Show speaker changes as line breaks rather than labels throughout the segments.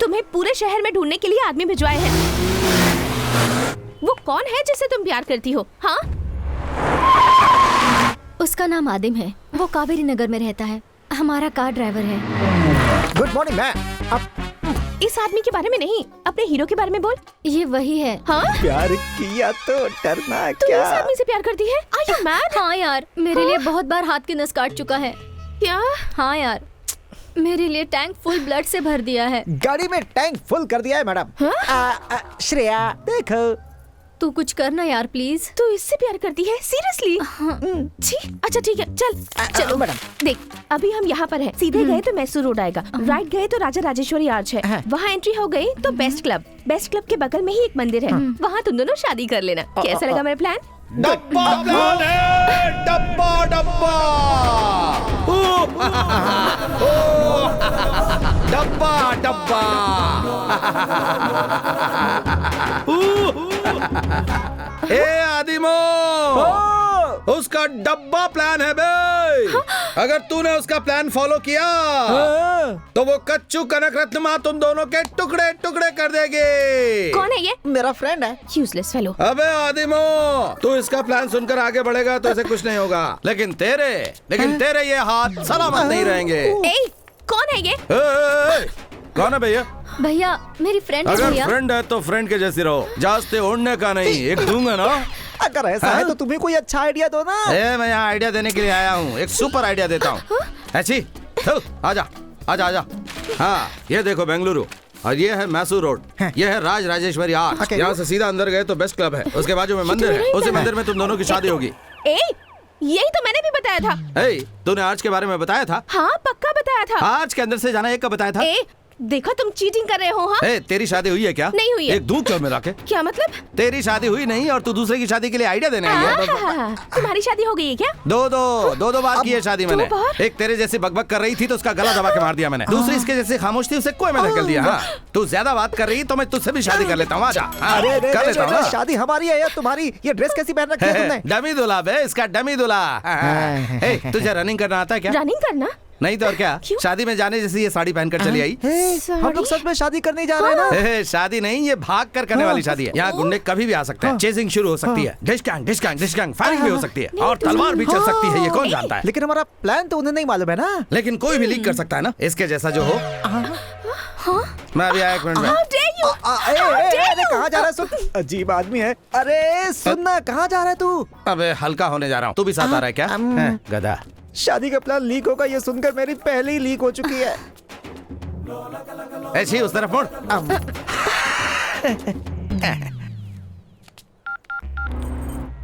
तुम्हें पूरे शहर में ढूंढने के लिए आदमी भिजवाए हैं। वो कौन है जिसे तुम प्यार करती हो? हाँ,
उसका नाम आदिम है। वो कावेरी नगर में रहता है। हमारा कार ड्राइवर है।
Good morning ma'am.
इस आदमी के बारे में नहीं, अपने हीरो के बारे में बोल।
ये वही है।
हाँ,
प्यार किया तो डरना
तू
क्या?
इस आदमी से प्यार करती है? Are you mad?
हाँ यार, मेरे लिए बहुत बार हाथ की नस काट चुका है।
क्या?
हाँ यार, मेरे लिए टैंक फुल ब्लड से भर दिया है।
गाड़ी में टैंक फुल कर दिया है मैडम। श्रेया देखो।
तू कुछ करना यार प्लीज।
तू इससे प्यार करती है? सीरियसली? छी, अच्छा ठीक है, चल चलो
मैडम।
देख, अभी हम यहाँ पर हैं। सीधे गए तो मैसूर रोड आएगा, राइट गए तो राजा राजेश्वरी आर्च है, वहाँ एंट्री हो गई तो बेस्ट क्लब के बगल में ही एक मंदिर है, वहाँ तुम दोनों शादी कर लेना। कैसा लगा मेरा प्लान?
डब्बा प्लान है, डब्बा डब्बा डब्बा डब्बा। ए आदिमो, उसका डब्बा प्लान है बे। अगर तूने उसका प्लान फॉलो किया तो वो कच्चू कनक रत्नमा तुम दोनों के टुकड़े टुकड़े कर देगी।
कौन है ये?
मेरा फ्रेंड है।
Useless fellow.
अबे आदिमो, तू इसका प्लान सुनकर आगे बढ़ेगा तो इसे कुछ नहीं होगा, लेकिन तेरे ये हाथ सलामत नहीं रहेंगे।
कौन है ये?
कौन है भैया?
भैया मेरी फ्रेंड है
अगर
भैया।
फ्रेंड है तो फ्रेंड के जैसी रहो, जास्ते उड़ने का नहीं। एक दूंगा ना।
अगर ऐसा है तो तुम्हें कोई अच्छा आइडिया दो ना।
मैं यहाँ आइडिया देने के लिए आया हूँ, एक सुपर आइडिया देता हूँ। ऐसी आजा आजा आजा। हाँ, ये देखो बेंगलुरु, और ये है मैसूर रोड, ये है राज राजेश्वरी आर्च। यहाँ से सीधा अंदर गए तो बेस्ट क्लब है, उसके बाजू में मंदिर है, उसी मंदिर में तुम दोनों की शादी होगी।
यही तो मैंने भी बताया था।
तूने आर्च के बारे में बताया था?
हाँ, पक्का बताया था।
आर्च के अंदर से जाना एक का बताया था।
देखो तुम चीटिंग कर रहे हो। हाँ,
तेरी शादी हुई है क्या?
नहीं हुई है।
एक दूध क्यों मिला के?
क्या मतलब?
तेरी शादी हुई नहीं और तू दूसरे की शादी के लिए आइडिया देने आई है?
तुम्हारी शादी हो गई है क्या?
दो बार की है शादी मैंने।
बार?
एक तेरे जैसी बकबक कर रही थी तो उसका गला दबा के मार दिया मैंने। दूसरी इसके जैसे खामोश थी, उसे कुएं में धकेल दिया। हाँ, तू ज्यादा बात कर रही तो मैं तुझसे भी शादी कर लेता हूँ। आजा।
अरे
कर लेता हूँ ना।
शादी हमारी है या तुम्हारी? ये ड्रेस कैसी पहन रखी है तुमने?
डमी दूल्हा बे, इसका डमी दूल्हा। तुझे रनिंग करना आता है क्या?
रनिंग करना?
नहीं तो और क्या, शादी में जाने जैसी ये साड़ी पहनकर चली आई।
हम लोग सच में शादी करने जा रहे हैं ना?
शादी नहीं, ये भाग कर करने वाली शादी है। यहाँ गुंडे कभी भी आ सकते हैं, चेजिंग शुरू हो सकती है, डिस्कैंग डिस्कैंग डिस्कैंग फायरिंग भी हो सकती है, और तलवार भी चल सकती है, ये कौन जानता है।
लेकिन हमारा प्लान तो उन्हें नहीं मालूम है ना।
लेकिन कोई भी लीक कर सकता है ना, इसके जैसा जो हो। मैं अभी आया, एक मिनट में।
कहाँ जा रहा है? सुन, अजीब आदमी है। अरे सुनना, कहाँ जा रहा है तू?
अबे हल्का होने जा रहा हूँ, तू भी साथ आ रहा है क्या? गधा।
शादी का प्लान लीक होगा ये सुनकर मेरी पहले ही लीक हो चुकी है।
ऐसी उस तरफ मुड़।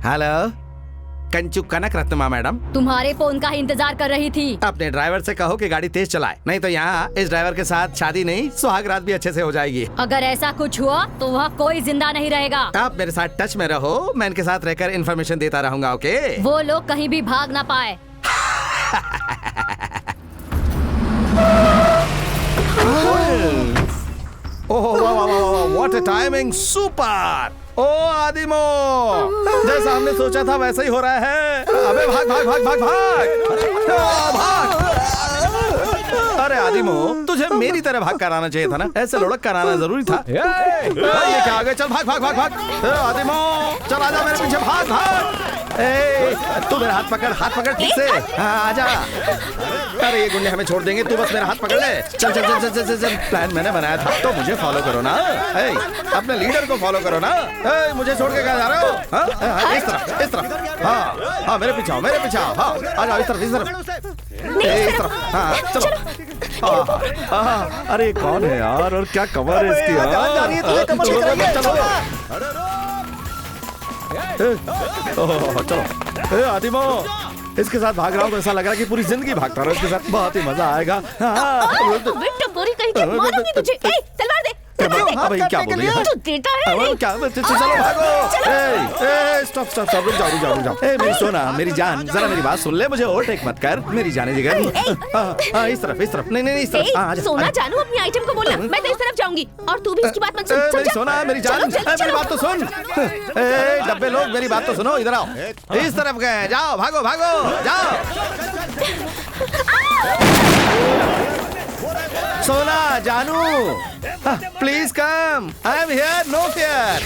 हेलो, कंचू कनक रत्नमा मैडम।
तुम्हारे फोन का इंतजार कर रही थी।
अपने ड्राइवर से कहो कि गाड़ी तेज चलाए, नहीं तो यहाँ इस ड्राइवर के साथ शादी नहीं, सुहाग रात भी अच्छे से हो जाएगी।
अगर ऐसा कुछ हुआ तो वहाँ कोई जिंदा नहीं रहेगा।
आप मेरे साथ टच में रहो, मैं इनके साथ रहकर इन्फॉर्मेशन देता रहूंगा। ओके? वो
लोग कहीं भी भाग ना पाए।
What a timing, super. ओ आदिमो, जैसा हमने सोचा था वैसा ही हो रहा है। अबे भाग भाग भाग भाग भाग भाग। अरे आदिमो, तुझे मेरी तरह भाग कर आना चाहिए था ना, ऐसे लुढ़क कर आना जरूरी था। ये क्या आ गए? चल भाग भाग भाग भाग। आदिमो चल आजा मेरे पीछे, भाग भाग। तू मेरा हाथ पकड़ ठीक से। आजा। अरे ये गुंडे हमें छोड़ देंगे, तू बस मेरा हाथ पकड़ ले। चल चल चल चल चल चल। प्लान मैंने बनाया था तो मुझे फॉलो करो ना। अपने लीडर को फॉलो करो ना। मुझे छोड़ के कहाँ जा रहे हो? इस तरफ। हाँ, मेरे पीछे आओ। हाँ, आ जाओ इस तरफ। हाँ, चलो। अरे कौन है यार, और क्या कमर है इसकी? चलो आदिमो, इसके साथ भाग रहा हूँ तो ऐसा लग रहा है कि पूरी जिंदगी भागता रहा हूँ इसके साथ, बहुत ही मजा आएगा।
मारूंगी तुझे। तलवार दे।
अबे क्या बोल रही है?
देता है
क्या? चलो भागो। स्टॉप, रुक जाओ। मेरी सोना, मेरी जान, जरा मेरी बात सुन ले, मुझे ओवरटेक मत कर, मेरी जाने जिगर। इस तरफ। नहीं इस तरफ।
सोना जानू, अपनी आइटम को बोलना, मैं तो इस तरफ जाऊंगी और तू भी इसकी बात मत सुन।
मेरी सोना, मेरी जान, मेरी बात तो सुन। डब्बे लोग, मेरी बात तो सुनो, इधर आओ। इस तरफ गए, जाओ, भागो जाओ। सोना जानू please come, I am here, no fear,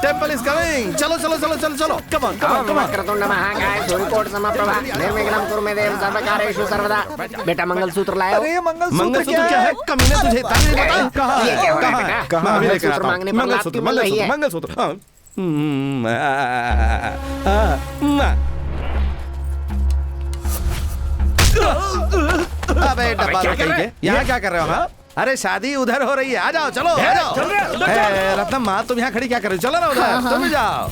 temple is coming, चलो चलो चलो चलो चलो, come on come on come on.
वक्रतुंड महाकाय सूर्यकोटि समप्रभा निर्विघ्नं कुरु मे देव सर्वकार्येषु सर्वदा। बेटा मंगलसूत्र लाए हो?
अरे
मंगलसूत्र क्या है? कमीने तुझे इतना नहीं पता? कहाँ
ये क्या हो रहा है
है?
बेटा?
मैं अभी लेकर आता हूँ।
मांगने पर लात क्यों मिल रही है?
मंगलसूत्र हाँ। अबे डब्बा कहीं के यहाँ क्या कर रहे हो? हाँ अरे शादी उधर हो रही है, आ जाओ चलो आ जाओ। रत्नम माँ तुम यहाँ खड़ी क्या कर रही हो? चलो ना उधर, तुम जाओ।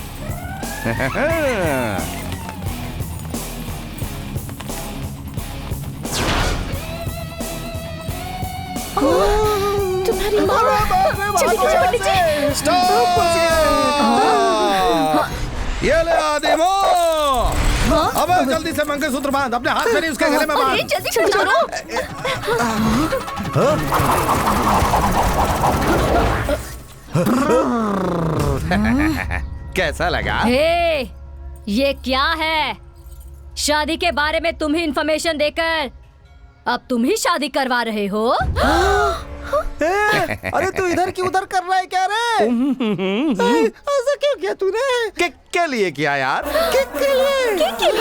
तुम्हारी माँ जल्दी कीजिए पंडित जी।
स्टॉप! ये ले आदिमो, अब जल्दी से मंगलसूत्र बांध, अपने हाथ में नहीं उसके गले में
अरे
बांध।
जल्दी छोड़ो।
कैसा लगा?
हे, ये क्या है? शादी के बारे में तुम ही इंफॉर्मेशन देकर अब तुम ही शादी करवा रहे हो?
अरे तू इधर की उधर कर रहा है क्या रे? ऐसा क्यों किया तूने?
किक के लिए किया यार?
किक के लिए?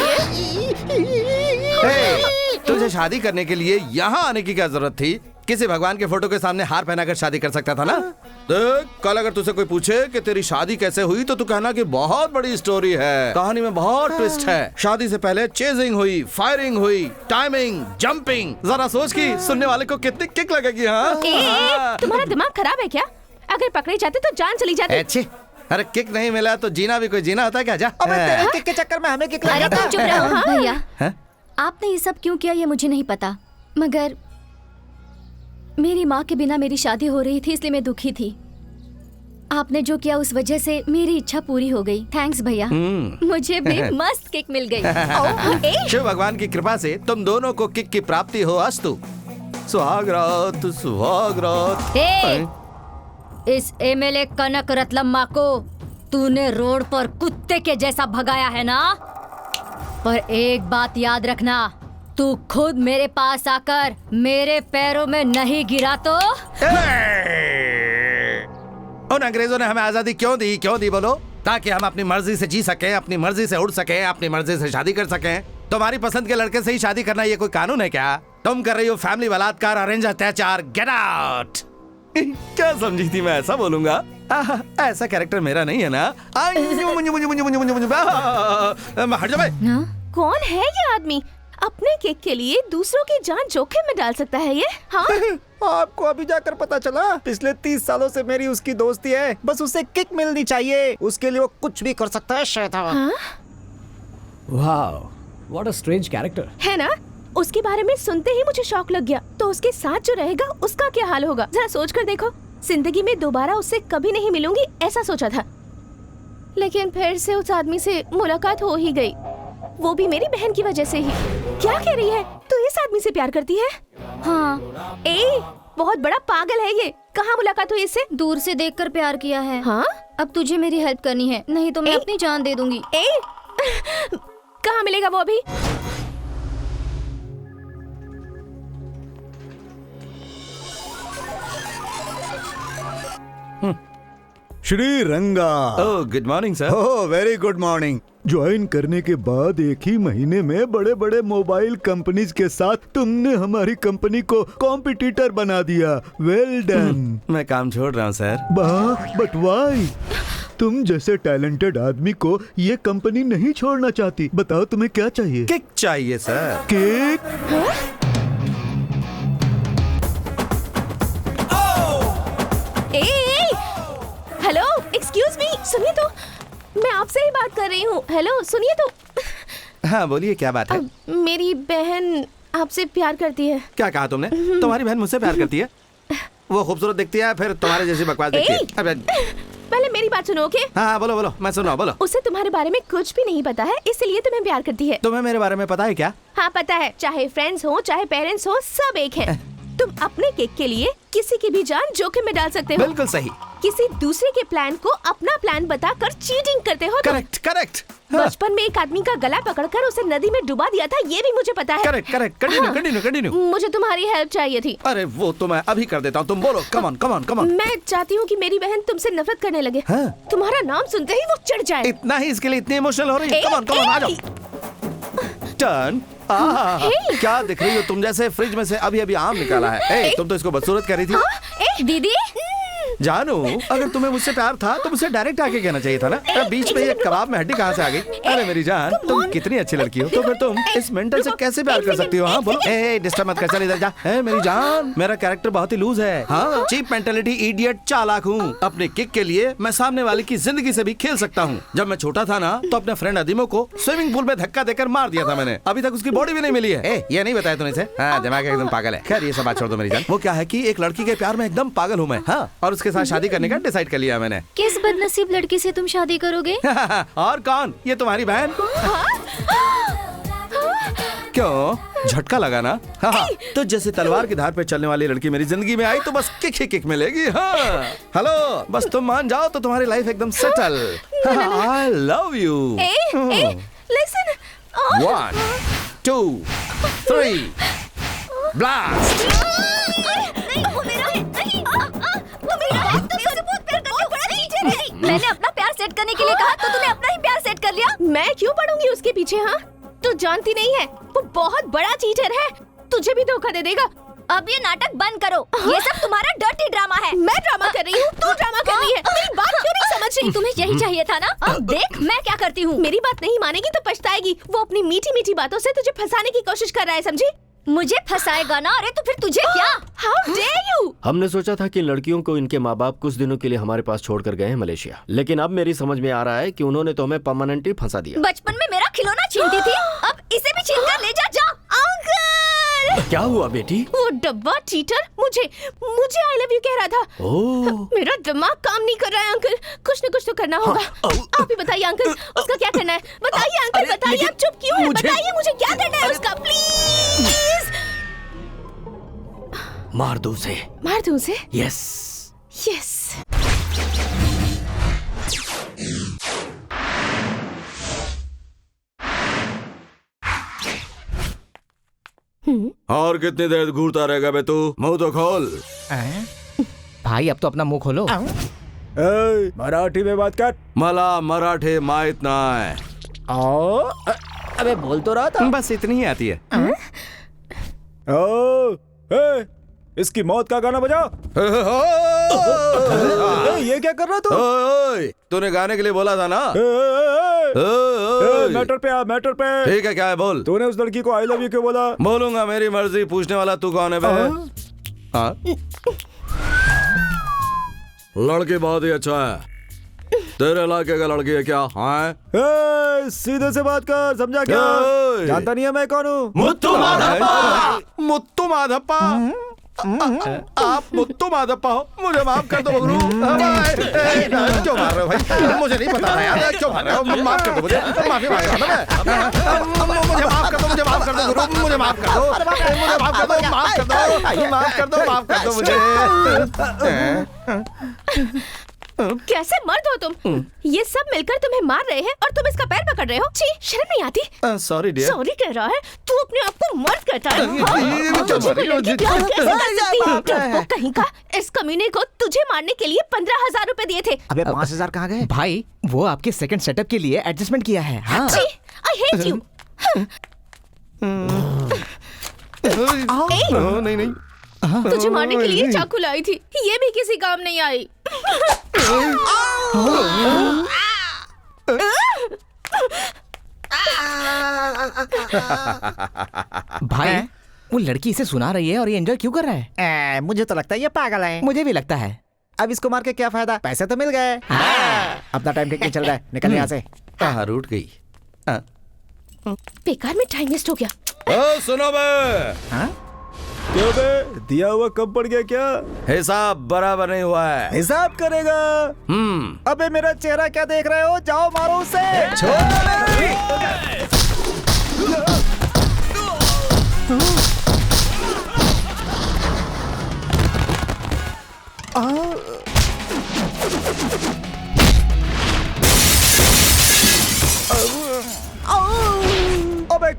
हे, तुझे शादी करने के लिए यहाँ आने की क्या जरूरत थी? किसी भगवान के फोटो के सामने हार पहनाकर शादी कर सकता था ना? देख, कल अगर तुझसे कोई पूछे कि तेरी शादी कैसे हुई तो तू कहना कि बहुत बड़ी स्टोरी है, कहानी में बहुत ट्विस्ट है। शादी से पहले चेजिंग हुई, फायरिंग हुई, टाइमिंग, जंपिंग। जरा सोच कि सुनने वाले को कितनी किक लगेगी। हाँ
तुम्हारा दिमाग खराब है क्या? अगर पकड़े जाते तो जान चली जाती।
अच्छी, अरे किक नहीं मिला तो जीना भी कोई जीना होता है क्या? जा।
अबे तेरे किक के चक्कर में हमें किक लग
अरे
गया
तुम
था।
चुप रहो भैया।
हैं?
आपने ये सब क्यों किया ये मुझे नहीं पता, मगर मेरी माँ के बिना मेरी शादी हो रही थी इसलिए मैं दुखी थी। आपने जो किया उस वजह से मेरी इच्छा पूरी हो गई। थैंक्स भैया, मुझे भी मस्त किक मिल गई।
शिव भगवान की कृपा से तुम दोनों को किक की प्राप्ति हो। अस्तु। सुहाग रात सुहाग रात।
हे, इस एमएलए कनक रत्लम्मा को तूने रोड पर कुत्ते के जैसा भगाया है ना? पर एक बात याद रखना, तू खुद मेरे पास आकर मेरे पैरों में नहीं गिरा तो
उन अंग्रेजों ने हमें आजादी क्यों दी बोलो? ताकि हम अपनी मर्जी से जी सकें, अपनी मर्जी से उड़ सकें, अपनी मर्जी से शादी कर सकें। तुम्हारी पसंद के लड़के से ही शादी करना ये कोई कानून है क्या? तुम कर रही हो फैमिली बलात्कार, अरेंज अत्याचार। Get out. क्या समझी थी मैं ऐसा बोलूंगा? ऐसा कैरेक्टर मेरा नहीं है ना। हट जा बे।
कौन है ये आदमी? अपने केक के लिए दूसरों की जान जोखिम में डाल सकता है ये? हाँ?
आपको अभी जाकर पता चला? पिछले 30 सालों से मेरी उसकी दोस्ती है, बस उसे किक मिलनी चाहिए, उसके लिए वो कुछ भी कर सकता है शैतान।
Wow, what a strange character.
है ना? उसके बारे में सुनते ही मुझे शौक लग गया। तो उसके साथ जो रहेगा उसका क्या हाल होगा? जरा सोच कर देखो। जिंदगी में दोबारा उससे कभी नहीं मिलूंगी ऐसा सोचा था, लेकिन फिर से उस आदमी से मुलाकात हो ही गई, वो भी मेरी बहन की वजह से ही। क्या कह रही है? तू इस आदमी से प्यार करती है?
हाँ।
बहुत बड़ा पागल है ये। कहाँ मुलाकात हुई इससे?
दूर से देखकर प्यार किया है।
हाँ?
अब तुझे मेरी हेल्प करनी है, नहीं तो मैं अपनी जान दे दूंगी।
कहाँ मिलेगा वो अभी?
श्री रंगा।
Oh good morning sir.
Oh very good morning. Join करने के बाद एक ही महीने में बड़े बड़े मोबाइल कंपनीज के साथ तुमने हमारी कंपनी को कॉम्पिटिटर बना दिया। Well done.
मैं काम छोड़ रहा हूँ सर।
But why? तुम जैसे टैलेंटेड आदमी को ये कंपनी नहीं छोड़ना चाहती। बताओ तुम्हें क्या चाहिए?
किक चाहिए sir.
Cake?
Hello, excuse me, सुनिए तो, मैं आपसे ही बात कर रही हूँ। हेलो, सुनिए तो।
हाँ बोलिए, क्या बात है?
मेरी बहन आपसे प्यार करती है।
क्या कहा तुमने? तुम्हारी बहन मुझसे प्यार करती है? वो खूबसूरत दिखती है फिर तुम्हारे जैसी बकवास दिखती है? अबे
पहले मेरी बात सुनो, ओके?
हाँ बोलो बोलो, मैं सुन रहा हूँ, बोलो।
उसे तुम्हारे बारे में कुछ भी नहीं पता है, इसलिए तुम्हें प्यार करती है।
तुम्हें मेरे बारे में पता है क्या?
हाँ पता है, चाहे फ्रेंड्स हो चाहे पेरेंट्स हो सब एक हैं। तुम अपने केक के लिए किसी की भी जान जोखिम में डाल सकते हो।
बिल्कुल सही।
किसी दूसरे के प्लान को अपना प्लान बताकर चीटिंग करते हो तुम।
Correct correct.
बचपन में एक आदमी का गला पकड़कर उसे नदी में डुबा दिया था, ये भी मुझे पता है।
Correct correct. Continue continue continue.
मुझे तुम्हारी हेल्प चाहिए थी।
अरे वो तो मैं अभी कर देता हूँ, तुम बोलो। कम on come on come on.
मैं चाहती हूँ कि मेरी बहन तुमसे नफरत करने लगे।
हाँ।
तुम्हारा नाम सुनते ही वो चिढ़ जाए।
इतना ही इसके लिए इतनी इमोशनल हो रही है? कम ऑन आ जाओ। टर्न। क्या दिख रही हो तुम? जैसे फ्रिज में से अभी अभी आम निकाला है। तुम तो इसको बदसूरत कह रही थी।
दीदी
जानू, अगर तुम्हें मुझसे प्यार था तो मुझसे डायरेक्ट आके कहना चाहिए था ना। बीच में ये कबाब में हड्डी कहाँ से आ गई? अरे मेरी जान, तुम कितनी अच्छी लड़की हो। तो फिर तुम इस मेंटल से कैसे प्यार कर सकती हो? हाँ बोलो। डिस्टर्ब मत कर, चल इधर जा। मेरी जान, मेरा कैरेक्टर बहुत ही लूज है। हाँ, चीप मेंटेलिटी, इडियट, चालाक हूँ। अपने किक के लिए मैं सामने वाले की जिंदगी से भी खेल सकता हूँ। जब मैं छोटा था ना, तो अपने फ्रेंड अदीमो को स्विमिंग पूल में धक्का देकर मार दिया था मैंने। अभी तक उसकी बॉडी भी नहीं मिली है। ये नहीं बताया तूने इसे? हाँ, दिमाग एकदम पागल है। खैर ये सब बात छोड़ दो मेरी जान। वो क्या है कि एक लड़की के प्यार में एकदम पागल हूँ मैं। हाँ, और उसके साथ शादी करने का डिसाइड कर लिया मैंने।
किस बदनसीब लड़की से तुम शादी करोगे?
और कौन? ये तुम्हारी बहन। क्यों, झटका लगा ना? हाँ, तो जैसे तलवार की धार पे चलने वाली लड़की मेरी जिंदगी में आई तो बस किक ही किक मिलेगी। हाँ, हेलो, बस तुम मान जाओ तो तुम्हारी लाइफ एकदम settle. I love you.
Listen.
1 2 3 blast.
मैंने अपना प्यार सेट करने के लिए कहा तो तूने अपना ही प्यार सेट कर लिया।
मैं क्यों पढ़ूंगी उसके पीछे? हाँ, तू जानती नहीं है, वो बहुत बड़ा चीटर है। तुझे भी धोखा दे देगा।
अब ये नाटक बंद करो। ये सब तुम्हारा डर्टी ड्रामा है।
मैं ड्रामा कर रही हूँ, तू ड्रामा कर रही है। मेरी बात क्यों नहीं समझ रही?
तुम्हें यही चाहिए था ना? अब देख मैं क्या करती हूँ।
मेरी बात नहीं मानेगी तो पछताएगी। वो अपनी मीठी मीठी बातों से तुझे फंसाने की कोशिश कर रहा है, समझी?
मुझे फंसाएगा ना? अरे तो फिर तुझे क्या?
How dare you?
हमने सोचा था कि लड़कियों को इनके माँ बाप कुछ दिनों के लिए हमारे पास छोड़कर गए हैं मलेशिया, लेकिन अब मेरी समझ में आ रहा है कि उन्होंने तो हमें परमानेंटली फंसा दिया।
बचपन में मेरा खिलौना छीनती थी, अब इसे भी छीन कर ले जा।
अंकल!
क्या हुआ बेटी?
वो डब्बा चीटर मुझे आई लव यू कह रहा था।
ओह,
मेरा दिमाग काम नहीं कर रहा है अंकल। कुछ न कुछ तो करना होगा। आप ही बताइए अंकल, उसका क्या करना है? बताइए अंकल, बताइए। आप चुप क्यों हैं? बताइए मुझे क्या करना है उसका, प्लीज।
मार दो उसे।
मार दूं उसे?
यस।
यस।
और कितनी देर घूरता रहेगा बे तू? मुंह तो खोल।
भाई अब तो अपना मुंह खोलो।
मराठी में बात कर।
मला मराठी माहित नाय।
अबे बोल तो रहा था।
बस इतनी ही आती है।
इसकी मौत का गाना बजा। ये क्या कर रहा तू?
तूने गाने के लिए बोला था ना?
मैटर पे आ, मैटर पे।
ठीक है, क्या है बोल।
तूने उस लड़की को आई लव यू क्यों बोला?
बोलूंगा, मेरी मर्जी। पूछने वाला तू कौन है बे? हाँ? लड़की बहुत ही अच्छा है। तेरे इलाके का लड़की है क्या? हाँ,
सीधे से बात कर, समझा क्या? जानता नहीं है मैं कौन हूँ?
मुत्तू माधप्पा। मुत्तू माधप्पा, आप मुत्तू माधप्पा हो? मुझे माफ कर दो बबलू। क्यों मार रहे हो भाई? मुझे नहीं पता था यार, क्यों मार रहे हो? माफ कर दो मुझे, माफी मांग रहा हूं मैं। मुझे माफ कर दो, मुझे माफ कर दो गुरु, मुझे माफ कर दो, मुझे माफ कर दो, माफ कर दो, माफ कर दो, माफ कर दो मुझे।
कैसे मर्द हो तुम? ये सब मिलकर तुम्हें मार रहे हैं और तुम इसका पैर पकड़ रहे हो। छी, शर्म नहीं आती?
Sorry dear.
सॉरी कह रहा है? तू अपने आप को मर्द कहता है? तुझे कोई लड़की प्यार कैसे कर सकती है? डरपोक कहीं का। इस कमीने को तुझे मारने के लिए 15,000 रुपए दिए थे।
अबे 5,000 कहाँ गए? भाई वो आपके सेकंड सेटअप के लिए एडजस्टमेंट किया है। हाँ।
छी, I hate you।
नहीं नहीं,
तुझे मारने के लिए चाकू लाई थी, ये भी किसी काम नहीं आई।
भाई वो लड़की इसे सुना रही है और ये एंजॉय क्यों कर रहा है?
मुझे तो लगता है ये पागल है।
मुझे भी लगता है।
अब इसको मार के क्या फायदा? पैसे तो मिल गए। अपना टाइम ठीक नहीं चल रहा है, निकल यहाँ से।
रूठ गई।
बेकार में टाइम वेस्ट हो गया।
ओ सुनो बे।
क्यों बे? दिया हुआ कम पड़ गया क्या?
हिसाब बराबर नहीं हुआ है।
हिसाब करेगा? अबे मेरा चेहरा क्या देख रहे हो? जाओ मारो उसे।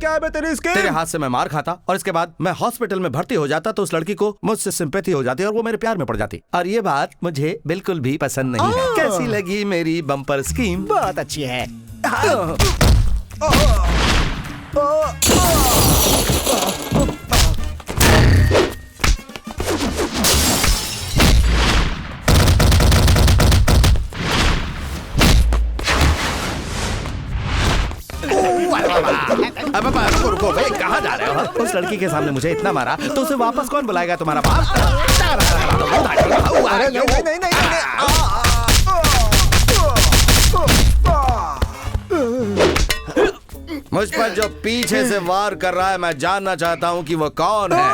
क्या है तेरी स्कीम?
तेरे हाथ से मैं मार खाता और इसके बाद मैं हॉस्पिटल में भर्ती हो जाता तो उस लड़की को मुझसे सिंपैथी हो जाती और वो मेरे प्यार में पड़ जाती। और ये बात मुझे बिल्कुल भी पसंद नहीं है। कैसी लगी मेरी बम्पर स्कीम?
बहुत अच्छी है।
अब रुको भाई, कहाँ जा रहे हो? उस लड़की के सामने मुझे इतना मारा तो उसे वापस कौन बुलाएगा? तुम्हारा बाप?
अरे नहीं।
मुझ पर जो पीछे से वार कर रहा है, मैं जानना चाहता हूँ कि वो कौन है।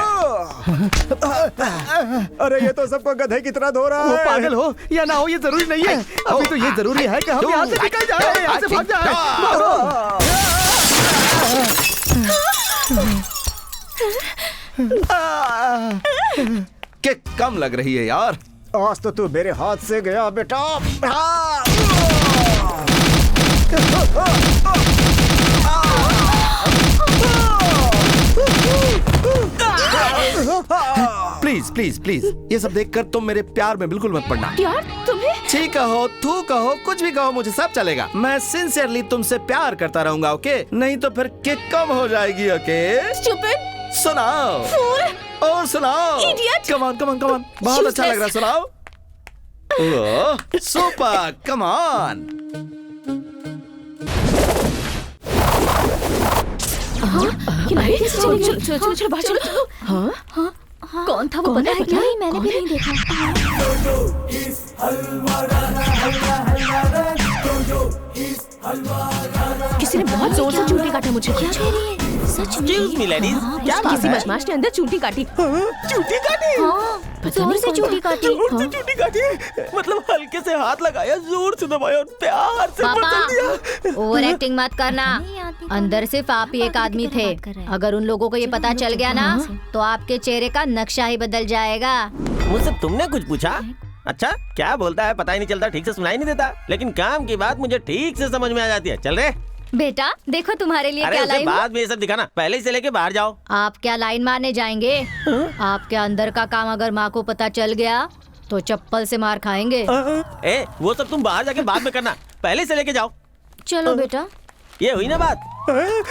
अरे ये तो सबको गधे की तरह धो रहा
वो
है।
पागल हो या ना हो ये जरूरी नहीं है। अभी तो ये जरूरी है कि हम यहाँ से निकल जाए, यहाँ से भाग जाए।
किक कम लग रही है यार।
आज तो तू मेरे हाथ से गया बेटा।
प्लीज प्लीज प्लीज, ये सब देखकर तुम मेरे प्यार में बिल्कुल मत पड़ना।
यार तुम्हें
छी कहो, थू कहो, कुछ भी कहो, मुझे सब चलेगा। मैं सिंसियरली तुमसे प्यार करता रहूंगा, ओके? नहीं तो फिर किक कम हो जाएगी, ओके?
स्टूपिड
सुनाओ
फूल
और सुनाओ।
Idiot.
Come on come on come on, बहुत अच्छा लग रहा है, सुनाओ। ओह सुपर, कम ऑन।
चलो बाहर चलो। हाँ
कौन था वो पता है क्या? मैंने भी नहीं देखा।
किसी ने बहुत जोर से चूंटी काटा मुझे।
क्या कह रही है? सच में?
क्या किसी बदमाश ने अंदर चूंटी काटी।
चूटी काटी?
हाँ, जोर से चूटी काटी।
चूटी काटी मतलब हल्के से हाथ लगाया, जोर से दबाया और प्यार से मसल दिया।
पापा ओवर एक्टिंग मत करना। अंदर सिर्फ आप ही एक आदमी थे। अगर उन लोगों को ये पता चल गया ना तो आपके चेहरे का नक्शा ही बदल जाएगा।
मुझसे तुमने कुछ पूछा? अच्छा, क्या बोलता है पता ही नहीं चलता, ठीक से सुनाई नहीं देता, लेकिन काम की बात मुझे ठीक से समझ में आ जाती है। चल रे।
बेटा देखो तुम्हारे लिए
अरे
क्या
उसे
लाइन।
बाद में ये सब दिखाना, पहले ही से लेके बाहर जाओ।
आप क्या लाइन मारने जाएंगे? आपके अंदर का काम अगर माँ को पता चल गया तो चप्पल से मार खाएंगे।
ए, वो सब तुम बाहर जाके बाद में करना, पहले से लेके जाओ।
चलो बेटा।
ये हुई ना बात।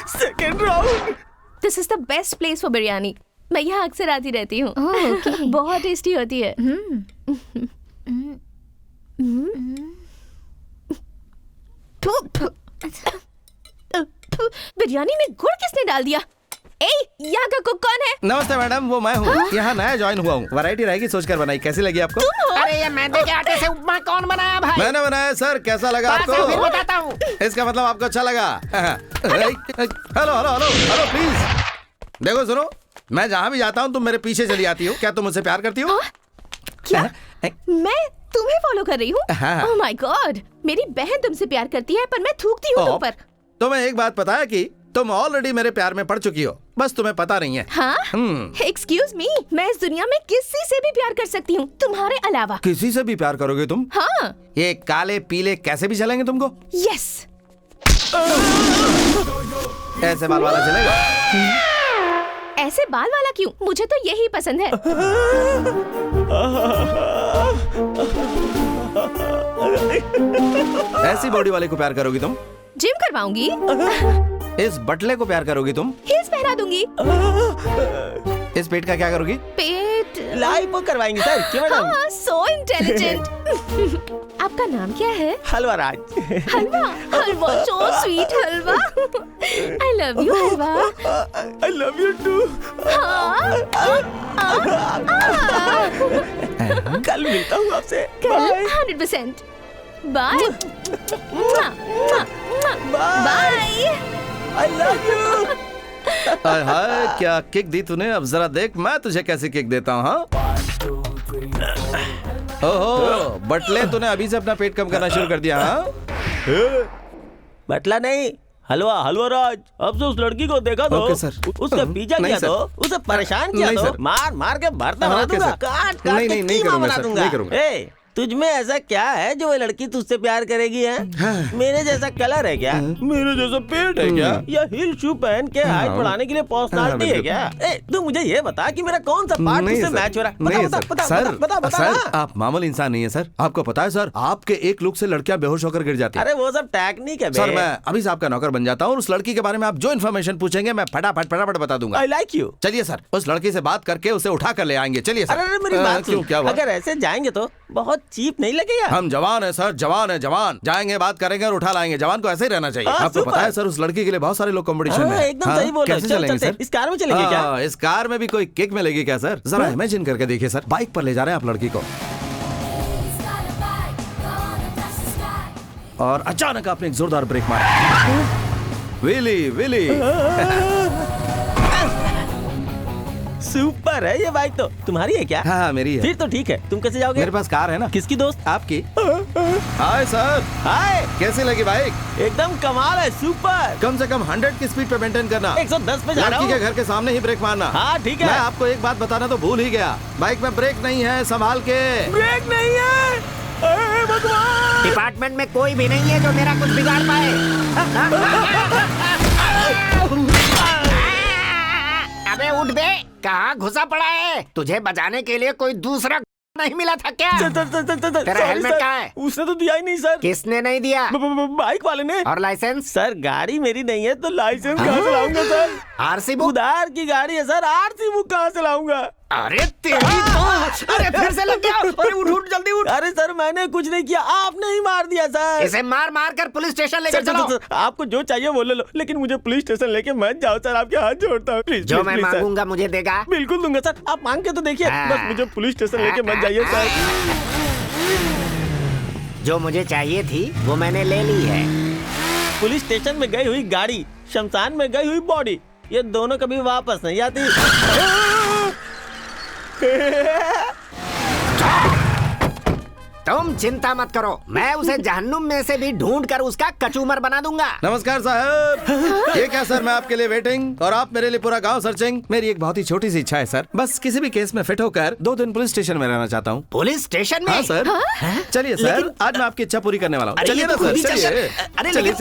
Second round.
This is the best place for biryani. मैं यहाँ अक्सर आती रहती हूँ।
ओके।
बहुत टेस्टी होती है। बिरयानी में गुड़ किसने डाल दिया? ए, यहाँ का कुक कौन है?
नमस्ते मैडम, वो मैं हूँ। यहाँ नया ज्वाइन हुआ हूँ। वैरायटी रहेगी सोचकर बनाई। कैसी लगी आपको?
अरे ये मैदे के आटे से उपमा कौन बनाया भाई?
मैंने बनाया सर। कैसा लगा
फिर
आपको?
बताता हूँ।
इसका मतलब आपको अच्छा लगा। Hello hello hello hello please देखो, सुनो, मैं जहाँ भी जाता हूँ तुम मेरे पीछे चली आती हो। क्या तुम मुझसे प्यार करती हो?
क्या? मैं तुम्हें फॉलो कर रही हूँ?
हाँ।
ओह माय गॉड, मेरी बहन तुमसे प्यार करती है पर मैं थूकती हूँ तुम पर।
तुम्हें एक बात पता है कि तुम ऑलरेडी मेरे प्यार में पड़ चुकी हो, बस तुम्हें पता नहीं है।
हाँ? एक्सक्यूज मी, मैं इस दुनिया में किसी से भी प्यार कर सकती हूँ तुम्हारे अलावा।
किसी से भी प्यार करोगे तुम?
हाँ।
ये काले पीले कैसे भी चलेंगे तुमको?
यस।
ऐसे बाल वाला चलेगा?
ऐसे बाल वाला क्यों? मुझे तो यही पसंद है।
ऐसी बॉडी वाले को प्यार करोगी तुम?
जिम करवाऊंगी।
इस बटले को प्यार करोगी तुम?
हील्स पहना दूंगी।
इस पेट का क्या करोगी?
पेट
लाइपो करवाएंगे सर। क्यों मैडम?
हाँ, सो इंटेलिजेंट। आपका नाम क्या है?
Halwa Raj.
Halwa. Halwa, so sweet Halwa. I love you Halwa.
I love you too. कल मिलता हूँ आपसे।
100%। Bye. Bye.
I love you.
Hi hi, क्या किक दी तूने। अब जरा देख मैं तुझे कैसे किक देता हूँ। हाँ? ओहो, बटले तूने अभी से अपना पेट कम करना शुरू कर दिया। हाँ?
बटला नहीं, हलवा। हलवा राज, अब से उस लड़की को देखा तो
ओके सर।
उसका पीछा
नहीं
किया
सर।
तो उसे परेशान किया
नहीं
तो
सर।
मार मार के भरता बना
ओके
दूंगा,
सर।
काट काट
नहीं,
के
नहीं, नहीं
कीमा
करूंगा
बना
सर,
दूंगा।
नहीं करूंगा।
ए, तुझ में ऐसा क्या है जो वो लड़की तुझसे प्यार करेगी है? मेरे जैसा कलर है क्या? मेरे जैसा पेट है क्या? या हिल शू पहन के हाइट बढ़ाने के लिए पर्सनालिटी है क्या? तू मुझे ये बता कि मेरा कौन सा पार्ट तुझसे मैच हो रहा है? बता।
सर आप मामूली इंसान नहीं है सर। आपको पता है सर, आपके एक लुक से लड़कियां बेहोश होकर गिर जाती है।
अरे वो सब टेक्निक है
सर, मैं अभी से आपका नौकर बन जाता हूँ और उस लड़की के बारे में आप जो इन्फॉर्मेशन पूछेंगे मैं फटाफट बता दूंगा।
I like you.
चलिए सर, उस लड़की से बात करके उसे उठा कर ले आएंगे। चलिए सर।
अरे मेरी बात
क्यों, क्या हुआ?
अगर ऐसे जाएंगे तो बहुत चीप नहीं लगेगा?
हम जवान है सर, जवान है, जवान जाएंगे, बात करेंगे और उठा लाएंगे। जवान को ऐसे ही रहना चाहिए। आपको पता है सर, उस लड़की के लिए बहुत सारे लोग कंपटीशन में।
एकदम सही बोल रहे हो।
कैसे चलेंगे सर?
इस कार में चलेंगे क्या?
इस कार में भी कोई किक मिलेगी क्या सर? जरा इमेजिन करके देखिए सर, बाइक पर ले जा रहे हैं आप लड़की को और अचानक आपने एक जोरदार ब्रेक मारा। विली
सुपर है ये बाइक तो। तुम्हारी है क्या?
हाँ मेरी है।
फिर तो ठीक है। तुम कैसे जाओगे?
मेरे पास कार है ना।
किसकी दोस्त?
आपकी। Hi sir.
हाय।
कैसी लगी बाइक?
एकदम कमाल है, सुपर।
कम से कम 100 की स्पीड पे मेंटेन करना।
110 पे जा रहा हूँ।
लड़की के घर के सामने ही ब्रेक मारना।
हाँ ठीक है।
मैं आपको एक बात बताना तो भूल ही गया, बाइक में ब्रेक नहीं है, संभाल के।
ब्रेक नहीं है? अरे भगवान।
डिपार्टमेंट में कोई भी नहीं है जो मेरा कुछ बिगाड़ पाए। अबे उठ बे, कहाँ घुसा पड़ा है? तुझे बचाने के लिए कोई दूसरा नहीं मिला था क्या? तेरा हेलमेट कहाँ है?
उसने तो दिया ही नहीं सर।
किसने नहीं दिया?
बाइक वाले ने।
और लाइसेंस?
सर गाड़ी मेरी नहीं है तो लाइसेंस कहाँ से लाऊंगा सर?
RC book?
उधार की गाड़ी है सर, आरसी बुक कहाँ से लाऊंगा?
अरे तेरी तो, अरे फिर से लग गया। अरे उठ जल्दी उठ।
अरे सर मैंने कुछ नहीं किया, आपने ही मार दिया सर।
इसे मार कर पुलिस स्टेशन लेकर चलो।
आपको जो चाहिए वो ले लो, लेकिन मुझे पुलिस स्टेशन लेके मत जाओ सर, आपके हाथ जोड़ता हूँ प्लीज।
जो मैं मांगूंगा मुझे देगा?
बिल्कुल दूंगा सर, आप मांग के तो देखिए। बस मुझे पुलिस स्टेशन लेके मत जाइए सर।
जो मुझे चाहिए थी वो मैंने ले ली है।
पुलिस स्टेशन में गई हुई गाड़ी, शमशान में गई हुई बॉडी, ये दोनों कभी वापस नहीं आती।
तुम चिंता मत करो, मैं उसे जहन्नुम में से भी ढूंढ कर उसका कचूमर बना दूंगा।
नमस्कार साहब। ये क्या सर, मैं आपके लिए वेटिंग और आप मेरे लिए पूरा गांव सर्चिंग। मेरी एक बहुत ही छोटी सी इच्छा है सर, बस किसी भी केस में फिट होकर 2 दिन पुलिस स्टेशन में रहना चाहता हूँ।
पुलिस स्टेशन में?
हाँ सर। चलिए सर, आज मैं आपकी इच्छा पूरी करने वाला हूँ। चलिए ना सर, चलिए।
अरे
चलिए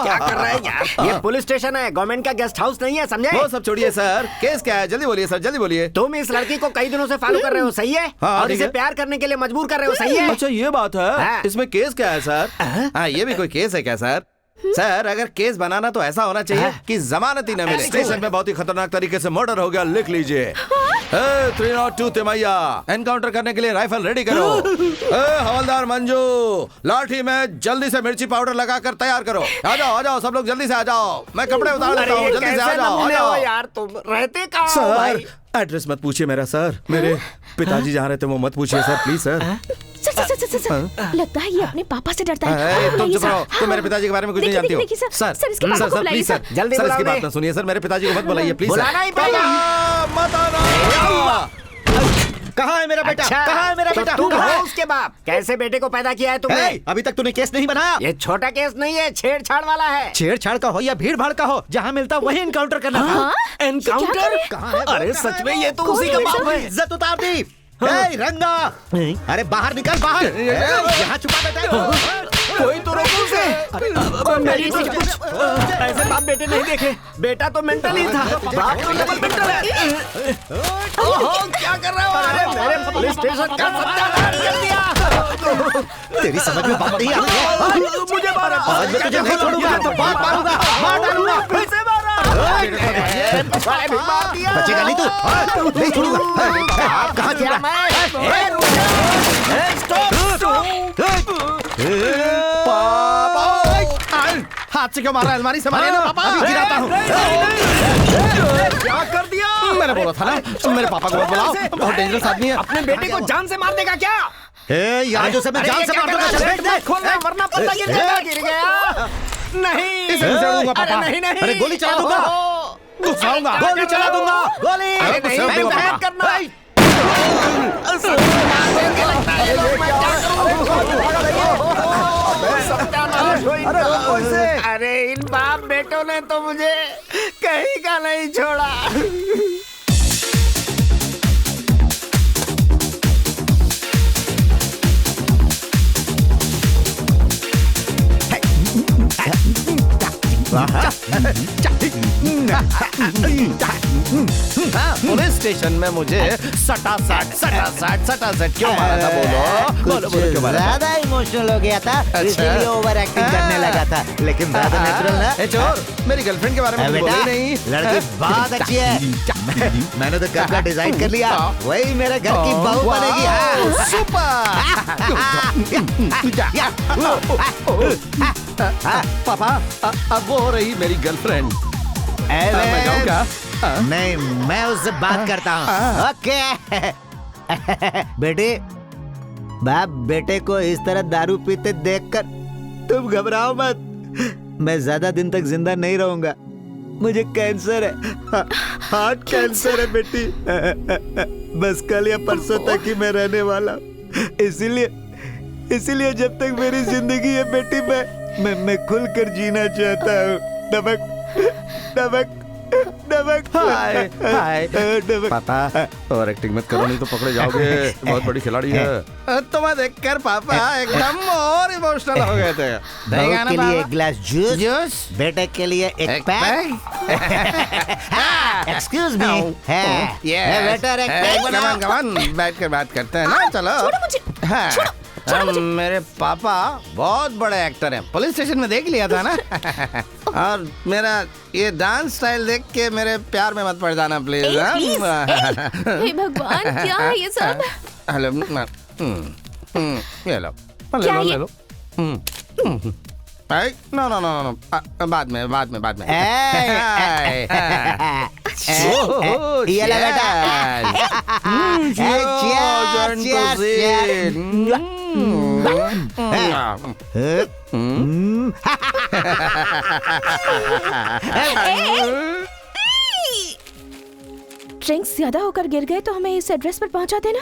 क्या कर रहा है यार? ये पुलिस स्टेशन है, गवर्नमेंट का गेस्ट हाउस नहीं है, समझे?
वो सब छोड़िए सर, केस क्या है? जल्दी बोलिए सर, जल्दी बोलिए।
तुम इस लड़की को कई दिनों से फॉलो कर रहे हो, सही है? और इसे प्यार करने के लिए मजबूर कर रहे हो, सही है?
अच्छा ये बात है। इसमें केस क्या है सर? हाँ ये भी कोई केस है क्या सर? सर अगर केस बनाना तो ऐसा होना चाहिए कि जमानत ही न मिले। स्टेशन में बहुत ही खतरनाक तरीके से मर्डर हो गया, लिख लीजिए। 302 तिमैया, एनकाउंटर करने के लिए राइफल रेडी करो। हवलदार मंजू, लाठी में जल्दी से मिर्ची पाउडर लगाकर तैयार करो। आ जाओ सब लोग जल्दी से आ जाओ, मैं कपड़े उतार लेता हूँ, जल्दी से आ जाओ
यार। तुम रहते कहाँ हो भाई?
एड्रेस मत पूछिए मेरा सर, मेरे पिताजी जहाँ रहते वो मत पूछिए सर, प्लीज सर।
सर, लगता है ये अपने पापा से डरता है।
तुम चुप रहो, तुम मेरे पिताजी के बारे में कुछ नहीं जानती हो। सर प्लीज सर,
जल्दी
सर इसकी बात ना सुनिए सर, मेरे पिताजी को मत बुलाइए प्लीज।
बुलाना ही पड़ेगा।
मत आना।
कहाँ है मेरा बेटा?
अच्छा,
कहाँ है मेरा बेटा?
तुम हो उसके बाप? कैसे बेटे को पैदा किया है तुमने?
अभी तक तूने केस नहीं बनाया।
ये छोटा केस नहीं है, छेड़छाड़ वाला है।
छेड़छाड़ का हो या भीड़ भाड़ का हो, जहाँ मिलता वही एनकाउंटर करना था।
एनकाउंटर? अरे सच में ये तो उसी का बाप है।
इज्जत उतार दी। रंगा, अरे बाहर निकल, बाहर। यहाँ छुपा बैठा है।
कोई तो रोको उसे। मेरी तो ऐसे बाप बेटे नहीं देखे। बेटा तो मेंटल ही था, बाप तो डबल मेंटल है। ओहो क्या कर रहे हो? अरे मेरे पुलिस स्टेशन का सत्यानाश कर दिया।
तेरी समझ में बात नहीं आ रही है।
मुझे मारा।
आज मैं तुझे नहीं छोड़ूंगा, तो बात मारूंगा, मार डालूंगा।
फिर से मारा।
बचेगा नहीं तू, नहीं छोड़ूंगा। आप कहाँ जा रहा है? हाथ से क्यों मारा? अलमारी से मारे ना पापा। अभी गिराता हूँ।
क्या कर दिया?
मैंने बोला था ना, मेरे पापा को मत बुलाओ, बहुत डेंजरस आदमी है।
अपने बेटे को जान से मार देगा क्या?
यहाँ जो सब मैं जान से मार दूंगा। चल बैठ दे।
खोलना वरना पता गिर गया। नहीं,
इसे दूंगा पापा।
नहीं,
अरे गोली चला दूंगा, घुसाऊंगा, गोली चला दूंगा, गोली।
अरे नहीं, मैं करना। अरे इन बाप बेटों ने तो मुझे कहीं का नहीं छोड़ा।
पुलिस स्टेशन में मुझे सटासट क्यों मारा था? बोलो क्यों मारा था?
ज्यादा इमोशनल हो गया था, इसीलिए ओवर एक्टिंग करने लगा था, लेकिन ज्यादा नेचुरल ना।
ए चोर, मेरी गर्लफ्रेंड के बारे में बोला ही नहीं।
लड़की बहुत अच्छी है। मैंने तो कब का डिसाइड कर लिया, वही मेरे घर की बहू बनेगी।
पापा, अब वो हो रही मेरी गर्लफ्रेंड। मैं जाऊं क्या?
नहीं, मैं उससे बात करता हूँ। ओके बेटे, बाप बेटे को इस तरह दारू पीते देखकर तुम घबराओ मत। मैं ज्यादा दिन तक जिंदा नहीं रहूंगा, मुझे कैंसर है, हार्ट कैंसर है बेटी। बस कल या परसों तक ही मैं रहने वाला हूँ। इसीलिए जब तक मेरी जिंदगी है बेटी, मैं खुलकर जीना चाहता हूँ। नमक नमक नमक।
हाय पापा, ओवर एक्टिंग मत करो, नहीं तो पकड़े जाओगे। बहुत बड़ी खिलाड़ी है। तुम्हें देखकर पापा एकदम और इमोशनल हो गए थे।
बहू के लिए एक गिलास जूस, बेटे के लिए एक पैक। एक्सक्यूज मी, वेटर एक पैक बनाओ।
कमान बैठ कर बात करते हैं ना। चलो। मेरे पापा बहुत बड़े एक्टर हैं, पुलिस स्टेशन में देख लिया था ना। और मेरा ये डांस स्टाइल देख के मेरे प्यार में मत पड़ जाना प्लीज।
हे भगवान, क्या है ये सब?
हेलो, ये लो, ले लो। नो, बाद में।
ये ले बेटा।
ड्रिंक्स ज्यादा होकर गिर गए तो हमें इस एड्रेस पर पहुंचा देना।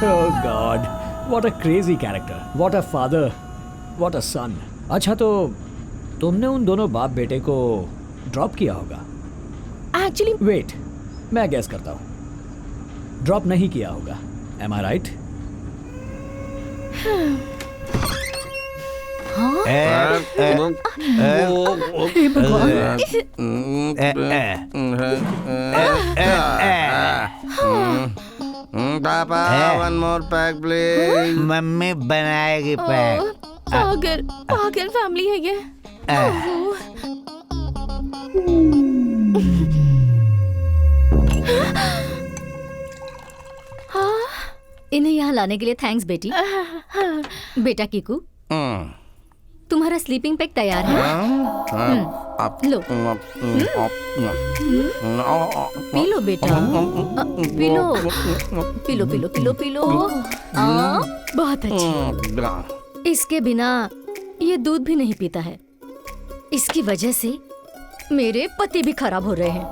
Oh God, what a crazy character. What a father. What a son. अच्छा, तो तुमने उन दोनों बाप बेटे को ड्रॉप किया होगा।
एक्चुअली
वेट, मैं गैस करता हूँ। ड्रॉप नहीं किया होगा। Am I right?
पापा, one more pack please.
Mummy बनाएगी पैक।
पागल फैमिली है ये।
इन्हें यहाँ लाने के लिए थैंक्स बेटी। बेटा कीकू, तुम्हारा स्लीपिंग पैक तैयार है। लो, पी लो बेटा, पी लो। बहुत अच्छी। इसके बिना ये दूध भी नहीं पीता है। इसकी वजह से मेरे पति भी खराब हो रहे हैं।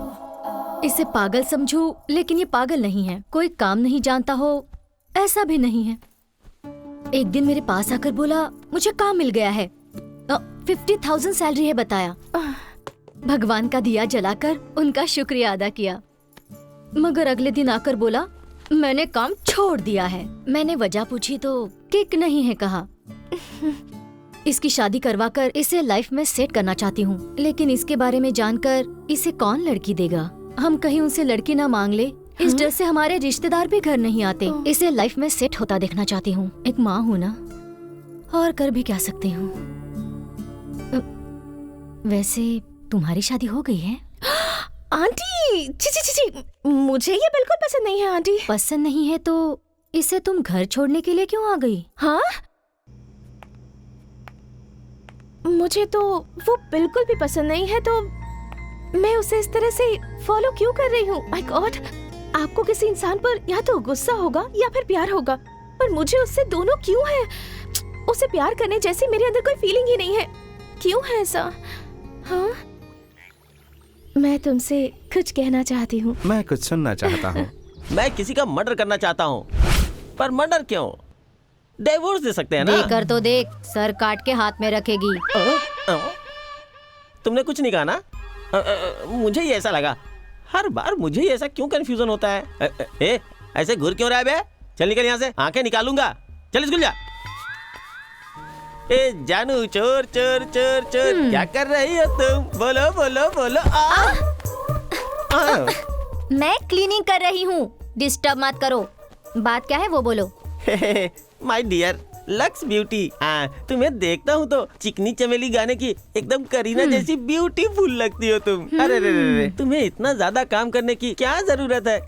इसे पागल समझूं, लेकिन ये पागल नहीं है। कोई काम नहीं जानता हो ऐसा भी नहीं है। एक दिन मेरे पास आकर बोला मुझे काम मिल गया है, 50,000 सैलरी है बताया। भगवान का दिया जलाकर उनका शुक्रिया अदा किया, मगर अगले दिन आकर बोला मैंने काम छोड़ दिया है। मैंने वजह पूछी तो किक नहीं है कहा। इसकी शादी करवाकर इसे लाइफ में सेट करना चाहती हूँ, लेकिन इसके बारे में जानकर इसे कौन लड़की देगा। हम कहीं उनसे लड़की ना मांग ले, इस डर से हमारे रिश्तेदार भी घर नहीं आते। इसे लाइफ में सेट होता देखना चाहती हूँ। एक माँ हूँ ना, और कर भी क्या सकती हूँ। वैसे तुम्हारी शादी हो गई है?
आंटी, ची, मुझे ये बिल्कुल पसंद नहीं है आंटी।
पसंद नहीं है तो इसे तुम घर छोड़ने के लिए क्यों आ गई?
हाँ, मुझे तो वो बिल्कुल भी पसंद नहीं है, तो मैं उसे इस तरह से फॉलो क्यों कर रही हूँ? माय गॉड, आपको किसी इंसान पर या तो गुस्सा होगा या फिर प्यार होगा, पर मुझे उससे दोनों क्यों है? उसे प्यार करने जैसी मेरे अंदर कोई फीलिंग ही नहीं है। क्यों है ऐसा? हाँ, मैं तुमसे कुछ कहना चाहती हूँ।
मैं कुछ सुनना चाहता हूँ।
मैं किसी का मर्डर करना चाहता हूँ, पर मर्डर क्यों? डिवोर्स दे सकते हैं ना?
देकर तो देख, सर काट के हाथ में रखेगी।
तुमने कुछ नहीं कहा ना? मुझे ही ऐसा लगा। हर बार मुझे ही ऐसा क्यों कंफ्यूजन होता है? ऐसे घूर क्यों रहा है बे? चल निकल यहाँ से, आंखें निकालूंगा। चल स्कूल जा। ए जानू चोर चोर चोर चोर, क्या कर रही हो तुम? बोलो बोलो बोलो।
मैं क्लीनिंग कर रही हूँ, डिस्टर्ब मत करो। बात क्या है वो बोलो।
माय डियर लक्स ब्यूटी, तुम्हें देखता हूँ तो चिकनी चमेली गाने की एकदम करीना जैसी ब्यूटीफुल लगती हो तुम। अरे रे रे रे, तुम्हें इतना ज्यादा काम करने की क्या जरूरत है?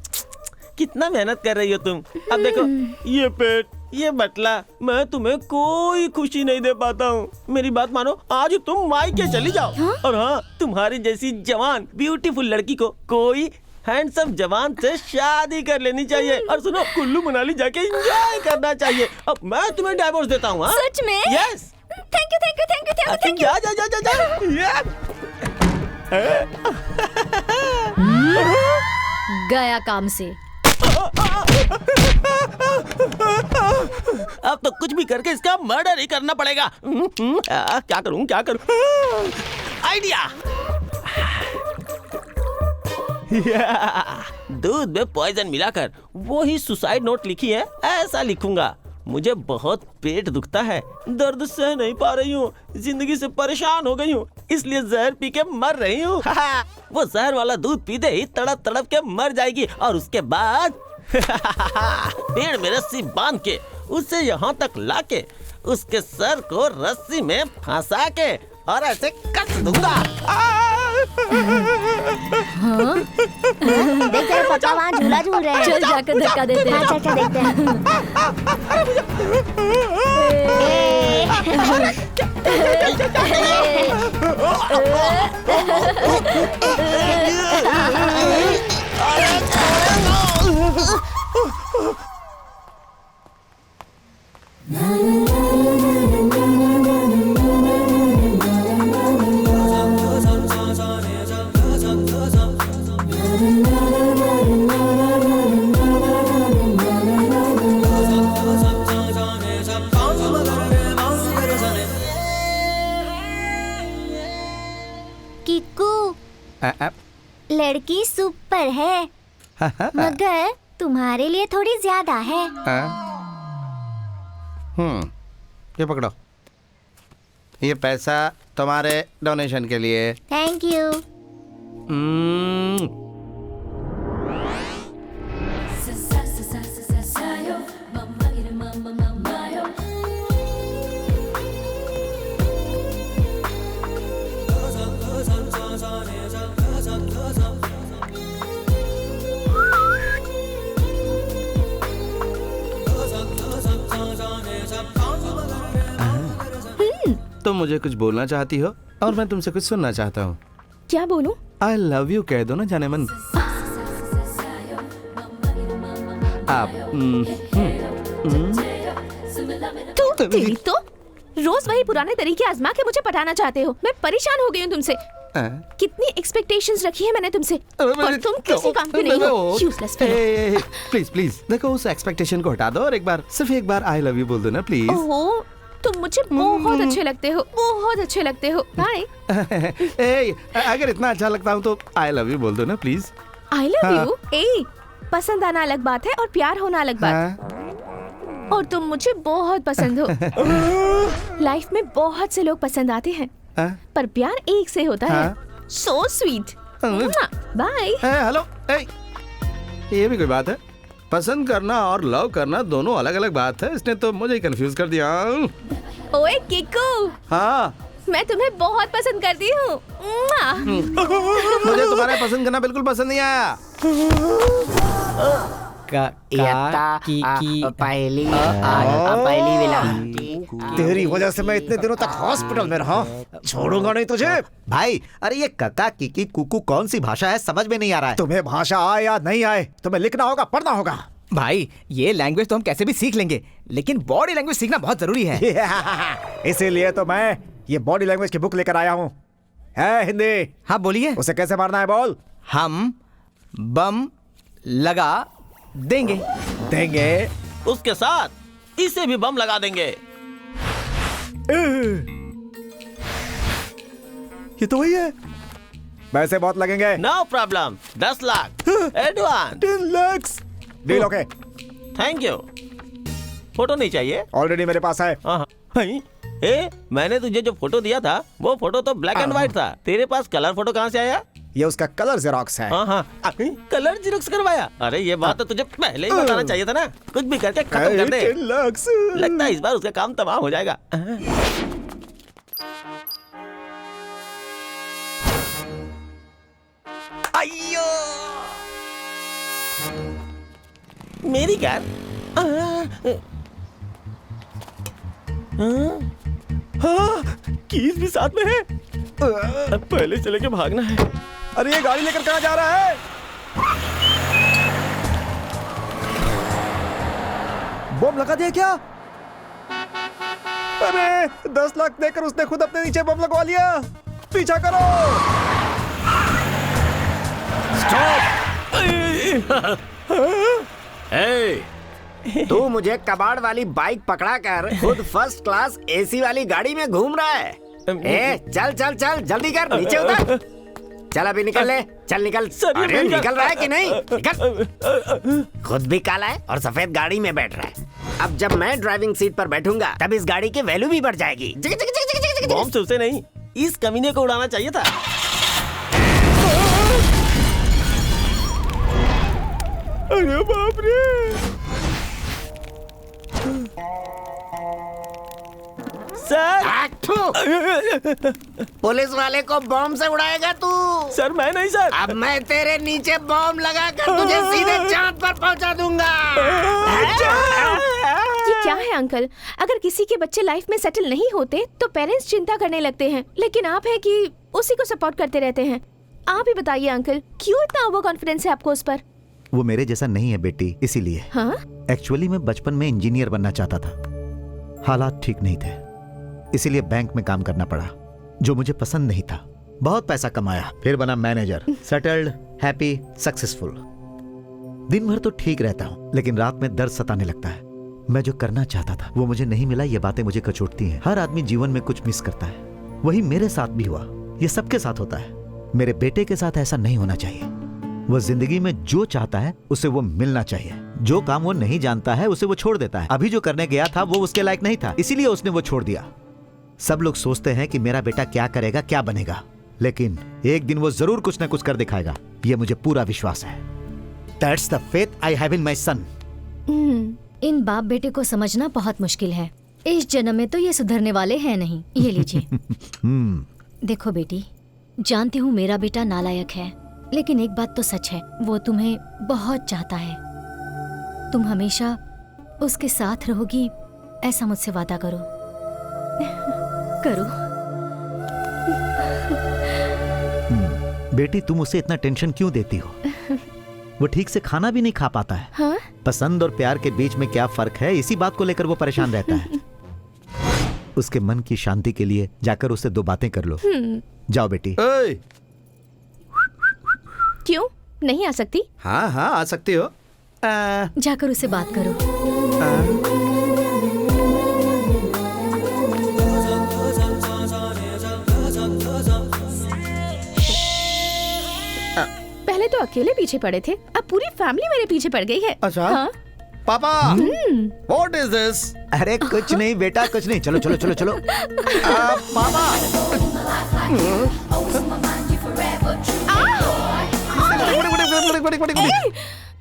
कितना मेहनत कर रही हो तुम। अब देखो ये पेट, ये बटला, मैं तुम्हें कोई खुशी नहीं दे पाता हूँ। मेरी बात मानो, आज तुम मायके चली जाओ। और हाँ, तुम्हारी जैसी जवान ब्यूटीफुल लड़की को कोई हैंडसम जवान से शादी कर लेनी चाहिए। और सुनो, कुल्लू मनाली जाके एंजॉय करना चाहिए। अब मैं तुम्हें डाइवोर्स देता हूँ।
सच में?
Yes.
Thank you thank you thank you thank you thank you.
जा जा जा जा जा।
गया काम से।
अब तो कुछ भी करके इसका मर्डर ही करना पड़ेगा। क्या करूं क्या करूं? आइडिया। दूध में पॉइजन मिलाकर वो ही सुसाइड नोट लिखी है, ऐसा लिखूंगा। मुझे बहुत पेट दुखता है, दर्द सह नहीं पा रही हूँ, जिंदगी से परेशान हो गई हूँ, इसलिए जहर पी के मर रही हूँ। वो जहर वाला दूध पीते ही तड़प तड़प के मर जाएगी और उसके बाद पेड़ में रस्सी बांध के उसे यहाँ तक लाके उसके सर को रस्सी में फंसा के और ऐसे कस दूंगा।
देख तेरे पापा वहाँ झूला झूल रहे हैं।
चल जाकर धक्का देते हैं।
हाँ चल देखते लड़की सुपर है, मगर तुम्हारे लिए थोड़ी ज्यादा है।
ये पकड़ो, ये पैसा तुम्हारे डोनेशन के लिए।
Thank you.
तुम मुझे कुछ बोलना चाहती हो और मैं तुमसे कुछ सुनना चाहता हूँ।
क्या बोलूं?
आई लव यू कह दो ना जाने मन। आप
तू तेरी तो रोज वही पुराने तरीके आजमा के मुझे पटाना चाहते हो। मैं परेशान हो गई हूँ तुमसे। कितनी एक्सपेक्टेशंस रखी है मैंने तुमसे और तुम किसी काम के नहीं हो। Useless fellow.
प्लीज प्लीज देखो, उस एक्सपेक्टेशन को हटा दो और एक बार, सिर्फ एक बार आई लव यू बोल दो ना प्लीज।
ओहो, तुम मुझे बहुत अच्छे लगते हो, बहुत अच्छे लगते हो। बाय।
अगर इतना अच्छा लगता हूँ तो आई लव यू बोल दो ना प्लीज।
I love you? ए, पसंद आना अलग बात है और प्यार होना अलग बात है। और तुम मुझे बहुत पसंद हो। लाइफ में बहुत से लोग पसंद आते हैं, पर प्यार एक से होता है। So sweet. बाय।
हेलो, ये भी कोई बात है? पसंद करना और लव करना दोनों अलग अलग बात है। इसने तो मुझे कंफ्यूज कर दिया।
ओए किकू।
हाँ,
मैं तुम्हें बहुत पसंद करती हूँ।
मुझे तुम्हारे पसंद करना बिल्कुल पसंद नहीं आया।
पहली वेला तेरी वजह से मैं इतने दिनों तक हॉस्पिटल में रहा, छोड़ूंगा नहीं तुझे।
भाई, अरे ये कका किकी कुकू कौन सी भाषा है, समझ में नहीं आ रहा है।
तुम्हें भाषा आए या नहीं आए, तुम्हें लिखना होगा, पढ़ना होगा।
भाई, ये लैंग्वेज तो हम कैसे भी सीख लेंगे, लेकिन बॉडी लैंग्वेज सीखना बहुत जरूरी है।
इसीलिए तो मैं ये बॉडी लैंग्वेज की बुक लेकर आया हूँ। है हिंदी?
हाँ बोलिए।
उसे कैसे मारना है बोल।
हम बम लगा देंगे।
उसके साथ इसे भी बम लगा देंगे।
ये तो वही है। पैसे बहुत लगेंगे।
No problem, 10 lakh advance.
10 lakh deal. Okay,
thank you. Photo नहीं चाहिए?
ऑलरेडी मेरे पास है।
मैंने तुझे जो फोटो दिया था वो फोटो तो ब्लैक एंड व्हाइट था, तेरे पास कलर फोटो कहाँ से आया?
ये उसका कलर जेरोक्स है।
हाँ, कलर जेरोक्स करवाया। अरे ये बात तो तुझे पहले ही बताना चाहिए था ना। कुछ भी करके खत्म कर दे। लगता है इस बार उसका काम तमाम हो जाएगा। अयो मेरी कार। कीज भी साथ में है। पहले चले के भागना है।
अरे ये गाड़ी लेकर कहाँ जा रहा है? बम लगा दिया क्या? अरे 10 लाख देकर उसने खुद अपने नीचे बम लगवा लिया। पीछा करो।
तू मुझे कबाड़ वाली बाइक पकड़ा कर खुद फर्स्ट क्लास एसी वाली गाड़ी में घूम रहा है। चल चल चल जल्दी कर, नीचे उतर। चल अभी निकल ले, चल निकल। अरे निकल रहा है कि नहीं? निकल। खुद भी काला है और सफेद गाड़ी में बैठ रहा है। अब जब मैं ड्राइविंग सीट पर बैठूंगा तब इस गाड़ी की वैल्यू भी बढ़ जाएगी।
बॉम्ब से उसे नहीं, इस कमीने को उड़ाना चाहिए था। अरे बाप रे। सर,
पुलिस वाले को बॉम्ब से उड़ाएगा तू?
सर मैं नहीं सर।
अब मैं तेरे नीचे बॉम्ब लगाकर तुझे सीधे चांद पर पहुंचा दूंगा।
ये क्या है अंकल? अगर किसी के बच्चे लाइफ में सेटल नहीं होते तो पेरेंट्स चिंता करने लगते हैं, लेकिन आप है कि उसी को सपोर्ट करते रहते हैं। आप ही बताइए अंकल, क्यों इतना ओवर कॉन्फिडेंस है आपको उस पर?
वो मेरे जैसा नहीं है बेटी, इसीलिए।
हाँ?
एक्चुअली मैं बचपन में इंजीनियर बनना चाहता था, हालात ठीक नहीं थे, इसीलिए बैंक में काम करना पड़ा, जो मुझे पसंद नहीं था। बहुत पैसा कमाया, फिर बना मैनेजर, सेटल्ड, हैप्पी, सक्सेसफुल। दिन भर तो ठीक रहता हूँ, लेकिन रात में दर्द सताने लगता है। मैं जो करना चाहता था वो मुझे नहीं मिला। ये बातें मुझे कचोटती हैं। हर आदमी जीवन में कुछ मिस करता है, वही मेरे साथ भी हुआ। ये सबके साथ होता है। मेरे बेटे के साथ ऐसा नहीं होना चाहिए। वो जिंदगी में जो चाहता है उसे वो मिलना चाहिए। जो काम वो नहीं जानता है उसे वो छोड़ देता है। अभी जो करने गया था वो उसके लायक नहीं था, इसीलिए उसने वो छोड़ दिया। सब लोग सोचते हैं कि मेरा बेटा क्या करेगा, क्या बनेगा, लेकिन एक दिन वो जरूर कुछ न कुछ कर दिखाएगा। ये मुझे पूरा विश्वास है। That's the faith I have in my son.
इन बाप बेटे को समझना बहुत मुश्किल है। इस जन्म में तो ये सुधरने वाले हैं नहीं। ये लीजिए। देखो बेटी, जानती हूँ मेरा बेटा नालायक है, लेकिन एक बात तो सच है, वो तुम्हें बहुत चाहता है। तुम हमेशा उसके साथ रहोगी, ऐसा मुझसे वादा करो। करो।
बेटी, तुम उसे इतना टेंशन क्यों देती हो? वो ठीक से खाना भी नहीं खा पाता है।
हाँ?
पसंद और प्यार के बीच में क्या फर्क है, इसी बात को लेकर वो परेशान रहता है। उसके मन की शांति के लिए जाकर उससे 2 बातें कर लो। जाओ बेटी।
क्यों नहीं आ सकती?
हाँ हाँ आ सकती हो।
जाकर उससे बात करो।
पहले तो अकेले पीछे पड़े थे, अब पूरी फैमिली मेरे पीछे पड़ गई है।
अच्छा?
हाँ?
पापा, व्हाट इज दिस?
अरे कुछ नहीं बेटा, कुछ नहीं। चलो चलो चलो चलो।
पापा,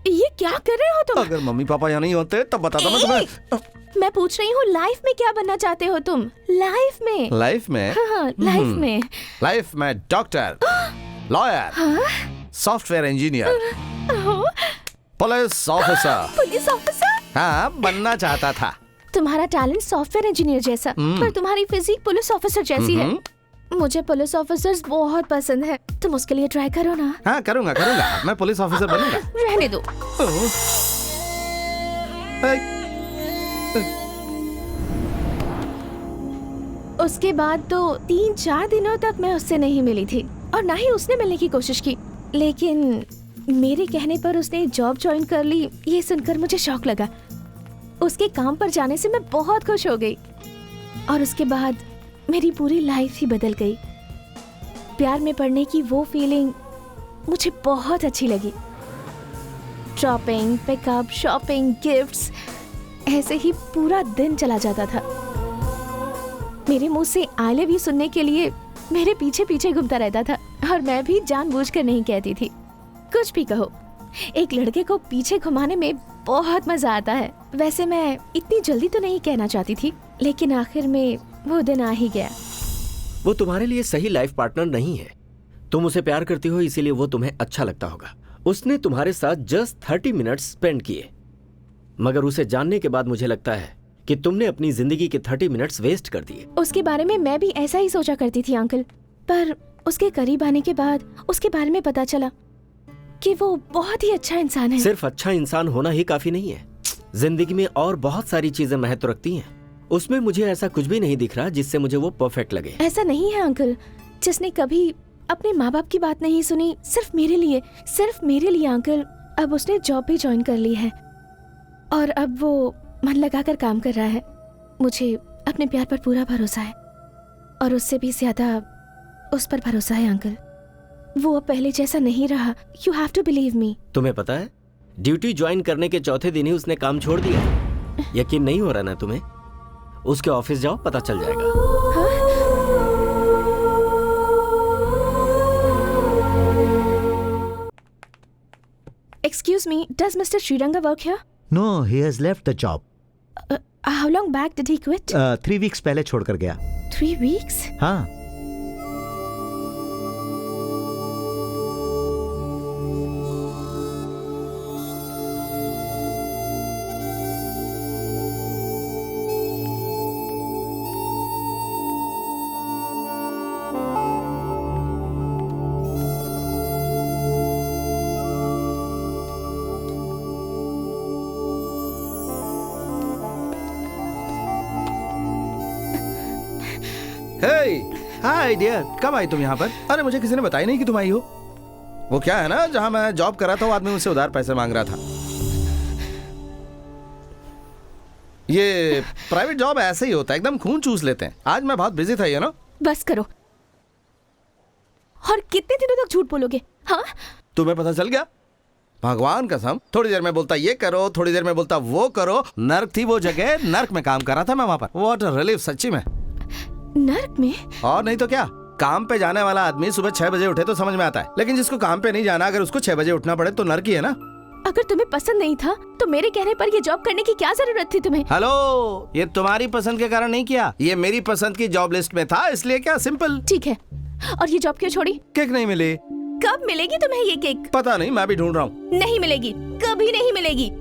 ये क्या कर रहे हो तुम?
अगर मम्मी पापा यहाँ नहीं होते तब बताता मैं तुम्हें।
मैं पूछ रही हूँ लाइफ में क्या बनना चाहते हो तुम? लाइफ में?
लाइफ में?
हाँ, लाइफ में।
लाइफ में doctor, lawyer, software engineer, police officer.
Police officer?
हाँ, बनना चाहता था।
तुम्हारा टैलेंट सॉफ्टवेयर इंजीनियर जैसा, पर तुम्हारी फिजिक पुलिस ऑफिसर जैसी है। मुझे पुलिस ऑफिसर्स बहुत पसंद है, तुम उसके लिए ट्राई करो ना।
हाँ करूँगा करूँगा, मैं पुलिस ऑफिसर बनूंगा।
रहने दो। उसके बाद तो 3-4 दिनों तक मैं उससे नहीं मिली थी और ना ही उसने मिलने की कोशिश की, लेकिन मेरे कहने पर उसने जॉब ज्वाइन कर ली। ये सुनकर मुझे शौक लगा। उसके काम पर जाने से मैं बहुत खुश हो गई और उसके बाद मेरी पूरी लाइफ ही बदल गई। प्यार में पड़ने की वो फीलिंग मुझे बहुत अच्छी लगी। शॉपिंग, पिकअप, शॉपिंग, गिफ्ट्स, ऐसे ही पूरा दिन चला जाता था। मेरे मुंह से आई लव यू सुनने के लिए मेरे पीछे पीछे घूमता रहता था और मैं भी जानबूझकर नहीं कहती थी। कुछ भी कहो, एक लड़के को पीछे घुमाने में बहुत मजा आता है। वैसे मैं इतनी जल्दी तो नहीं कहना चाहती थी, लेकिन आखिर में वो दिन आ ही गया।
वो तुम्हारे लिए सही लाइफ पार्टनर नहीं है। तुम उसे प्यार करती हो, इसीलिए वो तुम्हें अच्छा लगता होगा। उसने तुम्हारे साथ जस्ट 30 मिनट्स स्पेंड किए, मगर उसे जानने के बाद मुझे लगता है कि तुमने अपनी जिंदगी के 30 मिनट्स वेस्ट कर दिए।
उसके बारे में मैं भी ऐसा ही सोचा करती थी अंकल, पर उसके करीब आने के बाद उसके बारे में पता चला कि वो बहुत ही अच्छा इंसान है।
सिर्फ अच्छा इंसान होना ही काफी नहीं है, जिंदगी में और बहुत सारी चीजें महत्व रखती हैं। उसमें मुझे ऐसा कुछ भी नहीं दिख रहा जिससे मुझे वो परफेक्ट लगे।
ऐसा नहीं है अंकल, जिसने कभी अपने माँ बाप की बात नहीं सुनी, सिर्फ मेरे लिए अंकल। अब उसने जॉब भी ज्वाइन कर ली है और अब वो मन लगाकर काम कर रहा है। मुझे अपने प्यार पर पूरा भरोसा है और उससे भी ज्यादा उस पर भरोसा है अंकल। वो अब पहले जैसा नहीं रहा। You have to believe me.
तुम्हें पता है, ड्यूटी ज्वाइन करने के चौथे दिन ही उसने काम छोड़ दिया। यकीन नहीं हो रहा ना तुम्हें? उसके ऑफिस जाओ, पता चल जाएगा।
Excuse me, does Mr. Sriranga work here?
No, he has left the job.
How long back did he quit?
3 weeks पहले छोड़कर गया।
3 weeks?
हाँ।
हाय डियर, कब आई तुम यहाँ पर? अरे मुझे किसी ने बताया नहीं कि तुम आई हो। वो क्या है ना, जहाँ मैं जॉब कर रहा था वो आदमी मुझसे उधार पैसे मांग रहा था। ये प्राइवेट जॉब ऐसे ही होता है, एकदम खून चूस लेते हैं। आज मैं बहुत बिजी था, ये ना।
बस करो। और कितने दिनों तक झूठ बोलोगे? हाँ,
तुम्हें पता चल गया? भगवान कसम, थोड़ी देर में बोलता ये करो, थोड़ी देर में बोलता वो करो। नर्क थी वो जगह, नर्क में काम कर रहा था मैं वहाँ पर। व्हाट अ रिलीफ, सच्ची में।
नर्क में?
और नहीं तो क्या। काम पे जाने वाला आदमी सुबह 6 बजे उठे तो समझ में आता है, लेकिन जिसको काम पे नहीं जाना, अगर उसको 6 बजे उठना पड़े तो नर्क ही है ना।
अगर तुम्हें पसंद नहीं था तो मेरे कहने पर ये जॉब करने की क्या जरूरत थी तुम्हें?
हेलो, ये तुम्हारी पसंद के कारण नहीं किया, ये मेरी पसंद की जॉब लिस्ट में था, इसलिए क्या। सिंपल।
ठीक है, और ये जॉब क्यों छोड़ी?
केक नहीं मिली।
कब मिलेगी तुम्हें ये केक?
पता नहीं, मैं भी ढूंढ रहा हूँ।
नहीं मिलेगी, कभी नहीं मिलेगी।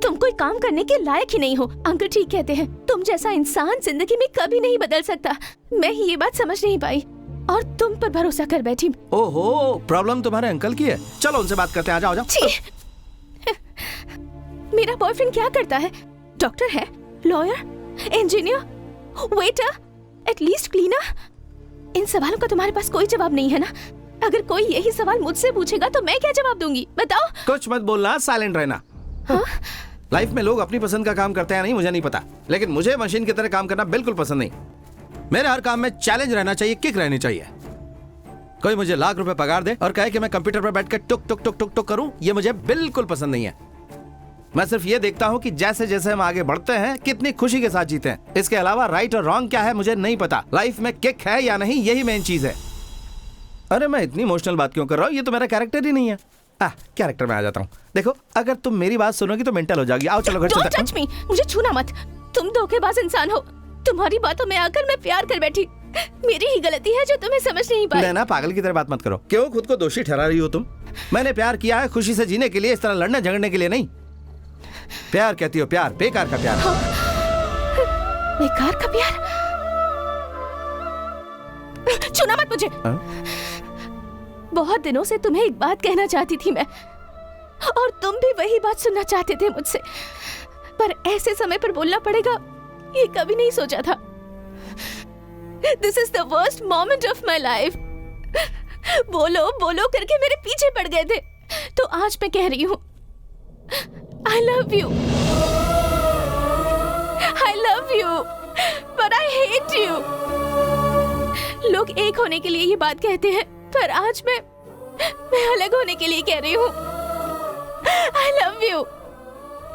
तुम कोई काम करने के लायक ही नहीं हो। अंकल ठीक कहते हैं, तुम जैसा इंसान जिंदगी में कभी नहीं बदल सकता। मैं ही ये बात समझ नहीं पाई और तुम पर भरोसा कर बैठी।
ओहो, प्रॉब्लम तुम्हारे अंकल की है। चलो उनसे बात करते हैं, आ जाओ, आ जाओ।
मेरा बॉयफ्रेंड क्या करता है? डॉक्टर है, lawyer, engineer, waiter, at least cleaner? इन सवालों का तुम्हारे पास कोई जवाब नहीं है ना? अगर कोई यही सवाल मुझसे पूछेगा तो मैं क्या जवाब दूंगी? बताओ।
कुछ मत बोलना, साइलेंट रहना।
हाँ?
लाइफ में लोग अपनी पसंद का काम करते हैं नहीं, मुझे नहीं पता, लेकिन मुझे मशीन की तरह काम करना बिल्कुल पसंद नहीं। मेरे हर काम में चैलेंज रहना चाहिए, किक रहनी चाहिए। कोई मुझे लाख रुपए पगार दे और कहे कि मैं कंप्यूटर पर बैठकर टुक टुक टुक टुक टुक करूं, ये मुझे बिल्कुल पसंद नहीं है। मैं सिर्फ ये देखता हूं कि जैसे जैसे हम आगे बढ़ते हैं कितनी खुशी के साथ जीते हैं। इसके अलावा राइट और रॉन्ग क्या है मुझे नहीं पता। लाइफ में किक है या नहीं, यही मेन चीज है। अरे मैं इतनी इमोशनल बात क्यों कर रहा हूँ? ये तो मेरा कैरेक्टर ही नहीं है। कैरेक्टर में आ जाता हूँ। देखो, अगर तुम मेरी बात सुनोगी तो मेंटल हो जाओगी। आओ चलो घर चलते हैं।
Don't touch me, मुझे छूना मत। तुम धोखेबाज इंसान हो। तुम्हारी बातों में आकर मैं प्यार कर बैठी। मेरी ही गलती है जो तुम्हें समझ नहीं पाई।
ना पागल की तरह बात मत करो। क्यों खुद को दोषी ठहरा रही हो तुम? मैंने प्यार किया है खुशी से जीने के लिए, इस तरह लड़ने झगड़ने के लिए नहीं। प्यार कहती हो, प्यार बेकार का प्यार।
हाँ, बेकार का प्यार? छूना मत मुझे। बहुत दिनों से तुम्हें एक बात कहना चाहती थी मैं, और तुम भी वही बात सुनना चाहते थे मुझसे, पर ऐसे समय पर बोलना पड़ेगा ये कभी नहीं सोचा था। This is the worst moment of my life. बोलो बोलो करके मेरे पीछे पड़ गए थे, तो आज मैं कह रही हूँ I love you. I love you, but I hate you. लोग एक होने के लिए ये बात कहते हैं, पर आज मैं अलग होने के लिए कह रही हूँ I love you,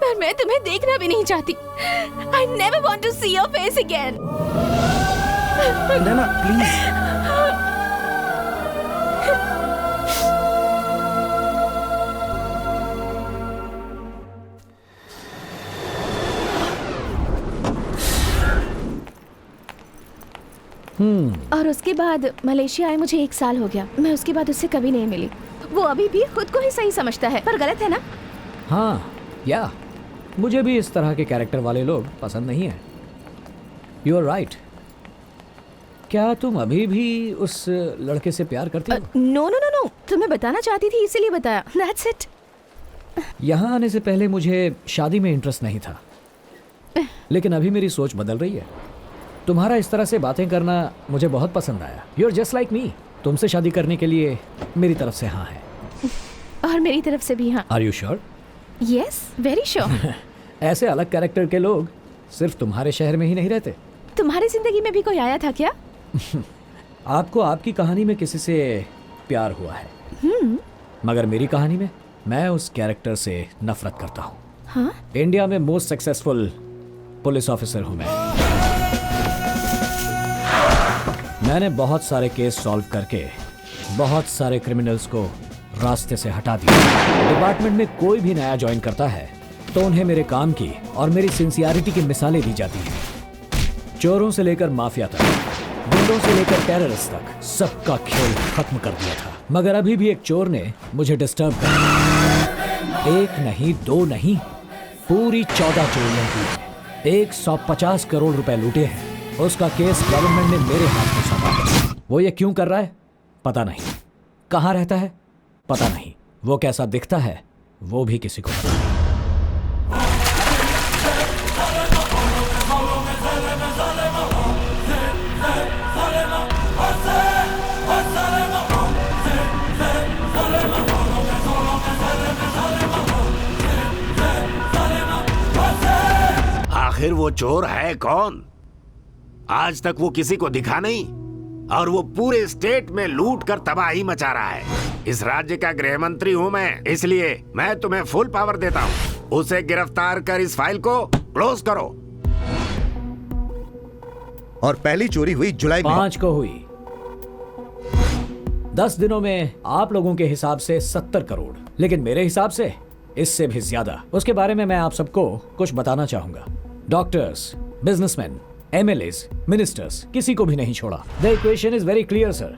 पर मैं तुम्हें देखना भी नहीं चाहती। I never want to see your face again.
Naina please.
और उसके बाद मलेशिया आए मुझे 1 साल हो गया। मैं उसके बाद उससे कभी नहीं मिली। वो अभी भी खुद को ही सही समझता है, पर गलत है ना?
हाँ या मुझे भी इस तरह के कैरेक्टर वाले लोग पसंद नहीं है। You are right. क्या तुम अभी भी उस लड़के से प्यार करती हो?
नो नो नो नो, तुम्हें बताना चाहती थी इसीलिए बताया। That's it.
यहाँ आने से पहले मुझे शादी में इंटरेस्ट नहीं था, लेकिन अभी मेरी सोच बदल रही है। तुम्हारा इस तरह से बातें करना मुझे बहुत पसंद आया। You are just like me. तुमसे शादी करने के लिए मेरी तरफ से हाँ है।
और मेरी तरफ से भी हाँ।
Are you sure?
Yes, very sure.
ऐसे अलग कैरेक्टर के लोग सिर्फ तुम्हारे शहर में ही नहीं रहते।
तुम्हारी जिंदगी में भी कोई आया था क्या?
आपको आपकी कहानी में किसी से प्यार हुआ है, मगर मेरी कहानी में मैं उस कैरेक्टर से नफरत करता हूँ।
हाँ?
इंडिया में मोस्ट सक्सेसफुल पुलिस ऑफिसर हूँ मैं। मैंने बहुत सारे केस सॉल्व करके बहुत सारे क्रिमिनल्स को रास्ते से हटा दिया। डिपार्टमेंट में कोई भी नया ज्वाइन करता है तो उन्हें मेरे काम की और मेरी सिंसियरिटी की मिसालें दी जाती हैं। चोरों से लेकर माफिया तक, गुंडों से लेकर टेररिस्ट तक, सबका खेल खत्म कर दिया था। मगर अभी भी एक चोर ने मुझे डिस्टर्ब कर दिया। 1 नहीं 2 नहीं, पूरी 14 चोरियां की है। 150 करोड़ रुपए लूटे हैं। उसका केस गवर्नमेंट ने मेरे हाथ में सौंपा है। वो ये क्यों कर रहा है पता नहीं, कहाँ रहता है पता नहीं, वो कैसा दिखता है वो भी किसी को पता नहीं।
आखिर वो चोर है कौन? आज तक वो किसी को दिखा नहीं, और वो पूरे स्टेट में लूट कर तबाही मचा रहा है। इस राज्य का गृह मंत्री हूँ मैं, इसलिए मैं तुम्हें फुल पावर देता हूँ। उसे गिरफ्तार कर इस फाइल को क्लोज करो।
और पहली चोरी हुई जुलाई में।
5 को हुई। 10 दिनों में आप लोगों के हिसाब से 70 करोड़, लेकिन मेरे हिसाब से इससे भी ज्यादा। उसके बारे में मैं आप सबको कुछ बताना चाहूंगा। डॉक्टर्स, बिजनेसमैन, एमएलएस, मिनिस्टर्स, किसी को भी नहीं छोड़ा। The equation is very clear sir.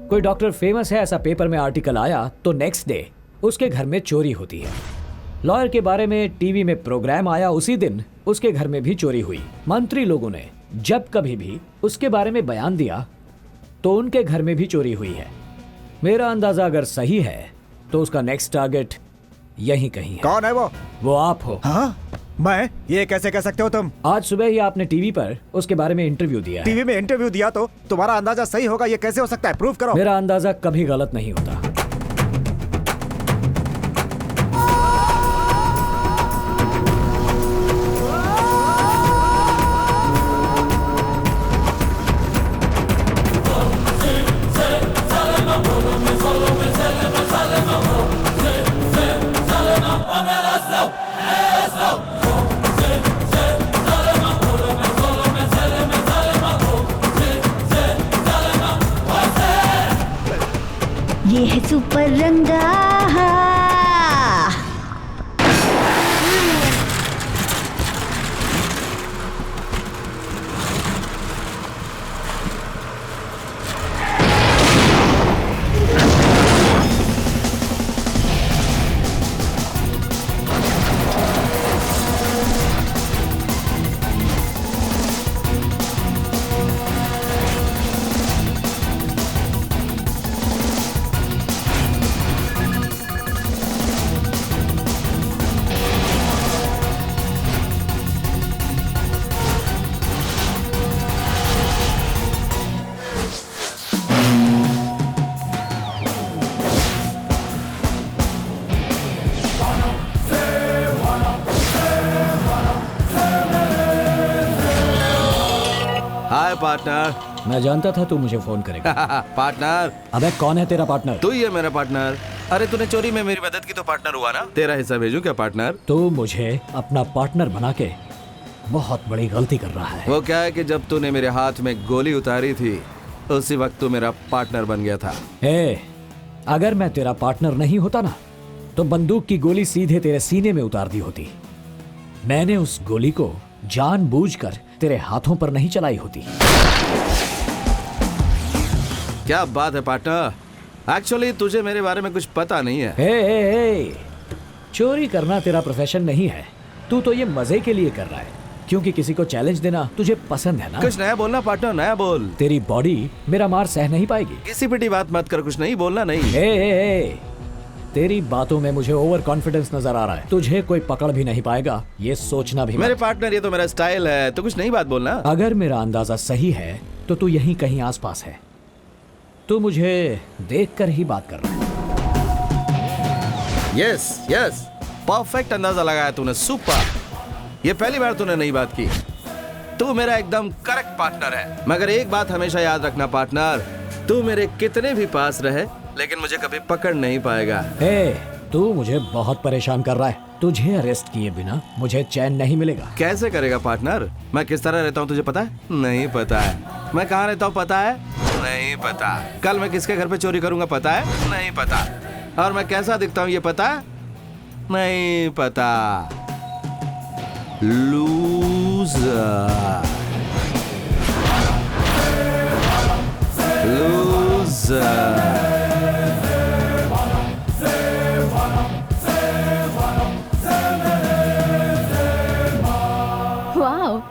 कोई डॉक्टर फेमस है, ऐसा पेपर में आर्टिकल आया तो नेक्स्ट डे उसके घर में चोरी होती है। लॉयर के बारे में टीवी में प्रोग्राम आया, उसी दिन उसके घर में भी चोरी हुई। मंत्री लोगों ने जब कभी भी उसके बारे में बयान दिया तो उनके घर में भी चोरी हुई है। मेरा अंदाजा अगर सही है तो उसका नेक्स्ट टारगेट यहीं कहीं है।
कौन है वो?
वो आप हो।
हाँ? मैं? ये कैसे कह सकते हो तुम?
आज सुबह ही आपने टीवी पर उसके बारे में इंटरव्यू दिया है।
टीवी में इंटरव्यू दिया तो तुम्हारा अंदाजा सही होगा, ये कैसे हो सकता है? प्रूव करो।
मेरा अंदाजा कभी गलत नहीं होता।
ये है सुपर रंगा।
हाय पार्टनर।
मैं जानता था तू मुझे फोन करेगा।
पार्टनर।
अबे कौन है तेरा पार्टनर?
तू ही है मेरा पार्टनर। अरे तूने चोरी में मेरी मदद की तो पार्टनर हुआ ना। तेरा हिस्सा भेजूं क्या पार्टनर?
तू मुझे अपना पार्टनर बना के बहुत बड़ी गलती कर रहा है।
वो क्या है कि जब तूने मेरे हाथ में गोली उतारी थी उसी वक्त तू मेरा पार्टनर बन गया था।
अगर मैं तेरा पार्टनर नहीं होता ना तो बंदूक की गोली सीधे तेरे सीने में उतार दी होती। मैंने उस गोली को जानबूझकर तेरे हाथों पर नहीं चलाई होती।
क्या बात है पार्टनर, एक्चुअली तुझे मेरे बारे में कुछ पता नहीं है।
चोरी करना तेरा प्रोफेशन नहीं है। तू तो ये मजे के लिए कर रहा है क्योंकि किसी को चैलेंज देना तुझे पसंद है ना।
कुछ नया बोलना पार्टनर, नया बोल।
तेरी बॉडी मेरा मार सह नहीं पाएगी।
किसी पिटी बात मत कर, कुछ नहीं बोलना नहीं।
तेरी बातों में मुझे ओवर कॉन्फिडेंस नजर आ रहा है। तुझे कोई पकड़ भी नहीं पाएगा, ये सोचना भी।
मेरे पार्टनर ये तो मेरा स्टाइल है, तो कुछ नई बात बोलना।
अगर मेरा अंदाजा सही है तो तू यहीं कहीं आसपास है। तू मुझे देखकर ही बात कर रहा है।
यस, परफेक्ट अंदाजा लगाया तूने, सुपर। ये पहली बार तूने नई बात की। तू मेरा एकदम करेक्ट पार्टनर है। मगर एक बात हमेशा याद रखना पार्टनर, तू मेरे कितने भी पास रहे लेकिन मुझे कभी पकड़ नहीं पाएगा।
तू मुझे बहुत परेशान कर रहा है। तुझे अरेस्ट किए बिना मुझे चैन नहीं मिलेगा।
कैसे करेगा पार्टनर? मैं किस तरह रहता हूँ तुझे पता है? नहीं पता है। मैं कहाँ रहता हूँ पता है? नहीं पता। कल मैं किसके घर पे चोरी करूंगा पता है? नहीं पता। और मैं कैसा दिखता हूँ ये पता है? नहीं पता। Loser.
Wow,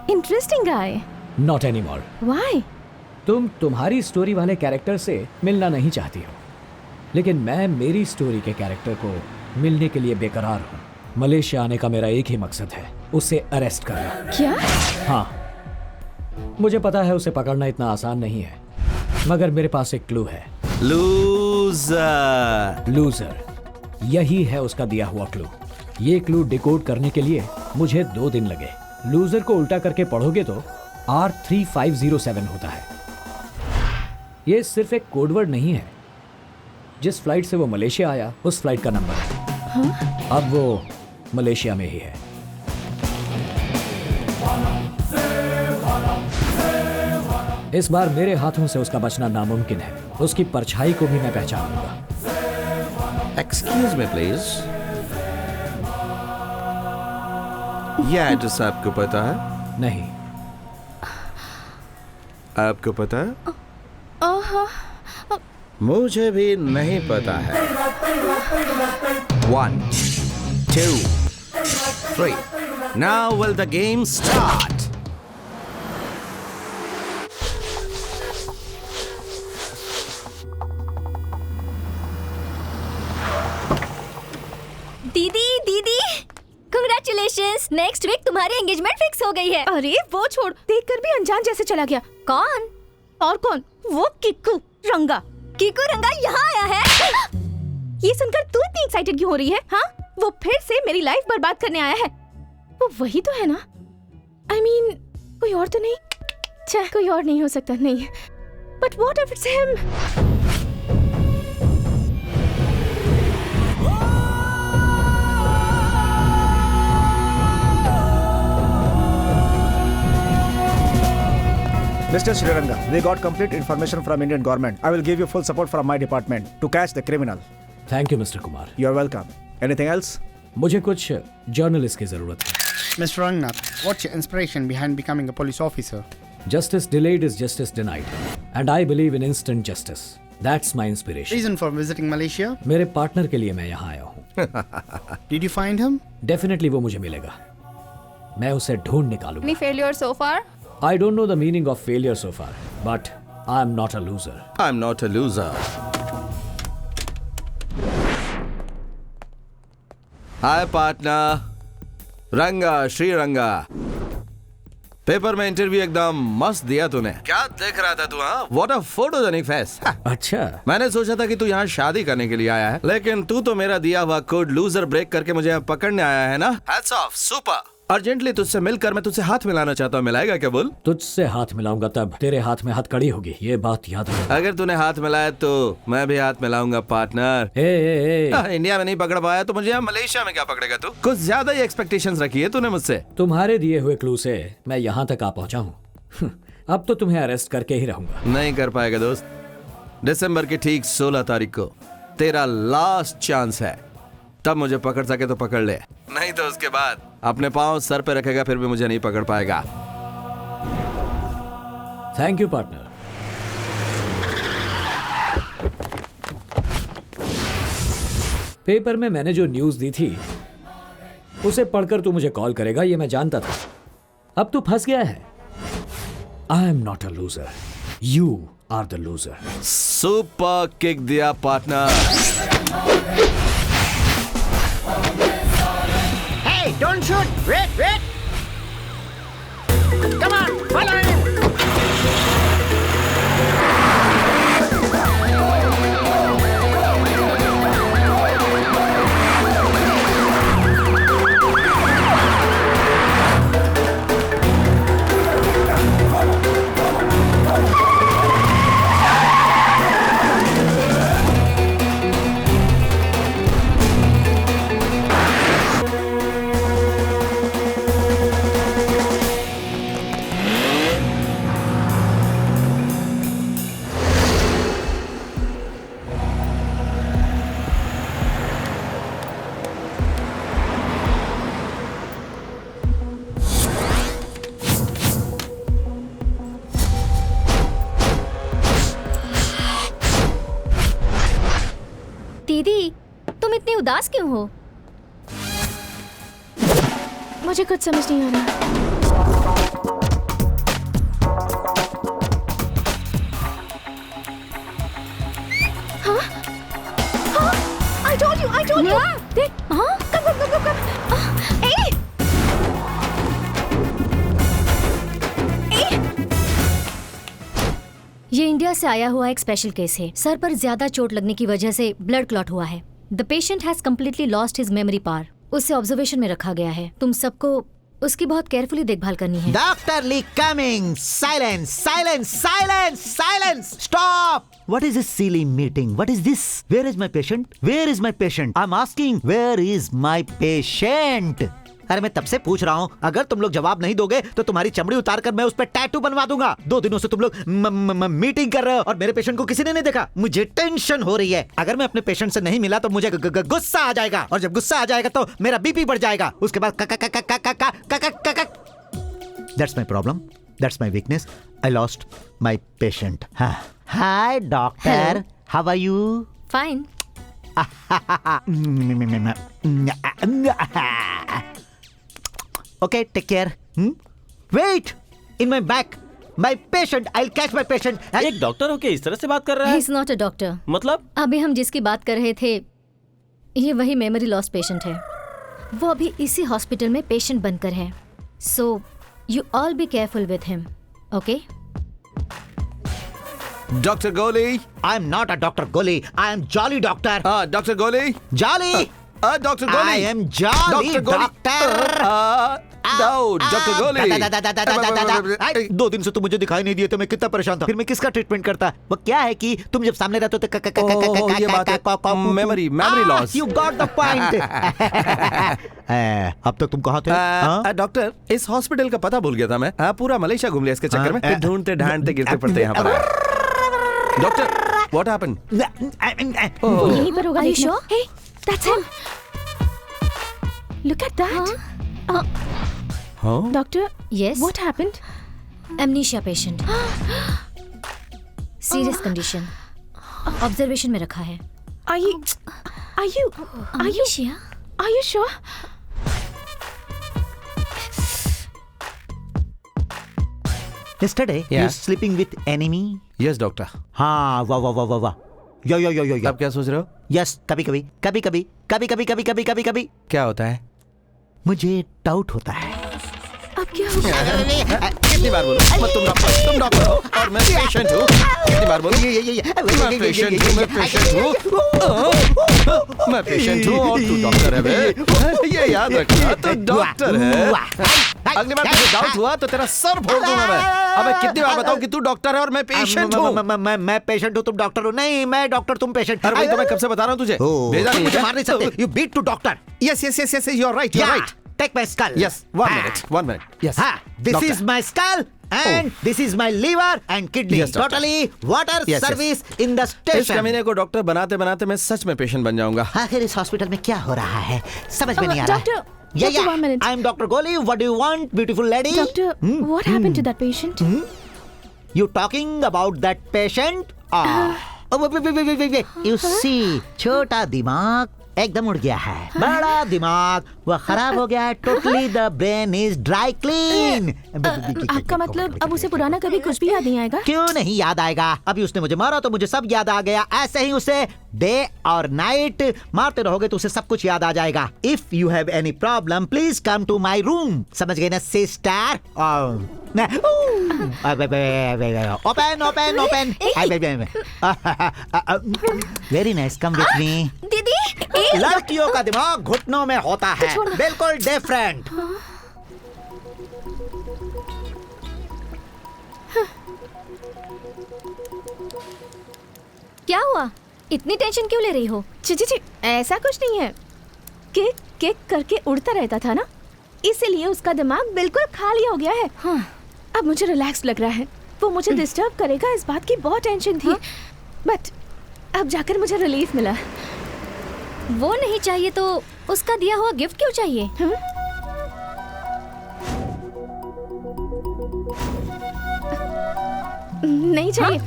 interesting guy.
Not anymore.
Why?
तुम तुम्हारी स्टोरी वाले कैरेक्टर से मिलना नहीं चाहती हो, लेकिन मैं मेरी स्टोरी के कैरेक्टर को मिलने के लिए बेकरार हूँ। मलेशिया आने का मेरा एक ही मकसद है, उसे अरेस्ट करना।
क्या?
हाँ, मुझे पता है उसे पकड़ना इतना आसान नहीं है, मगर मेरे पास एक क्लू है। लूजर, यही है उसका दिया हुआ क्लू। ये क्लू डिकोड करने के लिए मुझे 2 दिन लगे। लूजर को उल्टा करके पढ़ोगे तो R3507 होता है। ये सिर्फ एक कोडवर्ड नहीं है। जिस फ्लाइट से वो मलेशिया आया उस फ्लाइट का नंबर है।
हाँ?
अब वो मलेशिया में ही है। इस बार मेरे हाथों से उसका बचना नामुमकिन है। उसकी परछाई को भी मैं पहचान लूंगा।
एक्सक्यूज मी प्लीज, यह एड्रेस आपको पता है?
नहीं।
आपको पता है? मुझे भी नहीं पता है। 1, 2, 3 Now will the game start?
दीदी कांग्रेचुलेशंस, नेक्स्ट वीक तुम्हारी एंगेजमेंट फिक्स हो गई है।
अरे वो छोड़, देखकर भी अनजान जैसे चला गया।
कौन?
और कौन? वो किक्कू रंगा।
किक्कू रंगा यहाँ आया है?
ये सुनकर तू इतनी एक्साइटेड क्यों हो रही है? हाँ, वो फिर से मेरी लाइफ बर्बाद करने आया है। वो वही तो है ना? I mean, कोई और तो नहीं? अच्छा, कोई और नहीं हो सकता। नहीं, but what if it's him?
Mr. Sriranga, we got complete information from Indian government. I will give you full support from my department to catch the criminal.
Thank you mister Kumar.
You are welcome. Anything else?
मुझे कुछ journalist की जरूरत है।
Mr. Rangnath, what's your inspiration behind becoming a police officer?
Justice delayed is justice denied, and I believe in instant justice. That's my inspiration.
Reason for visiting Malaysia?
मेरे partner के लिए मैं यहाँ आया हूँ।
Did you find him?
Definitely वो मुझे मिलेगा। मैं उसे ढूंढ निकालूंगा।
Any failure so far?
I don't know the meaning of failure so far, but I'm not a loser.
I'm not a loser. Hi partner, रंगा, श्री रंगा। पेपर में इंटरव्यू एकदम मस्त दिया तूने। क्या देख रहा था तू? हाँ, व्हाट अ फोटोजेनिक फेस।
अच्छा,
मैंने सोचा था कि तू यहाँ शादी करने के लिए आया है, लेकिन तू तो मेरा दिया हुआ कोड लूजर ब्रेक करके मुझे यहाँ पकड़ने आया है ना। Hats off, super. अर्जेंटली तुझसे मिलकर मैं तुझसे हाथ मिलाना चाहता हूँ, मिलाएगा क्या? बोल।
तुझसे हाथ मिलाऊंगा तब तेरे हाथ में हथकड़ी होगी, ये बात याद रख।
अगर तूने हाथ मिलाया तो मैं भी हाथ मिलाऊंगा पार्टनर। इंडिया में नहीं पकड़ पाया तो मुझे यहाँ मलेशिया में क्या पकड़ेगा तू? कुछ ज्यादा ही एक्सपेक्टेशंस रखी है तूने मुझसे।
तुम्हारे दिए हुए क्लू से मैं यहाँ तक आ पहुँचा हूँ। अब तो तुम्हें अरेस्ट करके ही रहूंगा।
नहीं कर पाएगा दोस्त। दिसंबर की ठीक 16 तारीख को तेरा लास्ट चांस है, तब मुझे पकड़ सके तो पकड़ ले, नहीं तो उसके बाद अपने पाँव सर पे रखेगा फिर भी मुझे नहीं पकड़ पाएगा।
Thank you partner. पेपर में मैंने जो न्यूज दी थी उसे पढ़कर तू मुझे कॉल करेगा, ये मैं जानता था। अब तू फंस गया है। I am not a loser, you are the loser.
Super kick दिया partner.
Hey, don't shoot! Wait, wait! Come on, follow him!
दीदी, तुम इतनी उदास क्यों हो?
मुझे कुछ समझ नहीं आ रहा। हाँ? हाँ? I told you! देख, हाँ? Come. ए!
ये इंडिया से आया हुआ एक स्पेशल केस है। सर पर ज्यादा चोट लगने की वजह से ब्लड क्लॉट हुआ है। The patient has completely lost his memory power. उसे ऑब्जर्वेशन में रखा गया है। तुम सबको उसकी बहुत केयरफुली देखभाल करनी है।
Doctor Lee coming. Silence, silence, silence, silence. Stop. What is this silly meeting? What is this? Where is my patient? Where is my patient? I'm asking, where is my patient? अरे मैं तब से पूछ रहा हूँ, अगर तुम लोग जवाब नहीं दोगे तो तुम्हारी चमड़ी उतार कर मैं उस पर टैटू बनवा दूंगा। 2 दिनों से तुम लोग मीटिंग कर रहे हो और मेरे पेशेंट को किसी ने नहीं देखा। मुझे टेंशन हो रही है। अगर मैं अपने पेशेंट से नहीं मिला तो मुझे गुस्सा आ जाएगा, और जब गुस्सा आ जाएगा तो मेरा बीपी बढ़ जाएगा। उसके बाद that's my problem, that's my weakness. I lost my patient. Hi doctor, how are you?
Fine.
Okay, take care. Wait! In my back, my patient. I'll catch my patient.
एक डॉक्टर होके इस तरह से बात कर रहा है?
He's not a doctor.
मतलब?
अभी हम जिसकी बात कर रहे थे, ये वही मेमोरी लॉस पेशेंट है। वो अभी इसी हॉस्पिटल में पेशेंट बनकर है। So you all be careful with him, okay?
Doctor गोली।
I am not a Dr. Goli. I am Jolly Doctor.
Doctor गोली।
Jolly.
डॉक्टर गोली।
I am Jolly Doctor.
Doctor गोली।
2 दिन से तुम मुझे दिखाई नहीं दिए तो मैं कितना परेशान था। फिर मैं किसका ट्रीटमेंट करता? वो क्या है कि तुम जब सामने रहते हो
ये बात है memory loss.
You got the point. अब तक तुम कहाँ थे?
डॉक्टर, इस हॉस्पिटल का पता भूल गया था मैं। पूरा मलेशिया घूम लिया इसके चक्कर में। फिर ढूंढते ढांढते गिरते पड़ते यहाँ पर। Doctor, what happened?
वो यहीं पर होगा। Are you sure? Hey, that's him. Look at that. Doctor,
yes.
What happened?
Amnesia patient. Serious condition. Observation में रखा है.
Are you
Amnesia?
Are you sure?
Yesterday, you sleeping with enemy?
Yes, doctor.
हाँ, वाह। यो।
आप क्या सोच रहे हो?
यस, कभी कभी
क्या होता है?
मुझे डाउट होता है।
अब क्या होगा?
कितनी बार बोलूं? तुम डॉक्टर हो और मैं पेशेंट हूँ। कितनी बार बोलूं? मैं पेशेंट हूँ, मैं पेशेंट हूँ, मैं पेशेंट हूँ और तू डॉक्टर है बे। ये याद रखना, तू डॉक्टर है। अगली बार तुझे डाउट हुआ तो तेरा सर फोड़ दूंगा मैं। अबे कितनी बार बताऊं कि तू डॉक्टर है और मैं पेशेंट हूँ?
मैं पेशेंट हूँ, तुम डॉक्टर हो। नहीं, मैं डॉक्टर, तुम पेशेंट।
अरे भाई तो मैं कब से बता रहा हूँ तुझे, भेजा नहीं है?
मार नहीं सकते। You beat to doctor.
Yes, yes, yes, yes, you are right, you are right.
Take my skull.
Yes, 1 minute, 1 minute. Yes.
This
Doctor.
is my skull and this is my liver and kidney.
Yes, doctor.
Totally water
Yes,
service in the
इस
station.
कमीने को doctor बनाते बनाते मैं सच में patient बन जाऊंगा।
आखिर इस हॉस्पिटल में क्या हो रहा है समझ में नहीं आ रहा है।
Doctor, 1 minute.
I'm Dr. Goli. What do you want, beautiful lady?
Doctor, what happened to that patient?
You talking about that patient? Wait. You see, छोटा दिमाग एकदम उड़ गया है, बड़ा दिमाग वह खराब हो गया है। Totally the brain is dry clean.
आपका मतलब अब उसे पुराना कभी कुछ भी याद नहीं आएगा?
क्यों नहीं याद आएगा? अभी उसने मुझे मारा तो मुझे सब याद आ गया। ऐसे ही उसे डे और नाइट मारते रहोगे तो उसे सब कुछ याद आ जाएगा। If you have any problem please come to my room. समझ गए ना sister? Open. Very nice, come with me.
दीदी
लड़कियों का दिमाग घुटनों में होता है, बिल्कुल डिफरेंट।
क्या हुआ? इतनी टेंशन क्यों ले रही हो?
जी ऐसा कुछ नहीं है। किक किक करके उड़ता रहता था ना, इसीलिए उसका दिमाग बिल्कुल खाली हो गया है। अब मुझे रिलैक्स लग रहा है। वो मुझे डिस्टर्ब करेगा इस बात की बहुत टेंशन थी, बट अब जाकर मुझे रिलीफ मिला।
वो नहीं चाहिए तो उसका दिया हुआ गिफ्ट क्यों चाहिए?
नहीं चाहिए।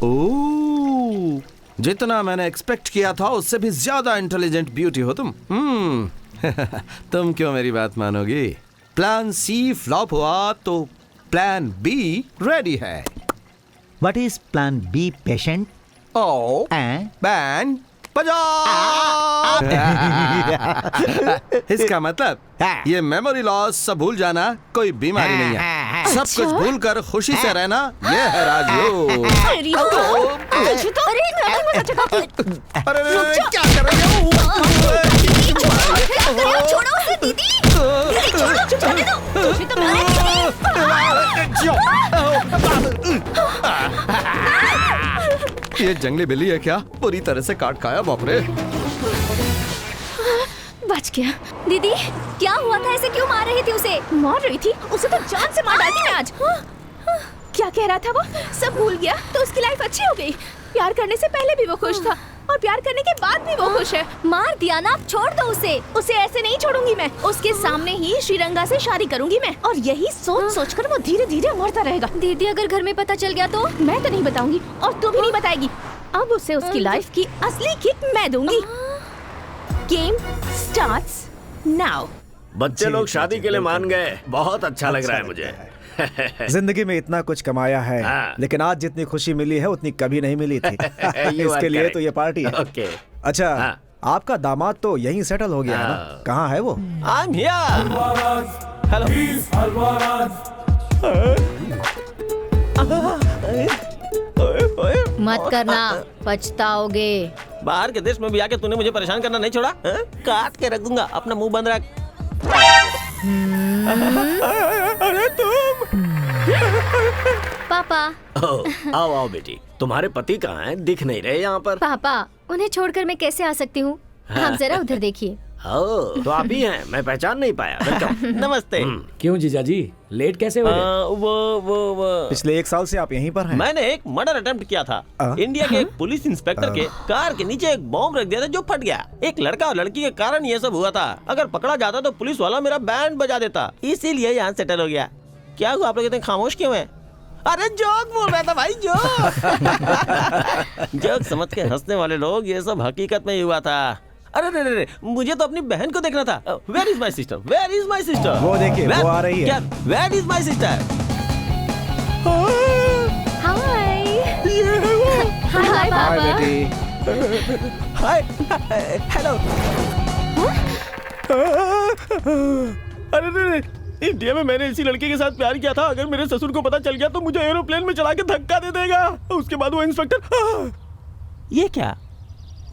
ओह, जितना मैंने एक्सपेक्ट किया था उससे भी ज्यादा इंटेलिजेंट ब्यूटी हो तुम। तुम क्यों मेरी बात मानोगी? प्लान सी फ्लॉप हुआ तो प्लान बी रेडी है।
What is plan B, patient?
ओ बैंड बजा। इसका मतलब ये मेमोरी लॉस सब भूल जाना कोई बीमारी नहीं है। सब कुछ भूल कर खुशी से रहना ये है राजयोग। अरे क्या कर रही हो?
छोड़ो उसे दीदी। छोड़ो, जाने दो। तुझे तो
ये जंगली बिल्ली है क्या? पूरी तरह से काट खाया, बाप रे।
बच गया।
दीदी क्या हुआ था? ऐसे क्यों मार रही थी उसे?
मार रही थी उसे तो जान से मार डालती मैं आज। क्या कह रहा था वो? सब भूल गया तो उसकी लाइफ अच्छी हो गई। प्यार करने से पहले भी वो खुश था और प्यार करने के बाद भी वो खुश है।
मार दिया ना, अब छोड़ दो उसे।
उसे ऐसे नहीं छोड़ूंगी मैं। उसके सामने ही श्रीरंगा से शादी करूंगी मैं, और यही सोच सोच कर वो धीरे धीरे मरता रहेगा।
दीदी अगर घर में पता चल गया तो?
मैं तो नहीं बताऊंगी और तू भी नहीं बताएगी। अब उसे उसकी लाइफ की असली किक मैं दूंगी। Game starts now.
बच्चे लोग शादी के लिए मान गए, बहुत अच्छा लग रहा है मुझे।
जिंदगी में इतना कुछ कमाया है, लेकिन आज जितनी खुशी मिली है उतनी कभी नहीं मिली थी। इसके लिए तो ये पार्टी है।
ओके।
अच्छा, आपका दामाद तो यहीं सेटल हो गया है ना? कहाँ है वो?
I'm here.
मत करना, पछताओगे।
बाहर के देश में भी आके तूने मुझे परेशान करना नहीं छोड़ा। काट के रख दूंगा। अपना मुंह बंद रख। अरे तुम
पापा।
आओ आओ बेटी, तुम्हारे पति कहाँ हैं? दिख नहीं रहे यहाँ पर।
पापा, उन्हें छोड़कर मैं कैसे आ सकती हूँ? आप जरा उधर देखिए।
तो आप ही हैं, मैं पहचान नहीं पाया। वेलकम।
नमस्ते।
क्यों जीजाजी लेट कैसे हो गए?
वो
पिछले 1 साल से आप यहीं पर हैं?
मैंने एक मर्डर अटेम्प्ट किया था। इंडिया के एक पुलिस इंस्पेक्टर के कार के नीचे एक बॉम्ब रख दिया था जो फट गया। एक लड़का और लड़की के कारण ये सब हुआ था। अगर पकड़ा जाता तो पुलिस वाला मेरा बैंड बजा देता, इसीलिए यहाँ सेटल हो गया। क्या हुआ, आप लोग इतने खामोश क्यों हैं? अरे जोक बोल रहा था भाई, जोक। जोक समझ के हंसने वाले लोग, ये सब हकीकत में ही हुआ था। अरे रे, मुझे तो अपनी बहन को देखना था। Where is my sister? Where is my sister?
वो देखिए, वो आ रही है।
Where is my sister?
हाय
हाय बेटी।
हाय, हेलो। अरे रे,
इंडिया में मैंने इसी लड़के के साथ प्यार किया था। अगर मेरे ससुर को पता चल गया तो मुझे एरोप्लेन में चढ़ा के धक्का दे देगा। उसके बाद वो इंस्पेक्टर।
ये क्या,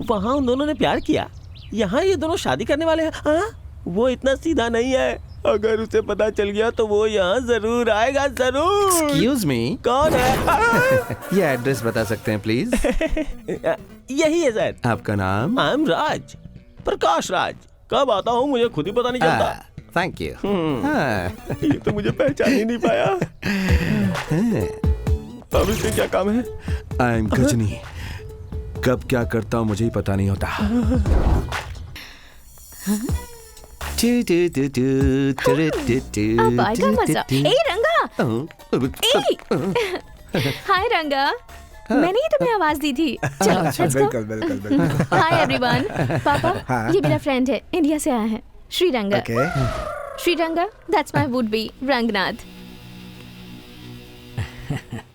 वहाँ उन दोनों ने प्यार किया, यहाँ ये दोनों शादी करने वाले हैं। हाँ? वो इतना सीधा नहीं है, अगर उसे पता चल गया तो वो यहाँ जरूर आएगा, जरूर।
एक्सक्यूज मी,
कौन है?
ये एड्रेस बता सकते हैं प्लीज?
यही है सर।
आपका नाम?
आई एम राज, प्रकाश राज। कब आता हूँ मुझे खुद ही पता नहीं चलता।
Thank you.
ये तो मुझे पहचान ही नहीं पाया। अब इससे क्या काम है?
I am Ghajini. कब क्या करता हूँ मुझे ही पता नहीं होता।
अब आएगा मजा। ए रंगा, हाय रंगा, मैंने ही तुम्हें आवाज दी थी। चलो let's go।
बिल्कुल।
Hi everyone. पापा, ये मेरा फ्रेंड है, इंडिया से आया है, Sriranga. Sriranga, that's my would be Ranganath.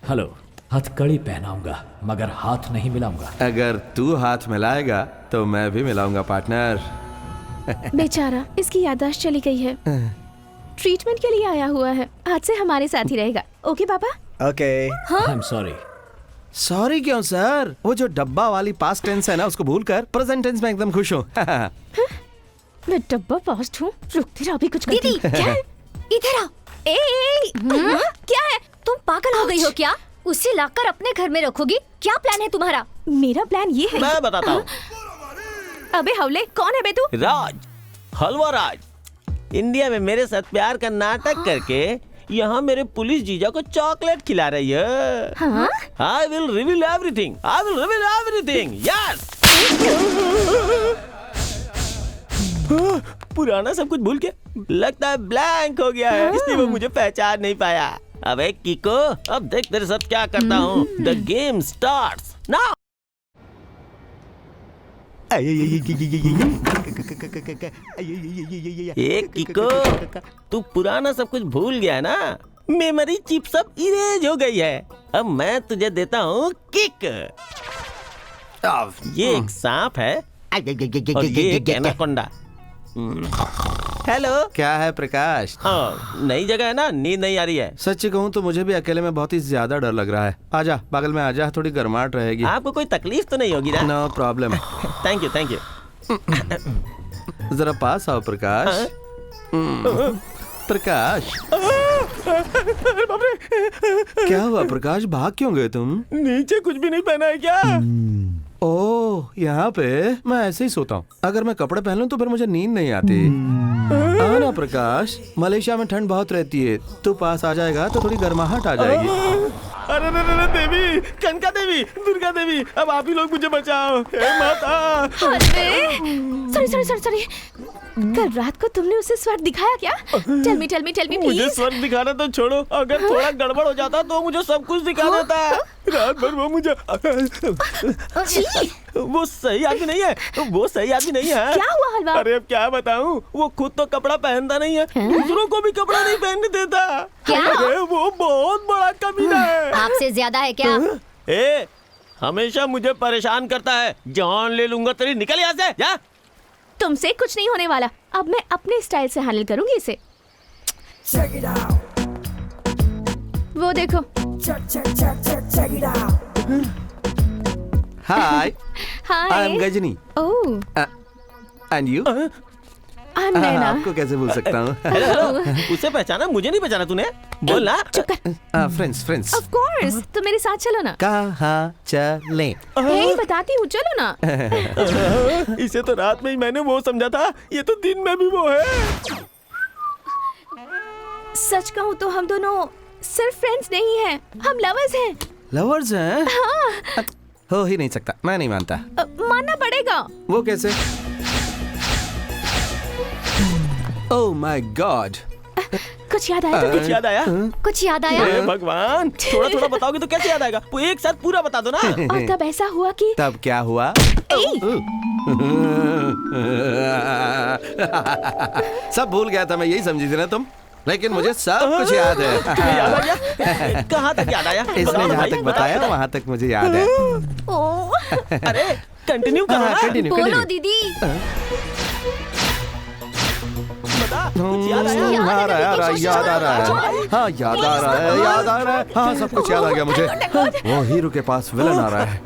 Hello. हथकड़ी पहनाऊंगा मगर हाथ नहीं मिलाऊंगा।
अगर तू हाथ मिलाएगा तो मैं भी मिलाऊंगा पार्टनर।
बेचारा, इसकी याददाश्त चली गई है। ट्रीटमेंट के लिए आया हुआ है, आज से हमारे साथ ही रहेगा। ओके पापा?
Okay.
I am sorry.
Sorry क्यों सर? वो जो डब्बा वाली पास्ट टेंस है ना, उसको भूलकर प्रेजेंट टेंस में एकदम खुश हूँ।
मैं डब्बा पास्ट हूँ? रुक, तेरा अभी कुछ करती
दीदी,
हूँ। क्या है?
इधर आओ।
क्या है?
तुम पागल हो गई हो क्या? उसे लाकर अपने घर में रखोगी? क्या प्लान है तुम्हारा?
मेरा प्लान ये है।
मैं बताता हूँ।
अबे हवले, कौन है बे तू?
राज, हलवा राज। इंडिया में मेरे साथ प्यार का नाटक करके यहाँ मेरे पुलिस जीजा को चॉकलेट खिला रही है।
हाँ?
I will reveal everything. I will reveal everything. Yes. पुराना सब कुछ भूल के लगता है ब्लैंक हो गया है, इसलिए वो मुझे पहचान नहीं पाया। अबे किको, अब देख तेरे साथ क्या करता हूँ। The game starts now. एक किको, तू पुराना सब कुछ भूल गया ना? मेमोरी चिप सब इरेज हो गई है। अब मैं तुझे देता हूँ किक। ये एक सांप है और ये एक एनाकोंडा। हेलो।
क्या है प्रकाश?
हाँ, नई जगह है ना, नींद नहीं आ रही है।
सच कहूँ तो मुझे भी अकेले में बहुत ही ज्यादा डर लग रहा है। आजा बगल में आजा, थोड़ी गर्माहट रहेगी।
आपको कोई तकलीफ तो नहीं होगी ना?
No problem.
Thank you thank you.
जरा पास आओ प्रकाश। प्रकाश, क्या हुआ प्रकाश? भाग क्यों गए तुम?
नीचे कुछ भी नहीं पहना है क्या?
ओह, यहाँ पे मैं ऐसे ही सोता हूँ। अगर मैं कपड़े पहन लूं तो फिर मुझे नींद नहीं आती। आना प्रकाश, मलेशिया में ठंड बहुत रहती है, तू पास आ जाएगा तो थोड़ी गर्माहट आ जाएगी।
अरे देवी, कनका देवी, दुर्गा देवी, अब आप ही लोग मुझे बचाओ। हे माता।
सॉरी। कल रात को तुमने उसे स्वर्ग दिखाया क्या? टेल मी
मुझे
प्लीज।
स्वर्ग दिखाना तो छोड़ो, अगर थोड़ा गड़बड़ हो जाता तो मुझे सब कुछ दिखा देता। रात भर वो मुझे वो सही आदमी नहीं है, वो सही आदमी नहीं है।
क्या हुआ हलवा?
अरे अब क्या बताऊं, वो खुद तो कपड़ा पहनता नहीं है, दूसरों को भी कपड़ा नहीं पहनने देता।
क्या?
अरे वो बहुत बड़ा कमीना है।
आपसे ज्यादा है क्या?
ए, हमेशा मुझे परेशान करता है। जान ले लूंगा तेरी, निकल यहाँ से जा।
तुमसे कुछ नहीं होने वाला, अब मैं अपने स्टाइल से हैंडल करूंगी इसे। वो देखो।
Hi,
hi.
I am Ghajini.
Oh,
and you?
I am Naina.
आपको कैसे भूल सकता हूँ?
हेलो, उसे पहचाना, मुझे नहीं पहचाना तूने? बोल ना।
फ्रेंड्स।
ऑफ कोर्स, तो मेरे साथ चलो ना।
कहाँ चलें?
हे, बताती हूँ, चलो ना।
इसे तो रात में ही मैंने वो समझा था, ये तो दिन में भी वो है।
सच कहूँ तो हम दोनों सिर्फ फ्रेंड्स नहीं हैं, हम लवर्स हैं।
लवर्स हैं?
हाँ।
हो ही नहीं सकता, मैं नहीं मानता।
मानना पड़ेगा।
वो कैसे? Oh my God.
कुछ याद आया तुम्हें?
कुछ याद आया?
कुछ याद आया?
हे भगवान, थोड़ा थोड़ा बताओगे तो कैसे याद आएगा? वो एक साथ पूरा बता दो ना।
और तब ऐसा हुआ कि
तब क्या हुआ? सब भूल गया था मैं, यही समझी थी ना तुम, लेकिन मुझे सब कुछ याद है।
याद आ गया? कहाँ तक याद आया?
इसने जहाँ तक बताया था वहाँ तक मुझे याद है।
अरे कंटिन्यू करो ना।
बोलो दीदी।
आ रहा है, याद आ रहा है। हाँ, याद आ रहा है, याद आ रहा है। हाँ, सब कुछ याद आ गया मुझे। वो हीरो के पास विलन आ रहा है।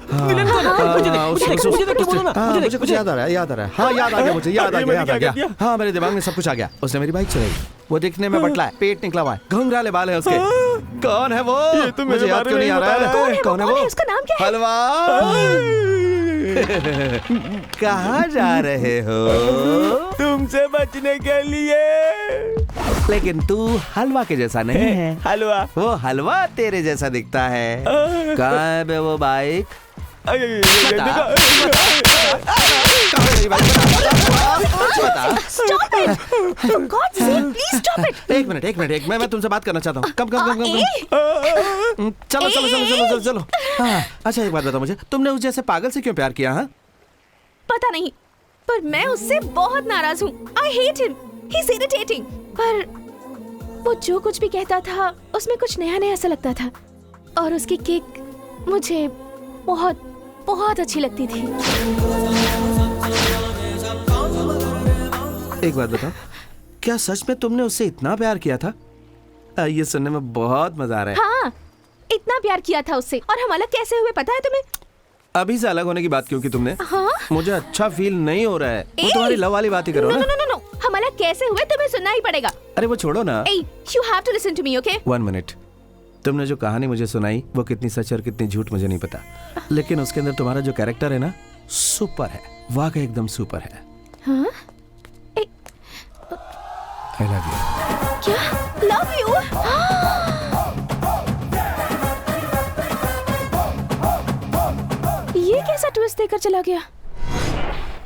मुझे कुछ याद आ रहा है, याद आ रहा है। हाँ, याद आ गया मुझे, याद आ गया। हाँ, मेरे दिमाग में सब कुछ आ गया। उसने मेरी बाइक चलाई, वो दिखने में बटला है, पेट निकला हुआ है, घुंघराले बाल है उसके। कौन है वो? मुझे याद क्यों नहीं आ रहा है? कौन है वो?
उसका नाम क्या है?
हलवा। कहाँ जा रहे हो?
तुमसे बचने के लिए।
लेकिन तू हलवा के जैसा नहीं है।
हलवा?
वो हलवा तेरे जैसा दिखता है। कहाँ है बे वो बाइक? एक मिनट, मैं तुमसे बात करना चाहता हूँ। कम। चलो। हाँ, अच्छा एक बात बताओ मुझे, तुमने उस जैसे पागल से क्यों प्यार किया? हाँ,
पता नहीं, पर मैं उससे बहुत नाराज हूँ। I hate him. He's irritating. पर वो जो कुछ भी कहता था उसमें कुछ नया सा लगता था, और उसकी केक मुझे बहुत बहुत अच्छी लगती थी।
एक बात बताओ, क्या सच में तुमने उससे इतना प्यार किया था? ये सुनने में बहुत मजा आ रहा है।
हाँ, इतना प्यार किया था उससे, और हम अलग कैसे हुए पता है तुम्हें?
अभी से अलग होने की बात क्यों की तुमने?
हाँ?
मुझे अच्छा फील नहीं हो रहा है। वो तुम्हारी लव वाली बात ही करो ना।
नो, हम अलग कैसे हुए तुम्हें सुनना ही पड़ेगा।
अरे वो छोड़ो ना।
You have to listen to me, okay?
1 minute. तुमने जो कहानी मुझे सुनाई वो कितनी सच और कितनी झूठ मुझे नहीं पता, लेकिन उसके अंदर तुम्हारा जो कैरेक्टर है ना, सुपर है, वाकई एकदम सुपर है।
हाँ?
I love you.
क्या? Love you? ये कैसा ट्विस्ट देकर चला गया?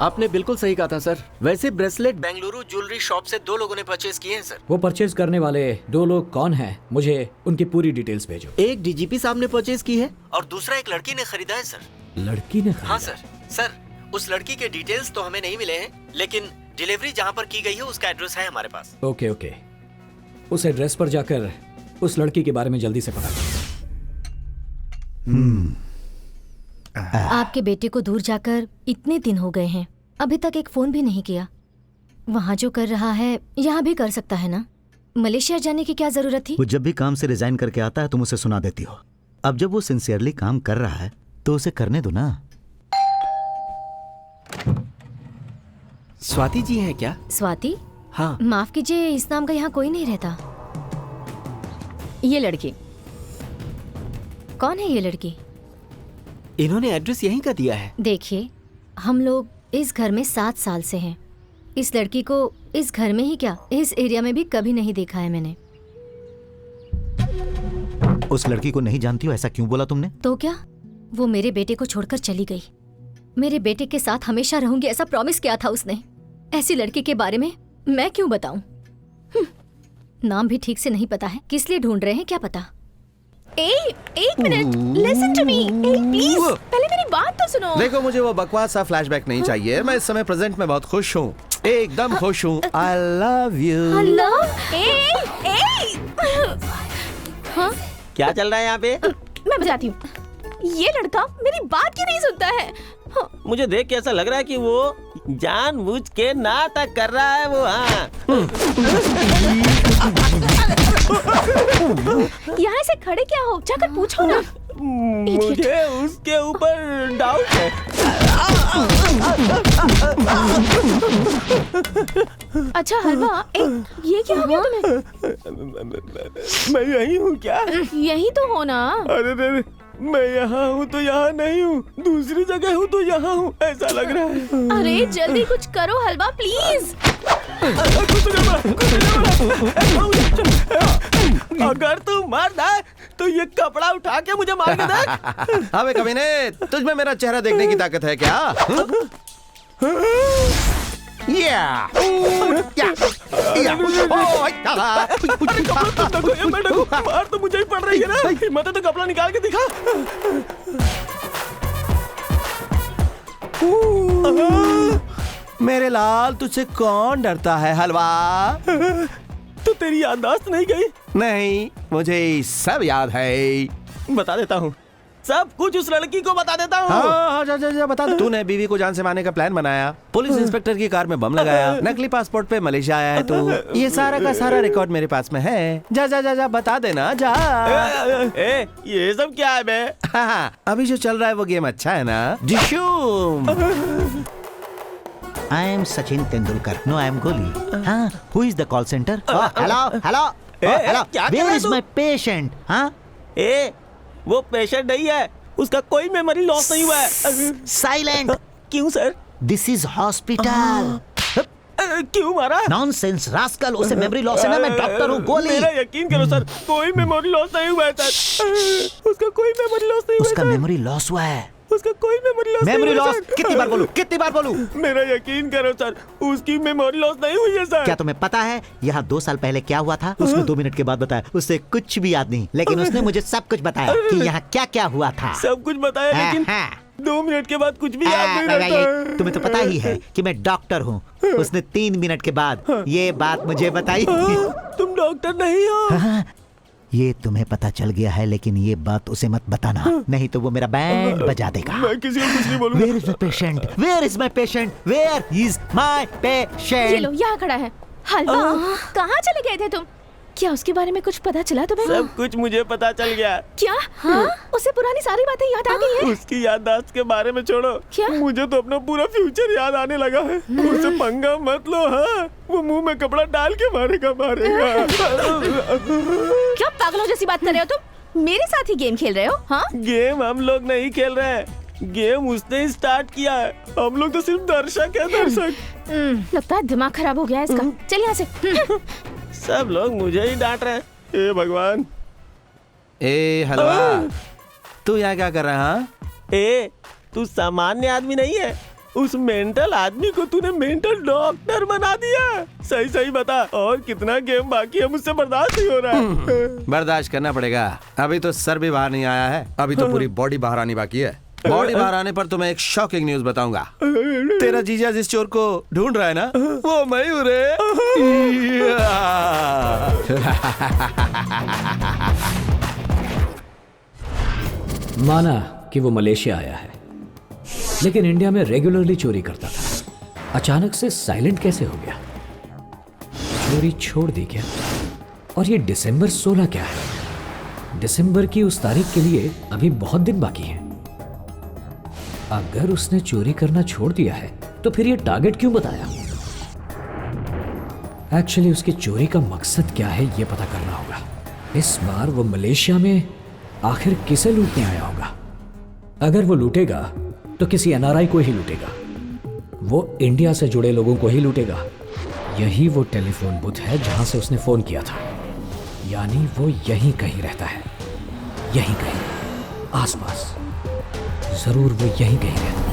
आपने बिल्कुल सही कहा था सर। वैसे ब्रेसलेट बेंगलुरु ज्वेलरी शॉप से 2 लोगों ने परचेज किए हैं सर।
वो परचेज करने वाले 2 लोग कौन हैं? मुझे उनकी पूरी डिटेल्स भेजो।
एक डीजीपी साहब ने परचेज की है और दूसरा एक लड़की ने खरीदा है सर।
लड़की ने खरीदा?
हाँ सर, उस लड़की के डिटेल्स तो हमें नहीं मिले हैं, लेकिन डिलीवरी जहाँ पर की गई है उसका एड्रेस है हमारे पास।
ओके, उस एड्रेस पर जाकर उस लड़की के बारे में जल्दी से पता करो।
आपके बेटे को दूर जाकर इतने दिन हो गए हैं, अभी तक एक फोन भी नहीं किया। वहाँ जो कर रहा है यहाँ भी कर सकता है ना। मलेशिया जाने की क्या जरूरत थी?
वो जब भी काम से रिजाइन करके आता है तुम उसे सुना देती हो। अब जब वो सिंसियरली काम कर रहा है तो उसे करने दो ना।
स्वाति जी हैं क्या?
स्वाति?
हाँ।
माफ कीजिए, इस नाम का यहाँ कोई नहीं रहता।
ये लड़की
कौन है? ये लड़की?
इन्होंने एड्रेस यहीं का दिया है।
देखिए, हम लोग इस घर में 7 साल से हैं। इस लड़की को इस घर में ही क्या, इस एरिया में भी कभी नहीं देखा है मैंने।
उस लड़की को नहीं जानती हो, ऐसा क्यों बोला तुमने?
तो क्या, वो मेरे बेटे को छोड़कर चली गई। मेरे बेटे के साथ हमेशा रहूंगी ऐसा प्रॉमिस किया था उसने। ऐसी लड़की के बारे में मैं क्यों बताऊं? नाम भी ठीक से नहीं पता है। किस लिए ढूंढ रहे हैं क्या पता।
एक minute, listen to me please. पहले मेरी बात तो सुनो।
देखो, मुझे वो बकवास सा फ्लैशबैक नहीं चाहिए। मैं इस समय प्रेजेंट में बहुत खुश हूँ, एकदम खुश हूँ। I love you।
हाँ?
क्या चल रहा है यहाँ पे?
मैं बताती हूँ। ये लड़का मेरी बात क्यों नहीं सुनता है? हाँ।
मुझे देख के ऐसा लग रहा है कि वो जानबूझ के नाटक कर रहा है वो। हाँ।
यहाँ से खड़े क्या हो, जाकर पूछो ना।
मुझे उसके ऊपर डाउट है।
अच्छा हलवा, ये क्या हो गया तुम्हें?
मैं यही हूँ क्या?
यही तो हो ना।
अरे मैं यहाँ हूँ तो यहाँ नहीं हूँ, दूसरी जगह हूँ तो यहाँ हूँ, ऐसा लग रहा है।
अरे जल्दी कुछ करो हलवा प्लीज।
अगर तू मर्द है तो ये कपड़ा उठा के मुझे मार के देख।
अबे कमीने, तुझ में मेरा चेहरा देखने की ताकत है क्या?
मार तो मुझे ही पड़ रही है ना। हिम्मत है तो कपड़ा निकाल के दिखा।
मेरे लाल, तुझसे कौन डरता है हलवा?
तो तेरी याददाश्त नहीं गई?
नहीं, मुझे सब याद है।
बता देता हूँ। सब कुछ उस लड़की को बता देता हूँ।
हाँ, जा बता दो। तूने बीवी को जान से मारने का प्लान बनाया, पुलिस इंस्पेक्टर की कार में बम लगाया, नकली पासपोर्ट पे मलेशिया आया है तू। ये सारा का सारा रिकॉर्ड मेरे पास में है। जा जा जा जा बता देना जा।
ये सब क्या है बे?
हाँ, अभी जो चल रहा है वो गेम अच्छा है ना? जिशूम।
I am Sachin Tendulkar. No, I am Goli. हाँ, who is the call center? Hello, hello. Hello. Where is my patient? हाँ?
वो पेशेंट नहीं है, उसका कोई मेमोरी लॉस नहीं हुआ है।
Silent.
क्यों सर?
This is hospital.
क्यों मारा?
Nonsense, rascal. उसे मेमोरी लॉस है ना, मैं डॉक्टर हूँ, गोली।
मेरा यकीन करो सर, कोई मेमोरी लॉस नहीं हुआ है सर। उसका कोई मेमोरी लॉस नहीं हुआ है।
उसका मेमोरी लॉस हुआ है।
उसका कोई मेमोरी लॉस
मेमोरी लॉस? कितनी बार बोलूं? कितनी बार बोलूं?
मेरा यकीन करो सर, उसकी मेमोरी लॉस नहीं हुई है सर।
क्या तुम्हें पता है यहाँ 2 साल पहले क्या हुआ था? उसने 2 मिनट के बाद बताया। उसे कुछ भी याद नहीं, लेकिन उसने मुझे सब कुछ बताया कि यहाँ क्या क्या हुआ था।
सब कुछ बताया, लेकिन 2 मिनट के बाद कुछ भी याद नहीं रहता।
तुम्हें तो पता ही है कि मैं डॉक्टर हूँ। उसने 3 मिनट के बाद ये बात मुझे बताई।
तुम डॉक्टर नहीं हो?
ये तुम्हें पता चल गया है, लेकिन ये बात उसे मत बताना, नहीं तो वो मेरा बैंड बजा देगा।
मैं किसी को कुछ नहीं बोलूंगा।
Where is my patient? Where is my patient? Where is my patient?
ये लो, यहाँ खड़ा है। हलवा, कहाँ चले गए थे तुम? क्या उसके बारे में कुछ पता चला तुम्हें?
सब कुछ मुझे पता चल गया।
क्या? हाँ? उसे पुरानी सारी बातें याद आ गई हैं?
उसकी याददाश्त के बारे में छोड़ो।
क्या?
मुझे तो अपना पूरा फ्यूचर याद आने लगा है। उससे पंगा मत लो। हाँ, वो मुंह में कपड़ा डाल के मारेगा।
क्या पागलों जैसी बात कर रहे हो तुम? मेरे साथ ही गेम खेल रहे हो? हाँ?
गेम हम लोग नहीं खेल रहे हैं, गेम उसने ही स्टार्ट किया है। हम लोग तो सिर्फ दर्शक है, दर्शक।
लगता है दिमाग खराब हो गया है इसका। चल यहाँ से।
सब लोग मुझे ही डांट रहे हैं। हे भगवान।
हलवा, तू यहाँ क्या कर रहा है?
तू सामान्य आदमी नहीं है। उस मेंटल आदमी को तूने मेंटल डॉक्टर बना दिया। सही सही बता, और कितना गेम बाकी है? मुझसे बर्दाश्त नहीं हो रहा है।
बर्दाश्त करना पड़ेगा। अभी तो सर भी बाहर नहीं आया है, अभी तो पूरी बॉडी बाहर आनी बाकी है। बॉडी बाहर आने पर तुम्हें एक शॉकिंग न्यूज बताऊंगा। तेरा जीजा जिस चोर को ढूंढ रहा है ना, वो मैं हूँ रे।
माना कि वो मलेशिया आया है, लेकिन इंडिया में रेगुलरली चोरी करता था। अचानक से साइलेंट कैसे हो गया? चोरी छोड़ दी क्या? और ये दिसंबर 16 क्या है? दिसंबर की उस तारीख के लिए अभी बहुत दिन बाकी हैं। अगर उसने चोरी करना छोड़ दिया है तो फिर ये टारगेट क्यों बताया? एक्चुअली उसकी चोरी का मकसद क्या है ये पता करना होगा। इस बार वो मलेशिया में आखिर किसे लूटने आया होगा? अगर वो लूटेगा तो किसी एनआरआई को ही लूटेगा, वो इंडिया से जुड़े लोगों को ही लूटेगा। यही वो टेलीफोन बूथ है जहां से उसने फोन किया था, यानी वो यहीं कहीं रहता है, यहीं कहीं आसपास, जरूर वो यहीं कहीं रहता है।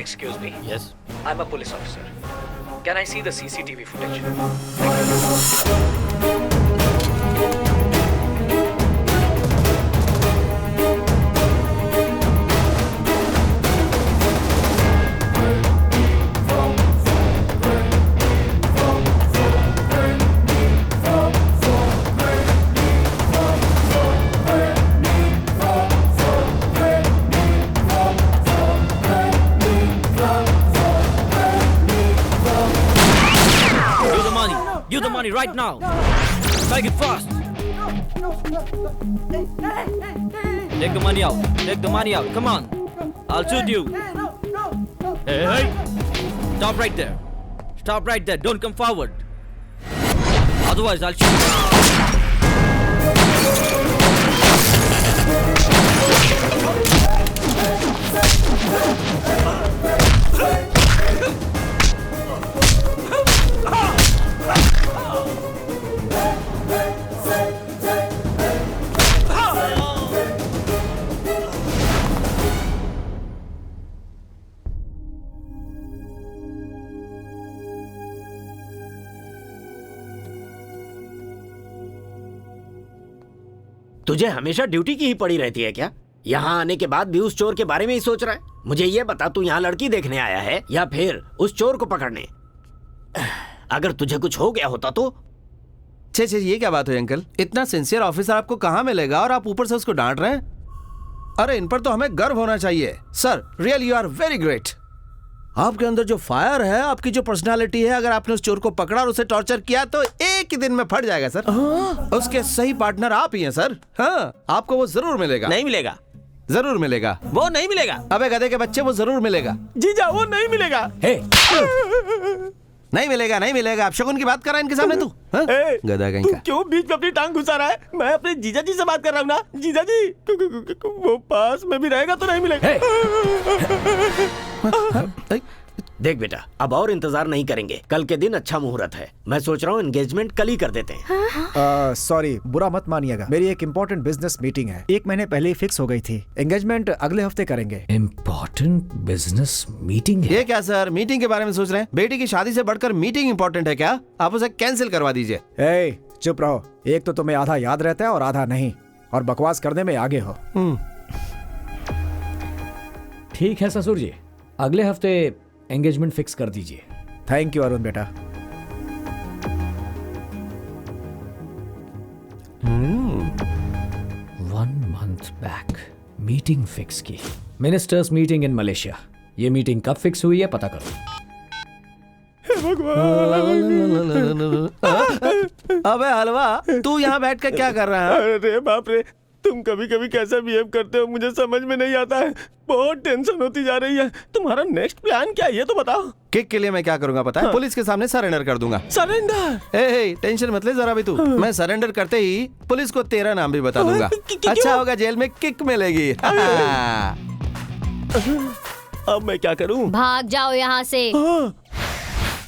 Excuse me. Yes. I'm a police officer. Can I see the CCTV footage?
Give the money right now. Make it fast. Take the money out. Take the money out. Come on. I'll shoot you. Hey! Stop right there. Stop right there. Don't come forward. Otherwise, I'll shoot you.
तुझे हमेशा duty की ही पड़ी रहती है क्या? यहाँ आने के बाद भी उस चोर के बारे में ही सोच रहा है? मुझे ये बता, तू यहाँ लड़की देखने आया है या फिर उस चोर को पकड़ने? अगर तुझे कुछ हो गया होता तो?
छे ये क्या बात हुई अंकल? इतना सिंसियर ऑफिसर आपको कहाँ मिलेगा और आप ऊपर से उसको डांट रहे हैं? अरे इन पर तो हमें गर्व होना चाहिए। Sir, really you are very great. आपके अंदर जो फायर है, आपकी जो पर्सनालिटी है, अगर आपने उस चोर को पकड़ा और उसे टॉर्चर किया तो एक ही दिन में फट जाएगा सर। उसके सही पार्टनर आप ही हैं सर। हाँ, आपको वो जरूर मिलेगा।
नहीं मिलेगा।
जरूर मिलेगा।
वो नहीं मिलेगा।
अबे गधे के बच्चे, वो जरूर मिलेगा।
जीजा, वो नहीं मिलेगा।
नहीं मिलेगा, नहीं मिलेगा। आप शगुन की बात कर रहा है इनके सामने तू? गधा कहीं का।
क्यों बीच में अपनी टांग घुसा रहा है? मैं अपने जीजा जी से बात कर रहा हूँ ना। जीजा जी, वो पास में भी रहेगा तो नहीं मिलेगा।
देख बेटा, अब और इंतजार नहीं करेंगे। कल के दिन अच्छा मुहूर्त है। मैं सोच रहा हूँ एंगेजमेंट कल ही कर देते हैं।
सॉरी, बुरा मत मानिएगा, मेरी एक इम्पोर्टेंट बिजनेस मीटिंग है। 1 महीने पहले ही फिक्स हो गई थी। एंगेजमेंट अगले हफ्ते करेंगे।
इम्पोर्टेंट बिजनेस मीटिंग है?
ये क्या सर, मीटिंग के बारे में सोच रहे हैं? बेटी की शादी से बढ़कर मीटिंग इम्पोर्टेंट है क्या? आप उसे कैंसिल करवा दीजिए।
चुप रहो। एक तो तुम्हें आधा याद रहता है और आधा नहीं, और बकवास करने में आगे हो।
ठीक है ससुर जी, अगले हफ्ते एंगेजमेंट फिक्स कर दीजिए।
थैंक यू अरुण बेटा।
1 month बैक मीटिंग फिक्स की। Ministers meeting in Malaysia. ये मीटिंग कब फिक्स हुई है पता करो।
अबे हलवा, तू यहाँ बैठ कर क्या कर रहा है?
अरे बाप रे, तुम कभी कभी कैसा बिहेव करते हो मुझे समझ में नहीं आता है। बहुत टेंशन होती जा रही है। तुम्हारा नेक्स्ट प्लान क्या है ये तो बताओ।
किक के लिए मैं क्या करूंगा पता है? पुलिस के सामने सरेंडर कर दूंगा।
सरेंडर?
ए टेंशन मत ले जरा भी तू। मैं सरेंडर करते ही पुलिस को तेरा नाम भी बता दूंगा। अच्छा होगा, जेल में किक मिलेगी।
अब मैं क्या करूं?
भाग जाओ यहाँ से।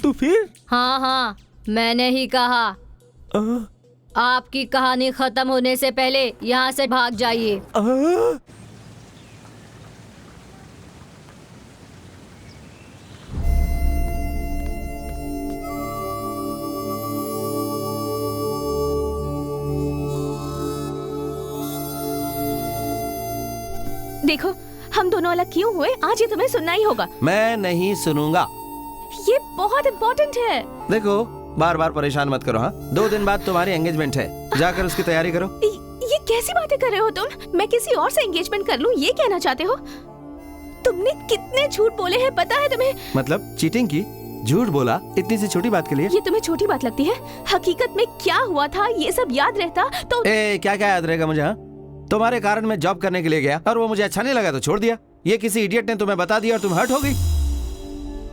तू फिर?
हाँ, मैंने ही कहा। आपकी कहानी खत्म होने से पहले यहाँ से भाग जाइए।
देखो, हम दोनों अलग क्यों हुए आज ये तुम्हें सुनना ही होगा।
मैं नहीं सुनूंगा।
ये बहुत इम्पोर्टेंट है।
देखो, बार बार परेशान मत करो। हाँ, 2 दिन बाद तुम्हारी एंगेजमेंट है, जाकर उसकी तैयारी करो।
ये कैसी बातें कर रहे हो तुम? मैं किसी और से एंगेजमेंट कर लूं, ये कहना चाहते हो? तुमने कितने झूठ बोले हैं पता है तुम्हें?
मतलब चीटिंग की? झूठ बोला इतनी सी छोटी बात के लिए?
ये तुम्हें छोटी बात लगती है? हकीकत में क्या हुआ था ये सब याद रहता तो।
क्या याद रहेगा मुझे? हाँ, तुम्हारे कारण मैं जॉब करने के लिए गया और वो मुझे अच्छा नहीं लगा तो छोड़ दिया। ये किसी इडियट ने तुम्हें बता दिया और तुम हर्ट हो गई।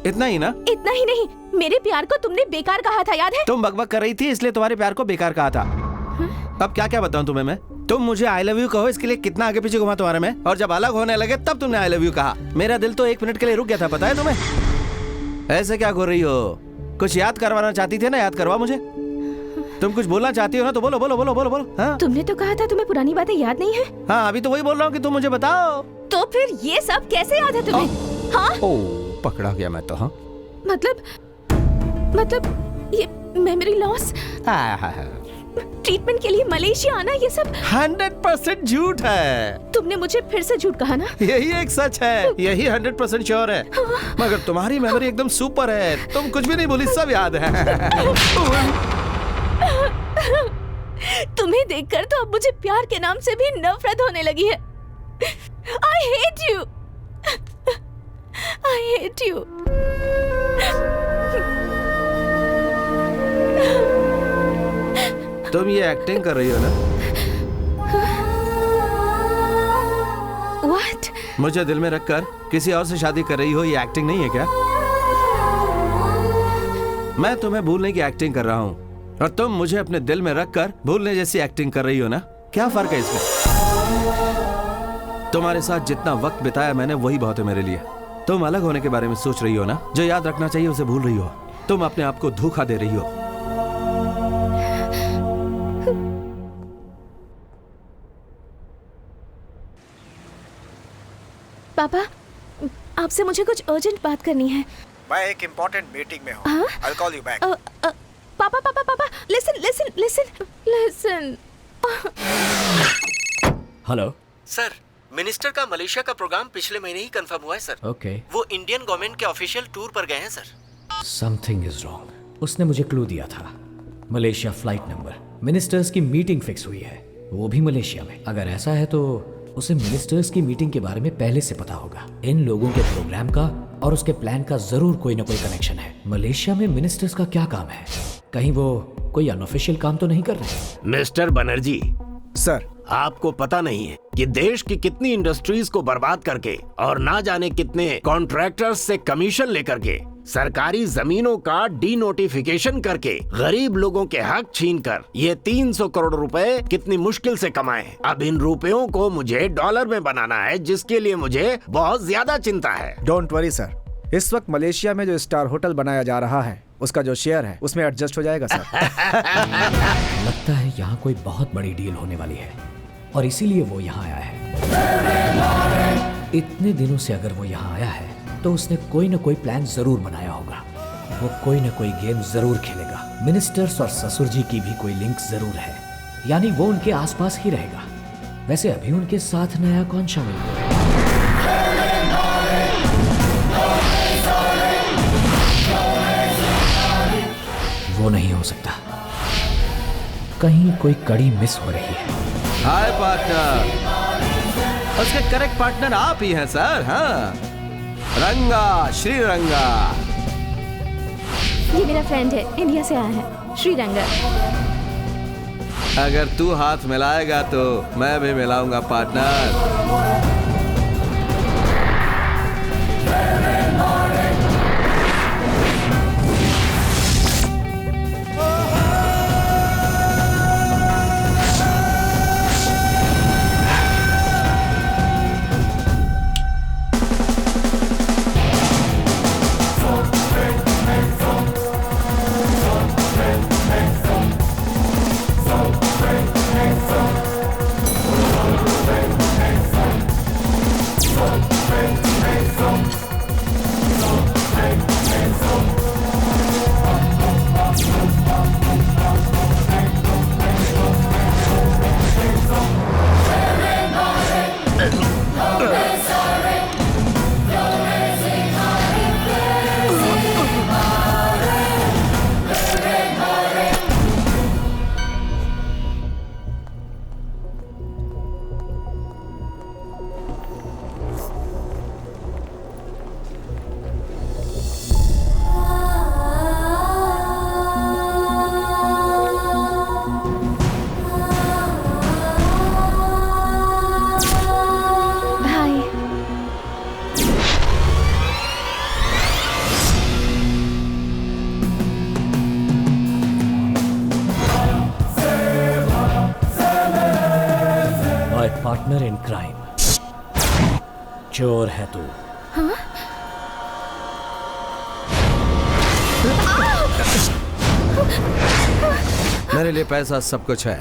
इतना ही ना?
इतना ही नहीं, मेरे प्यार को तुमने बेकार कहा था, याद है?
तुम बकबक कर रही थी इसलिए तुम्हारे प्यार को बेकार कहा था। अब क्या बताऊं तुम्हें मैं? तुम मुझे आई लव यू कहो इसके लिए कितना आगे पीछे घुमा तुम्हारे में, और जब अलग होने लगे तब तुमने आई लव यू कहा। मेरा दिल तो 1 मिनट के लिए रुक गया था, पता है तुम्हें? ऐसे क्या घूर रही हो? कुछ याद करवाना चाहती थी ना, याद करवा मुझे। तुम कुछ बोलना चाहती हो ना तो बोलो बोलो बोलो बोलो बोलो। हाँ?
तुमने तो कहा था तुम्हें पुरानी बातें याद नहीं है।
हाँ, अभी तो वही बोल रहा हूँ कि तुम मुझे बताओ।
तो फिर ये सब कैसे याद है तुम्हें? हाँ?
पकड़ा गया मैं तो। हाँ,
मतलब ये मेमोरी लॉस, ट्रीटमेंट के लिए मलेशिया आना, ये सब
100% झूठ है।
तुमने मुझे फिर से झूठ कहा ना?
यही एक सच है, यही 100% श्योर है। मगर तुम्हारी मेमोरी एकदम सुपर है, तुम कुछ भी नहीं भूली, सब याद है।
तुम्हें देखकर तो अब मुझे प्यार के नाम से भी नफरत होने लगी है। I hate you. I hate you.
तुम ये एक्टिंग कर रही हो ना?
What?
मुझे दिल में रखकर किसी और से शादी कर रही हो, ये एक्टिंग नहीं है क्या? मैं तुम्हें भूलने की एक्टिंग कर रहा हूँ और तुम मुझे अपने दिल में रखकर भूलने जैसी एक्टिंग कर रही हो ना। क्या फर्क है इसमें? तुम्हारे साथ जितना वक्त बिताया मैंने वही बहुत है मेरे लिए। तुम अलग होने के बारे में सोच रही हो ना, जो याद रखना चाहिए उसे भूल रही हो। तुम अपने आप को धोखा दे रही हो।
पापा, आपसे मुझे कुछ अर्जेंट बात करनी है।
मैं एक इम्पोर्टेंट मीटिंग में हूँ।
हाँ?
I'll call you back.
पापा पापा पापा, लिसन।
हेलो
सर, मिनिस्टर का मलेशिया का प्रोग्राम पिछले महीने ही कंफर्म हुआ है सर।
ओके।
वो इंडियन गवर्नमेंट के ऑफिशियल टूर पर गए हैं सर।
Something is wrong. उसने मुझे क्लू दिया था। मलेशिया फ्लाइट नंबर, मिनिस्टर्स की मीटिंग फिक्स हुई है, वो भी मलेशिया में। अगर ऐसा है तो उसे मिनिस्टर्स की मीटिंग के बारे में पहले से पता होगा। इन लोगों के प्रोग्राम का और उसके प्लान का जरूर कोई ना कोई कनेक्शन है। मलेशिया में मिनिस्टर्स का क्या काम है? कहीं वो कोई अनऑफिशियल काम तो नहीं कर रहे?
मिस्टर बनर्जी
सर,
आपको पता नहीं है कि देश की कितनी इंडस्ट्रीज को बर्बाद करके और ना जाने कितने कॉन्ट्रैक्टर्स से कमीशन लेकर के, सरकारी जमीनों का डी नोटिफिकेशन करके, गरीब लोगों के हक छीनकर ये 300 करोड़ रुपए कितनी मुश्किल से कमाए। अब इन रुपयों को मुझे डॉलर में बनाना है, जिसके लिए मुझे बहुत ज्यादा चिंता है।
डोंट वरी सर, इस वक्त मलेशिया में जो स्टार होटल बनाया जा रहा है उसका जो शेयर है उसमें एडजस्ट हो जाएगा सर।
लगता है यहाँ कोई बहुत बड़ी डील होने वाली है और इसीलिए वो यहाँ आया है। इतने दिनों से अगर वो यहाँ आया है तो उसने कोई ना कोई प्लान जरूर बनाया होगा। वो कोई ना कोई गेम जरूर खेलेगा। मिनिस्टर्स और ससुर जी की भी कोई लिंक जरूर है, यानी वो उनके आसपास ही रहेगा। वैसे अभी उनके साथ नया कौन शामिल हुआ? वो नहीं हो सकता। कहीं कोई कड़ी मिस हो रही है।
हाय पार्टनर। उसके करेक्ट पार्टनर आप ही हैं सर। हाँ, रंगा, श्री रंगा।
ये मेरा फ्रेंड है, इंडिया से आया है, श्रीरंगा।
अगर तू हाथ मिलाएगा तो मैं भी मिलाऊंगा पार्टनर।
Partner in crime. चोर है तू।
हाँ?
मेरे लिए पैसा सब कुछ है।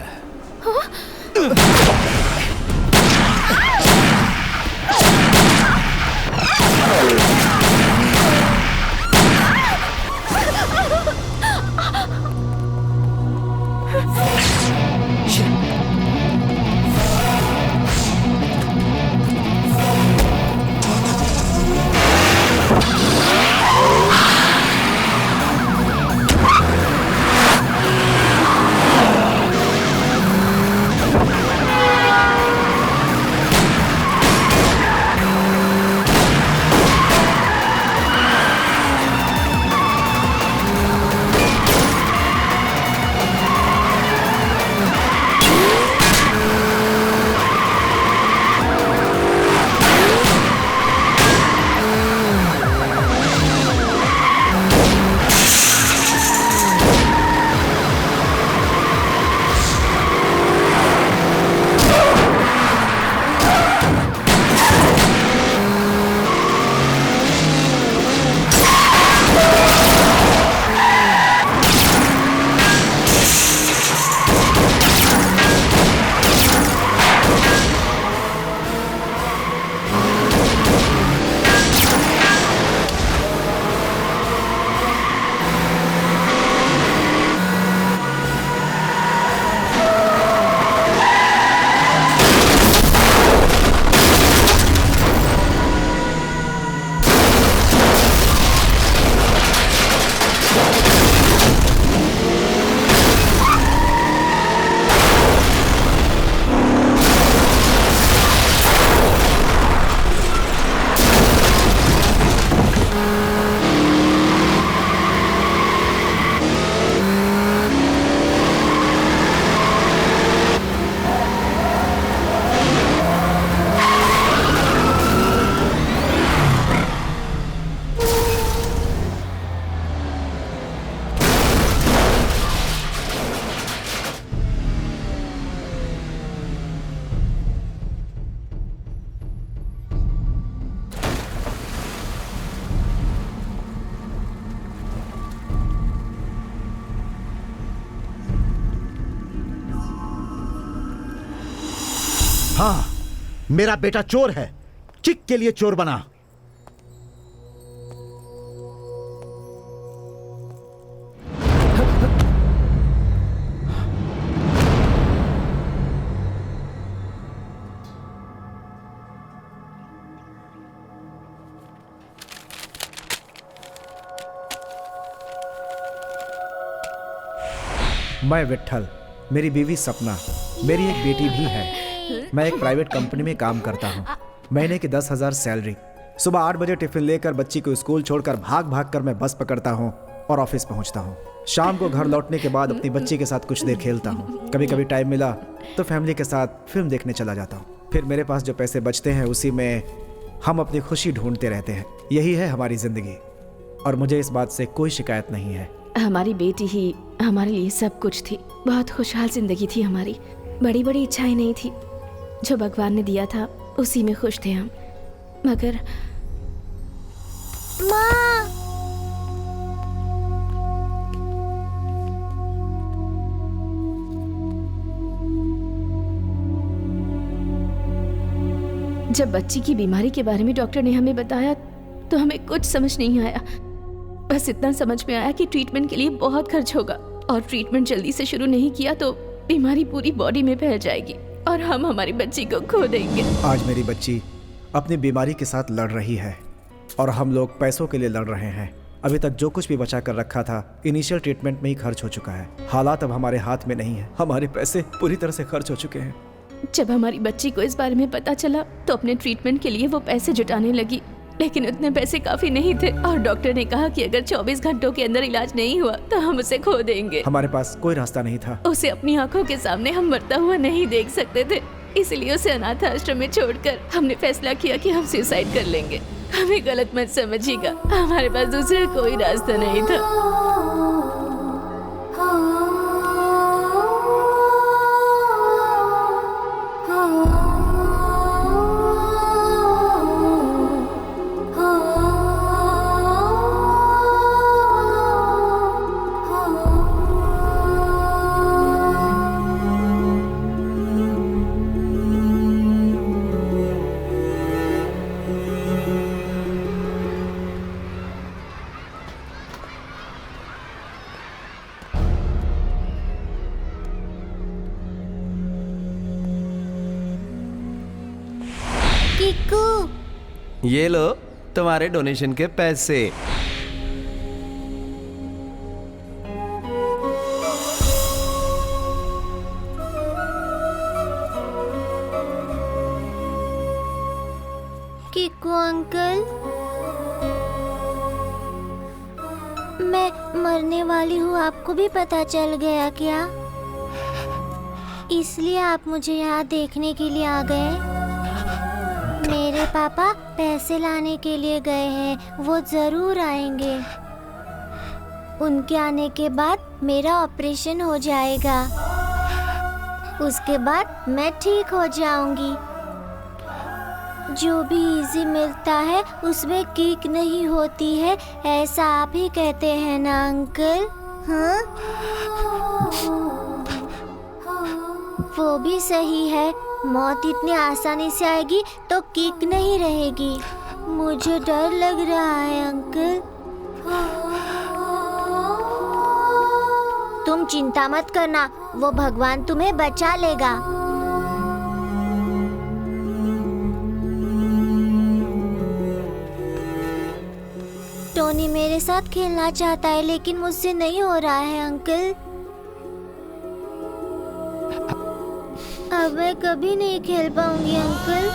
हाँ, मेरा बेटा चोर है, किक के लिए चोर बना।
मैं विट्ठल, मेरी बीवी सपना, मेरी एक बेटी भी है। मैं एक प्राइवेट कंपनी में काम करता हूँ। महीने की 10,000 सैलरी। सुबह 8 बजे टिफिन लेकर बच्ची को स्कूल छोड़कर भाग भाग कर मैं बस पकड़ता हूँ और ऑफिस पहुँचता हूँ। शाम को घर लौटने के बाद अपनी बच्ची के साथ कुछ देर खेलता हूँ। कभी कभी टाइम मिला तो फैमिली के साथ फिल्म देखने चला जाता हूँ। फिर मेरे पास जो पैसे बचते हैं उसी में हम अपनी खुशी ढूंढते रहते हैं। यही है हमारी जिंदगी और मुझे इस बात से कोई शिकायत नहीं है।
हमारी बेटी ही हमारे लिए सब कुछ थी। बहुत खुशहाल जिंदगी थी हमारी। बड़ी बड़ी इच्छाएं नहीं थी। जो भगवान ने दिया था उसी में खुश थे हम। मगर
माँ,
जब बच्ची की बीमारी के बारे में डॉक्टर ने हमें बताया तो हमें कुछ समझ नहीं आया। बस इतना समझ में आया कि ट्रीटमेंट के लिए बहुत खर्च होगा और ट्रीटमेंट जल्दी से शुरू नहीं किया तो बीमारी पूरी बॉडी में फैल जाएगी और हम हमारी बच्ची को खो देंगे।
आज मेरी बच्ची अपनी बीमारी के साथ लड़ रही है और हम लोग पैसों के लिए लड़ रहे हैं। अभी तक जो कुछ भी बचा कर रखा था इनिशियल ट्रीटमेंट में ही खर्च हो चुका है। हालात अब हमारे हाथ में नहीं है। हमारे पैसे पूरी तरह से खर्च हो चुके हैं।
जब हमारी बच्ची को इस बारे में पता चला तो अपने ट्रीटमेंट के लिए वो पैसे जुटाने लगी, लेकिन उतने पैसे काफी नहीं थे और डॉक्टर ने कहा कि अगर 24 घंटों के अंदर इलाज नहीं हुआ तो हम उसे खो देंगे।
हमारे पास कोई रास्ता नहीं था।
उसे अपनी आंखों के सामने हम मरता हुआ नहीं देख सकते थे, इसलिए उसे अनाथ आश्रम में छोड़कर हमने फैसला किया कि हम सुसाइड कर लेंगे। हमें गलत मत समझिएगा, हमारे पास दूसरा कोई रास्ता नहीं था।
ये लो तुम्हारे डोनेशन के पैसे।
किकू अंकल, मैं मरने वाली हूँ, आपको भी पता चल गया क्या? इसलिए आप मुझे यहाँ देखने के लिए आ गए? मेरे पापा पैसे लाने के लिए गए हैं, वो जरूर आएंगे। उनके आने के बाद मेरा ऑपरेशन हो जाएगा, उसके बाद मैं ठीक हो जाऊंगी। जो भी इजी मिलता है उसमें किक नहीं होती है, ऐसा आप ही कहते हैं ना अंकल? हाँ, वो भी सही है। मौत इतनी आसानी से आएगी तो किक नहीं रहेगी। मुझे डर लग रहा है अंकल। तुम चिंता मत करना, वो भगवान तुम्हें बचा लेगा। टोनी मेरे साथ खेलना चाहता है लेकिन मुझसे नहीं हो रहा है अंकल। अब मैं कभी नहीं खेल पाऊंगी अंकल।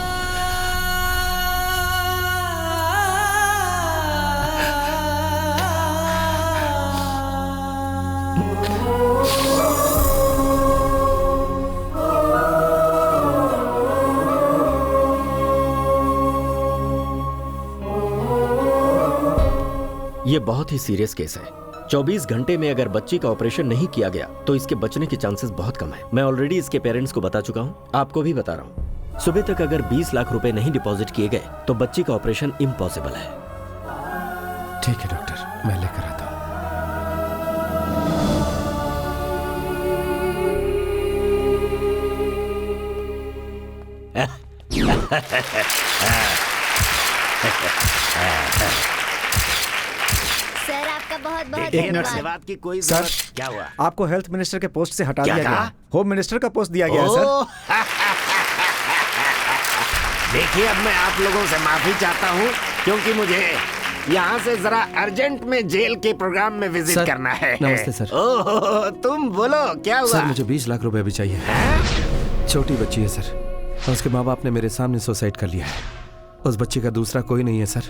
ये बहुत ही सीरियस केस है। 24 घंटे में अगर बच्ची का ऑपरेशन नहीं किया गया तो इसके बचने के चांसेस बहुत कम है। मैं ऑलरेडी इसके पेरेंट्स को बता चुका हूँ, आपको भी बता रहा हूँ। सुबह तक अगर 20 लाख रुपए नहीं डिपॉजिट किए गए तो बच्ची का ऑपरेशन इम्पॉसिबल है।
ठीक है डॉक्टर, मैं लेकर आता हूँ।
सर आपका बहुत बहुत
देखिए,
धन्यवाद।
धन्यवाद की कोई
सर,
जरूरत क्या हुआ?
आपको हेल्थ मिनिस्टर के पोस्ट से हटा
क्या
दिया
कहा?
गया। होम मिनिस्टर का पोस्ट दिया गया है सर।
देखिए, अब मैं आप लोगों से माफी चाहता हूँ क्योंकि मुझे यहाँ से जरा अर्जेंट में जेल के प्रोग्राम में विजिट
सर,
करना है।
नमस्ते सर।
ओह, तुम बोलो क्या हुआ?
सर मुझे 20 लाख रुपए भी चाहिए। छोटी बच्ची है सर, और उसके माँ बाप ने मेरे सामने सुसाइड कर लिया है। उस बच्ची का दूसरा कोई नहीं है सर।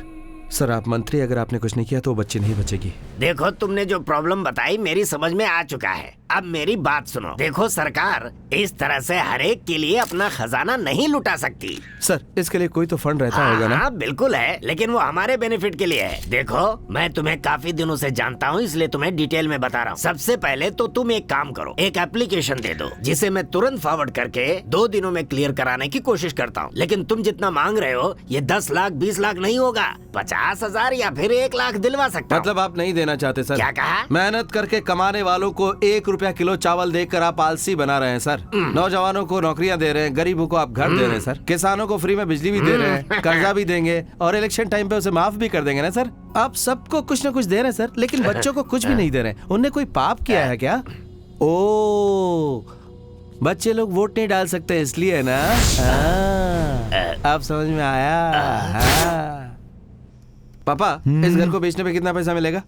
सर आप मंत्री, अगर आपने कुछ नहीं किया तो वो बच्ची नहीं बचेगी।
देखो, तुमने जो प्रॉब्लम बताई मेरी समझ में आ चुका है। अब मेरी बात सुनो। देखो, सरकार इस तरह से हर एक के लिए अपना खजाना नहीं लुटा सकती।
सर इसके लिए कोई तो फंड रहता होगा ना?
हाँ बिल्कुल है, लेकिन वो हमारे बेनिफिट के लिए है। देखो, मैं तुम्हें काफी दिनों से जानता हूँ, इसलिए तुम्हें डिटेल में बता रहा हूँ। सबसे पहले तो तुम एक काम करो, एक एप्लीकेशन दे दो जिसे मैं तुरंत फॉरवर्ड करके 2 दिनों में क्लियर कराने की कोशिश करता हूँ। लेकिन तुम जितना मांग रहे हो ये 10 लाख 20 लाख नहीं होगा, 50,000 या फिर 1 लाख दिलवा सकता हूँ।
मतलब आप नहीं देना चाहते सर?
क्या कहा?
मेहनत करके कमाने वालों को 1 रुपया किलो चावल देकर आप आलसी बना रहे हैं सर। नौजवानों को नौकरियां दे रहे हैं, गरीबों को आप घर दे रहे हैं सर, किसानों को फ्री में बिजली भी दे रहे हैं, कर्जा भी देंगे और इलेक्शन टाइम पे उसे माफ भी कर देंगे ना सर। आप सबको कुछ न कुछ दे रहे हैं सर, लेकिन बच्चों को कुछ भी नहीं दे रहे हैं। उनने कोई पाप किया है क्या? ओ, बच्चे लोग वोट नहीं डाल सकते इसलिए ना? अब समझ में आया। पापा, इस घर को बेचने पे कितना पैसा मिलेगा?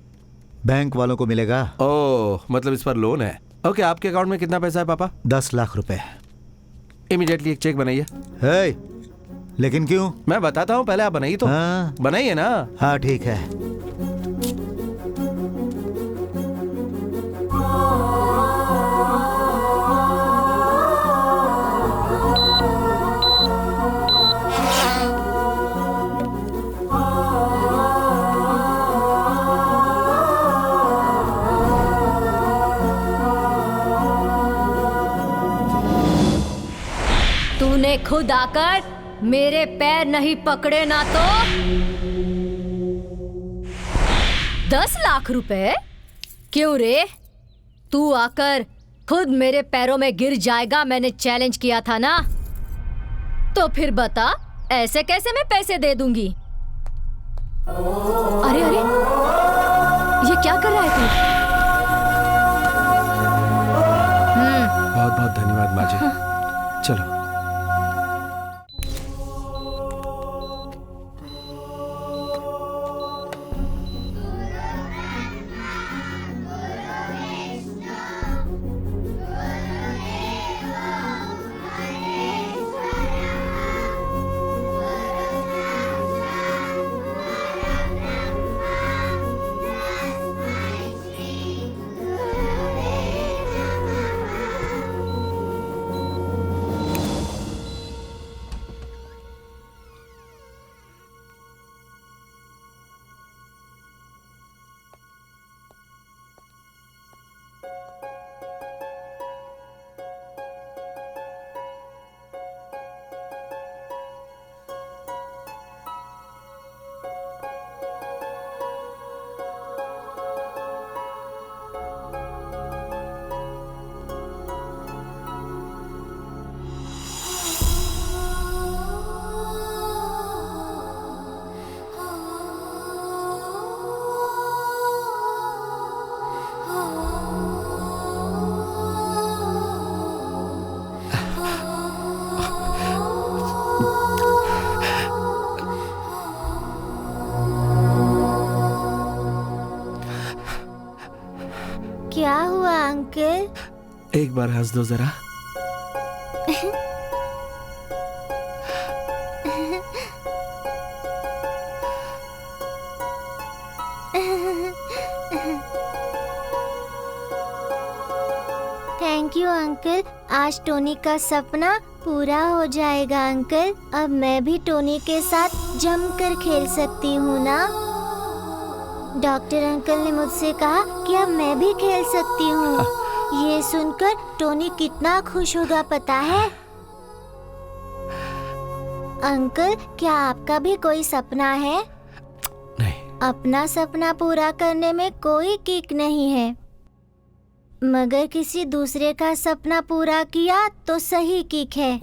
बैंक वालों को मिलेगा।
ओह, मतलब इस पर लोन है। ओके, आपके अकाउंट में कितना पैसा है पापा?
10 लाख रुपए।
इमीडिएटली एक चेक बनाइए।
हे, लेकिन क्यों?
मैं बताता हूँ, पहले आप बनाइए तो।
हाँ।
बनाइए ना।
हाँ ठीक है।
तूने खुद आकर मेरे पैर नहीं पकड़े ना तो 10 लाख रुपए? क्यों रे? तू आकर खुद मेरे पैरों में गिर जाएगा, मैंने चैलेंज किया था ना। तो फिर बता, ऐसे कैसे मैं पैसे दे दूंगी? अरे अरे, ये क्या कर रहा है तू?
बहुत बहुत धन्यवाद माँ जी। चलो।
क्या हुआ अंकल?
एक बार हंस दो जरा।
थैंक यू अंकल, आज टोनी का सपना पूरा हो जाएगा अंकल। अब मैं भी टोनी के साथ जमकर खेल सकती हूँ ना? डॉक्टर अंकल ने मुझसे कहा कि अब मैं भी खेल सकती हूँ। ये सुनकर टोनी कितना खुश होगा पता है? अंकल, क्या आपका भी कोई सपना है?
नहीं।
अपना सपना पूरा करने में कोई किक नहीं है, मगर किसी दूसरे का सपना पूरा किया तो सही किक है।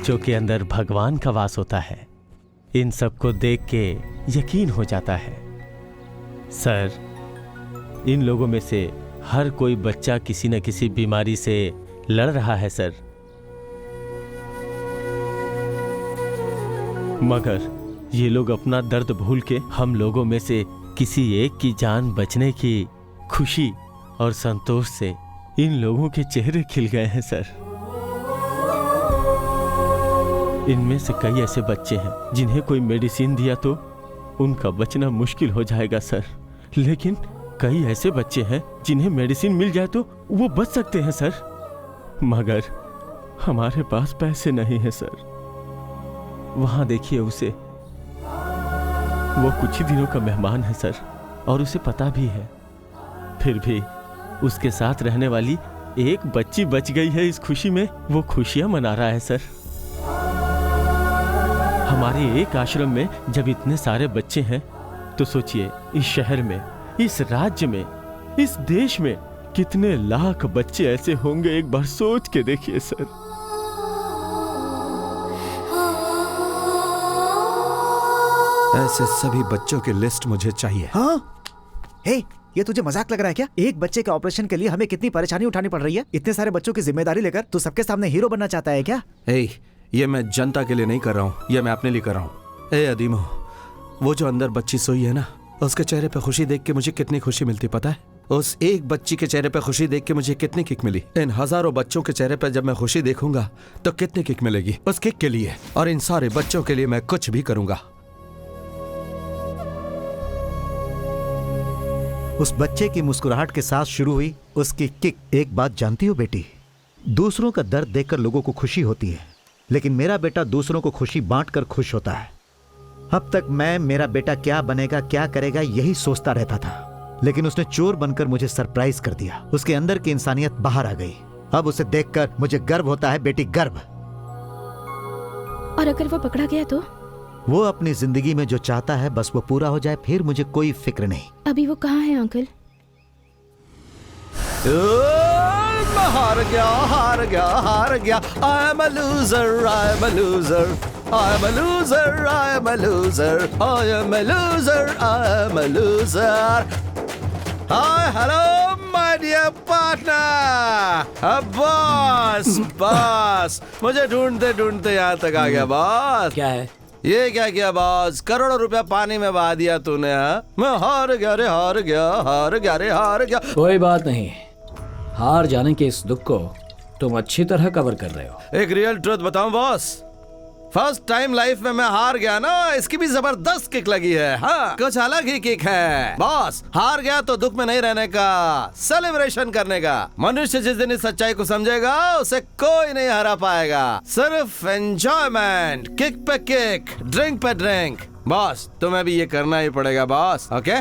बच्चों के अंदर भगवान का वास होता है, इन सबको देख के यकीन हो जाता है। सर, इन लोगों में से हर कोई बच्चा किसी न किसी बीमारी से लड़ रहा है सर, मगर ये लोग अपना दर्द भूल के हम लोगों में से किसी एक की जान बचने की खुशी और संतोष से इन लोगों के चेहरे खिल गए हैं सर। इनमें से कई ऐसे बच्चे हैं जिन्हें कोई मेडिसिन दिया तो उनका बचना मुश्किल हो जाएगा सर, लेकिन कई ऐसे बच्चे हैं जिन्हें मेडिसिन मिल जाए तो वो बच सकते हैं सर, मगर हमारे पास पैसे नहीं है सर। वहां देखिए उसे, वो कुछ ही दिनों का मेहमान है सर, और उसे पता भी है, फिर भी उसके साथ रहने वाली एक बच्ची बच गई है। इस खुशी में वो खुशियां मना रहा है सर। हमारे एक आश्रम में जब इतने सारे बच्चे हैं तो सोचिए इस शहर में, इस राज्य में, इस देश में कितने लाख बच्चे ऐसे होंगे, एक बार सोच के देखिए सर।
ऐसे सभी बच्चों की लिस्ट मुझे चाहिए।
हाँ? हे, ये तुझे मजाक लग रहा है क्या? एक बच्चे के ऑपरेशन के लिए हमें कितनी परेशानी उठानी पड़ रही है। इतने सारे बच्चों की जिम्मेदारी लेकर तू सबके सामने हीरो बनना चाहता है क्या?
ये मैं जनता के लिए नहीं कर रहा हूँ, ये मैं अपने लिए कर रहा हूँ। अदीमो, वो जो अंदर बच्ची सोई है ना, उसके चेहरे पे खुशी देख के मुझे कितनी खुशी मिलती पता है? उस एक बच्ची के चेहरे पे खुशी देख के मुझे कितनी किक मिली। इन हजारों बच्चों के चेहरे पे जब मैं खुशी देखूंगा तो कितनी किक मिलेगी उस किक के लिए, और इन सारे बच्चों के लिए मैं कुछ भी करूंगा।
उस बच्चे की मुस्कुराहट के साथ शुरू हुई उसकी किक। एक बात जानती हो बेटी, दूसरों का दर्द देखकर लोगों को खुशी होती है, लेकिन मेरा बेटा दूसरों को खुशी बांटकर खुश होता है। अब तक मैं मेरा बेटा क्या बनेगा, क्या करेगा, यही सोचता रहता था, लेकिन उसने चोर बनकर मुझे सरप्राइज कर दिया। उसके अंदर की इंसानियत बाहर आ गई। अब उसे देखकर मुझे गर्व होता है बेटी, गर्व।
और अगर वो पकड़ा गया तो?
वो अपनी जिंदगी में जो चाहता है बस वो पूरा हो जाए, फिर मुझे कोई फिक्र नहीं।
अभी वो कहाँ है अंकल?
हार गया, हार गया, हार गया। I am a loser, I am a loser, I am a loser, I am a loser, I am a loser, I am a loser. Hi, hello, my dear partner. Boss, मुझे ढूंढते ढूंढते यहाँ तक आ गया बॉस।
क्या है
ये? क्या किया बॉस? करोड़ों रुपया पानी में बहा दिया तूने। मैं हार गया रे, हार गया, हार गया रे, हार गया।
कोई बात नहीं, हार जाने के इस दुख को तुम अच्छी तरह कवर कर रहे हो।
एक रियल ट्रुथ बताऊं बॉस, फर्स्ट टाइम लाइफ में मैं हार गया ना, इसकी भी जबरदस्त किक लगी है। हाँ, कुछ अलग ही किक है बॉस। हार गया तो दुख में नहीं रहने का, सेलिब्रेशन करने का। मनुष्य जिस दिन इस सच्चाई को समझेगा उसे कोई नहीं हरा पाएगा। सिर्फ एंजॉयमेंट, किक पे किक, ड्रिंक पे ड्रिंक। बॉस तुम्हें भी ये करना ही पड़ेगा बॉस, ओके?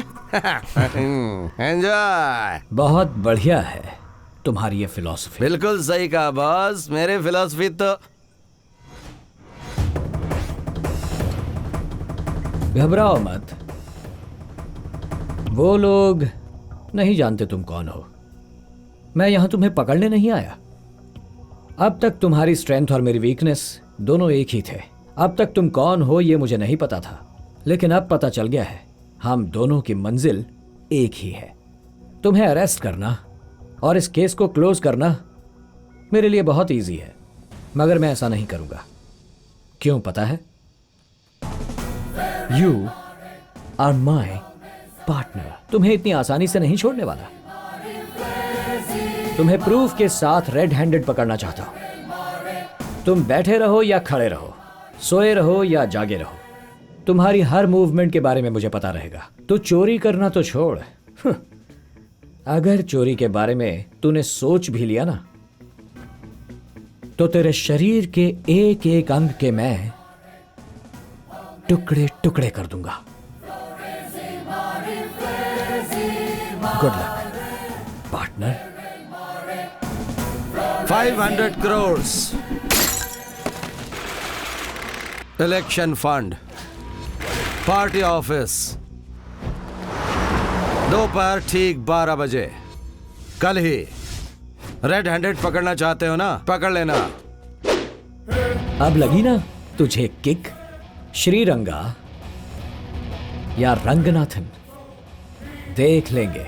एंजॉय।
बहुत बढ़िया है तुम्हारी ये फिलॉसफी।
बिल्कुल सही कहा बॉस, मेरी फिलॉसफी तो।
घबराओ मत, वो लोग नहीं जानते तुम कौन हो। मैं यहां तुम्हें पकड़ने नहीं आया। अब तक तुम्हारी स्ट्रेंथ और मेरी वीकनेस दोनों एक ही थे। अब तक तुम कौन हो ये मुझे नहीं पता था, लेकिन अब पता चल गया है। हम दोनों की मंजिल एक ही है। तुम्हें अरेस्ट करना और इस केस को क्लोज करना मेरे लिए बहुत इजी है, मगर मैं ऐसा नहीं करूंगा। क्यों पता है? You are my partner. तुम्हें इतनी आसानी से नहीं छोड़ने वाला। तुम्हें प्रूफ के साथ रेड हैंडेड पकड़ना चाहता हूं। तुम बैठे रहो या खड़े रहो, सोए रहो या जागे रहो, तुम्हारी हर मूवमेंट के बारे में मुझे पता रहेगा। तो चोरी करना तो छोड़, अगर चोरी के बारे में तूने सोच भी लिया ना, तो तेरे शरीर के एक एक अंग के मैं टुकड़े टुकड़े कर दूंगा। Good luck partner.
500 crores election fund, party office, दोपहर ठीक 12 बजे। कल ही रेड हैंडेड पकड़ना चाहते हो ना? पकड़ लेना।
अब लगी ना तुझे किक? श्रीरंगा या रंगनाथन देख लेंगे।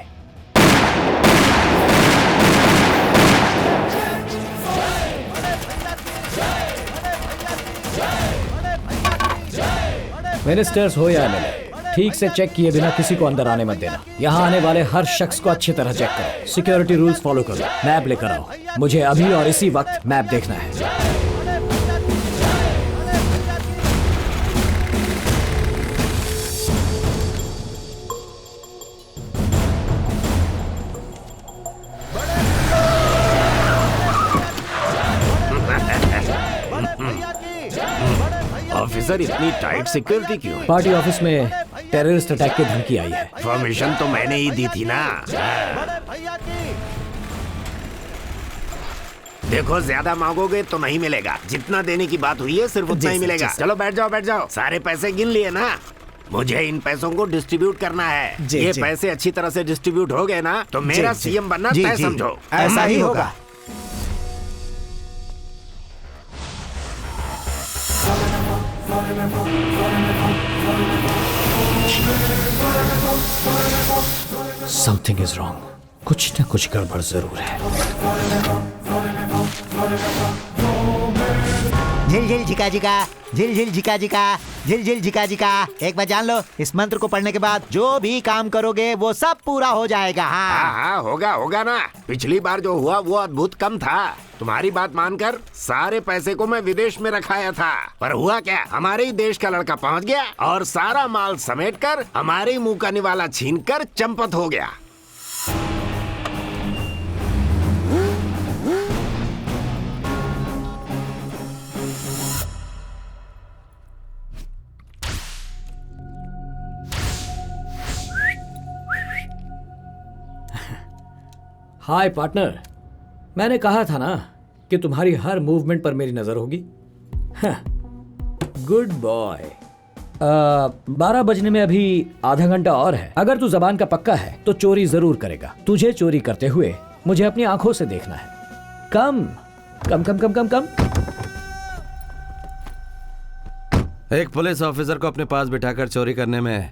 मिनिस्टर्स हो या एमएलए, ठीक से चेक किए बिना किसी को अंदर आने मत देना। यहाँ आने वाले हर शख्स को अच्छी तरह चेक करो। सिक्योरिटी रूल्स फॉलो करो। मैप लेकर आओ, मुझे अभी और इसी वक्त मैप देखना है।
ऑफिसर, इतनी टाइट सिक्योरिटी क्यों है?
पार्टी ऑफिस में टेररिस्ट अटैक की धमकी आई है।
परमिशन तो मैंने ही दी थी ना। देखो, ज्यादा मांगोगे तो नहीं मिलेगा। जितना देने की बात हुई है सिर्फ उतना ही मिलेगा। चलो बैठ जाओ, बैठ जाओ। सारे पैसे गिन लिए ना? मुझे इन पैसों को डिस्ट्रीब्यूट करना है। ये पैसे अच्छी तरह से डिस्ट्रीब्यूट हो गए ना तो मेरा सीएम बनना तय समझो।
ऐसा ही होगा।
Something is wrong. कुछ न कुछ गड़बड़ जरूर है।
झिल झिल झिका झिका, झिल झिल झिका झिका, झिल झिल झिका झिका। एक बार जान लो, इस मंत्र को पढ़ने के बाद जो भी काम करोगे वो सब पूरा हो जाएगा। हाँ
हाँ, होगा होगा ना। पिछली बार जो हुआ वो अद्भुत कम था। तुम्हारी बात मानकर सारे पैसे को मैं विदेश में रखाया था, पर हुआ क्या, हमारे ही देश का लड़का पहुंच गया और सारा माल समेटकर हमारे ही मुंह का निवाला छीनकर चंपत हो गया।
हाय पार्टनर, मैंने कहा था ना कि तुम्हारी हर मूवमेंट पर मेरी नजर होगी। Good boy. 12 बजने में अभी आधा घंटा और है। अगर तू जबान का पक्का है तो चोरी जरूर करेगा। तुझे चोरी करते हुए मुझे अपनी आंखों से देखना है। कम कम कम कम कम कम।
एक पुलिस ऑफिसर को अपने पास बिठाकर चोरी करने में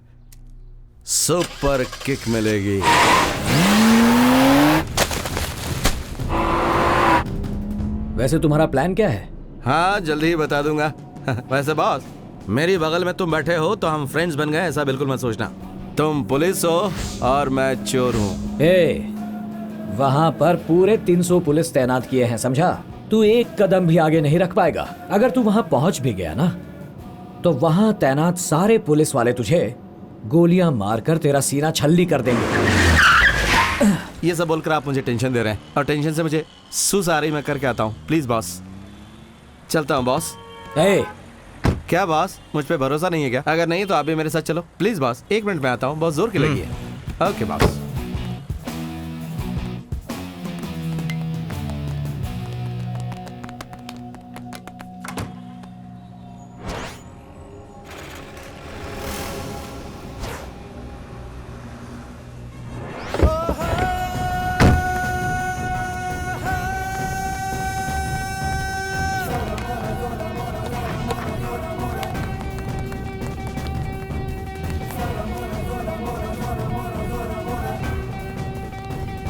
सुपर किक मिलेगी।
वैसे तुम्हारा प्लान क्या है?
हाँ, जल्दी ही बता दूंगा। वैसे बॉस, मेरी बगल में तुम बैठे हो तो हम फ्रेंड्स बन गए, ऐसा बिल्कुल मत सोचना। तुम पुलिस हो और मैं चोर हूँ।
वहां पर पूरे 300 पुलिस तैनात किए हैं, समझा? तू एक कदम भी आगे नहीं रख पाएगा। अगर तू वहां पहुंच भी गया ना तो वहां तैनात सारे पुलिस वाले तुझे गोलियां मारकर तेरा सीना छल्ली कर देंगे।
ये सब बोलकर आप मुझे टेंशन दे रहे हैं और टेंशन से मुझे सुस आ रही। मैं करके आता हूँ, प्लीज बॉस। चलता हूँ बॉस। क्या बॉस, मुझ पे भरोसा नहीं है क्या? अगर नहीं तो आप भी मेरे साथ चलो प्लीज बॉस। 1 मिनट में आता हूँ, बहुत जोर की लगी है। Okay boss.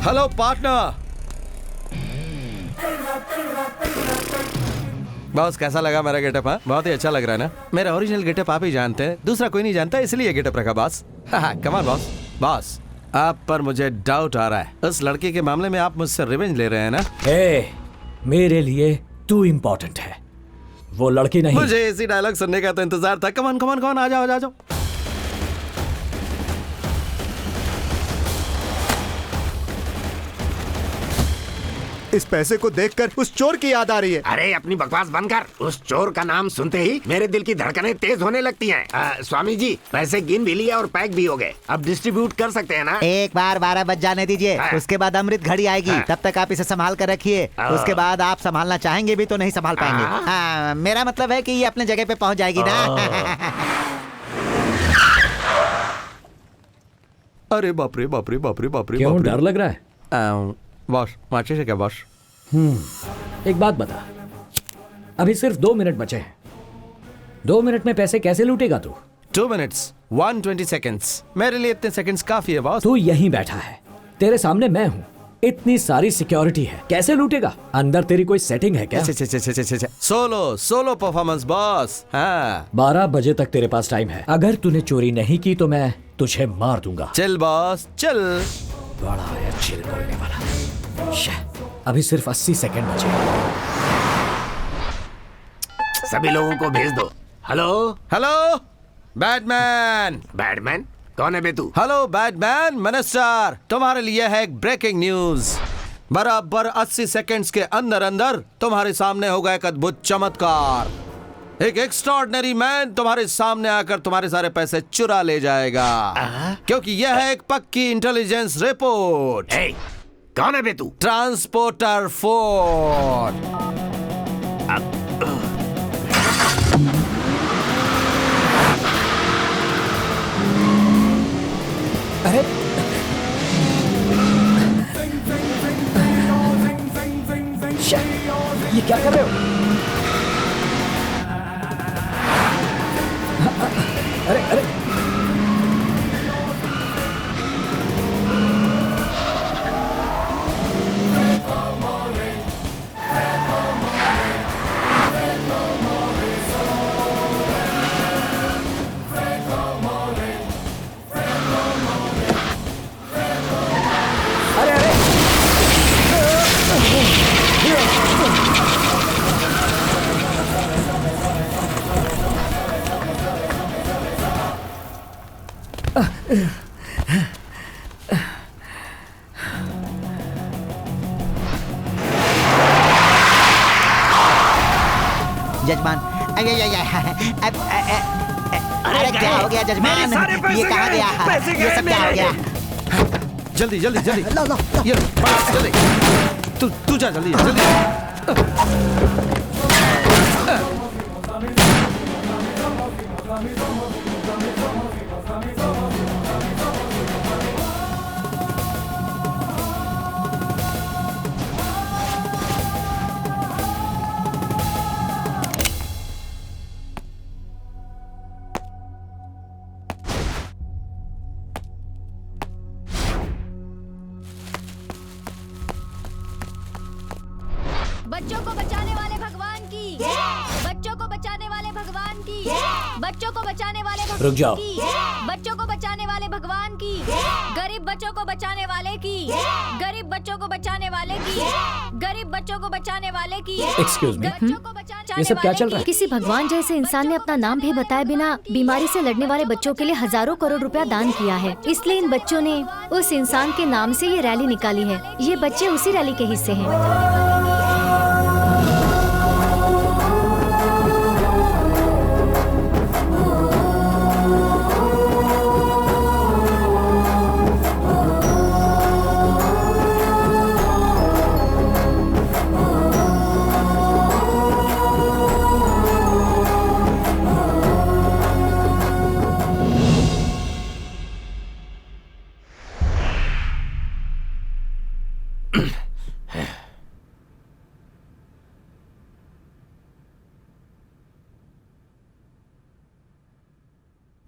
Hello partner. Boss, कैसा लगा मेरा गेटअप? बहुत ही अच्छा लग रहा है ना? मेरा ओरिजिनल गेटअप आप ही जानते हैं, दूसरा कोई नहीं जानता, इसलिए गेटअप रखा boss. Come on boss. Boss, आप पर मुझे डाउट आ रहा है। उस लड़के के मामले में आप मुझसे रिवेंज ले रहे हैं ना?
मेरे लिए तू इम्पोर्टेंट है, वो लड़की नहीं।
मुझे इसी डायलॉग सुनने का तो इंतजार था। कम ऑन, आ जाओ।
इस पैसे को देखकर उस चोर की याद आ रही है।
अरे अपनी बकवास बंद कर। उस चोर का नाम सुनते ही मेरे दिल की धड़कनें तेज होने लगती हैं। स्वामी जी, पैसे गिन भी लिए और पैक भी हो गए, अब डिस्ट्रीब्यूट कर सकते हैं ना?
एक बार 12 बज जाने दीजिए, उसके बाद अमृत घड़ी आएगी। तब तक आप इसे संभाल कर रखिए। उसके बाद आप संभालना चाहेंगे भी तो नहीं संभाल पाएंगे। मेरा मतलब है कि ये अपने जगह पे पहुंच जाएगी ना।
अरे बाप रे।
क्यों डर लग रहा है?
बॉस, माचिस है क्या बॉस?
एक बात बता, अभी सिर्फ 2 मिनट बचे हैं। 2 मिनट में पैसे कैसे लूटेगा तू?
2 minutes 120 seconds। मेरे लिए इतने सेकंड्स काफी है बॉस।
तू यहीं बैठा है, तेरे सामने मैं हूँ, इतनी सारी सिक्योरिटी है, कैसे लूटेगा? अंदर तेरी कोई सेटिंग है क्या?
Solo performance boss. हाँ
12 बजे तक तेरे पास टाइम है। अगर तूने चोरी नहीं की तो मैं तुझे मार दूंगा।
चल बॉस चल।
बड़ा है चिल करने वाला। अभी सिर्फ 80 सेकंड बचे।
सभी लोगों को भेज दो। Hello
hello Batman.
बैटमैन कौन है बे तू?
हेलो बैटमैन मिनिस्टर, तुम्हारे लिए है एक ब्रेकिंग न्यूज। बराबर 80 सेकंड्स के अंदर अंदर तुम्हारे सामने होगा एक अद्भुत चमत्कार। एक एक्स्ट्रॉर्डिनरी मैन तुम्हारे सामने आकर तुम्हारे सारे पैसे चुरा ले जाएगा, क्योंकि यह है एक पक्की इंटेलिजेंस रिपोर्ट।
कौन है बे तू?
Transporter Ford.
अरे ये क्या कर रहे हो? अरे अरे
जजमान, अरे क्या हो गया जजमान? ये कहाँ गया? ये सब क्या हो गया?
जल्दी जल्दी जल्दी ये जल्दी, तू जा जल्दी जल्दी।
बच्चों को बचाने वाले भगवान की, बच्चों को बचाने वाले भगवान की, बच्चों को बचाने वाले
रुक जाओ।
की, बच्चों को बचाने वाले भगवान की, गरीब बच्चों को बचाने वाले की, गरीब बच्चों को बचाने वाले की, गरीब बच्चों को बचाने वाले की।
एक्सक्यूज मी, ये सब क्या चल रहा है?
किसी भगवान जैसे इंसान ने अपना नाम भी बताए बिना बीमारी से लड़ने वाले बच्चों के लिए हजारों करोड़ रुपया दान किया है। इसलिए इन बच्चों ने उस इंसान के नाम से ये रैली निकाली है। ये बच्चे उसी रैली के हिस्से हैं।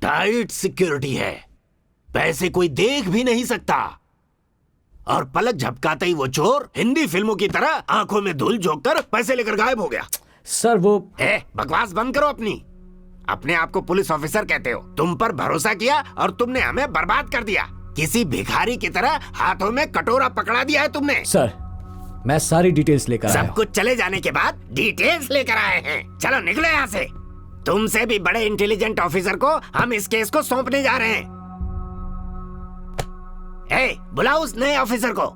टाइट सिक्योरिटी है, पैसे कोई देख भी नहीं सकता, और पलक झपकाते ही वो चोर हिंदी फिल्मों की तरह आंखों में धूल झोंककर पैसे लेकर गायब हो गया।
सर वो
बकवास बंद करो अपने आप को पुलिस ऑफिसर कहते हो। तुम पर भरोसा किया और तुमने हमें बर्बाद कर दिया। किसी भिखारी की तरह हाथों में कटोरा पकड़ा दिया है तुमने।
सर मैं सारी डिटेल्स लेकर आया हूं।
सब कुछ चले जाने के बाद डिटेल्स लेकर आए हैं। चलो निकलो यहाँ से। तुमसे भी बड़े इंटेलिजेंट ऑफिसर को हम इस केस को सौंपने जा रहे हैं। बुलाओ उस नए ऑफिसर को।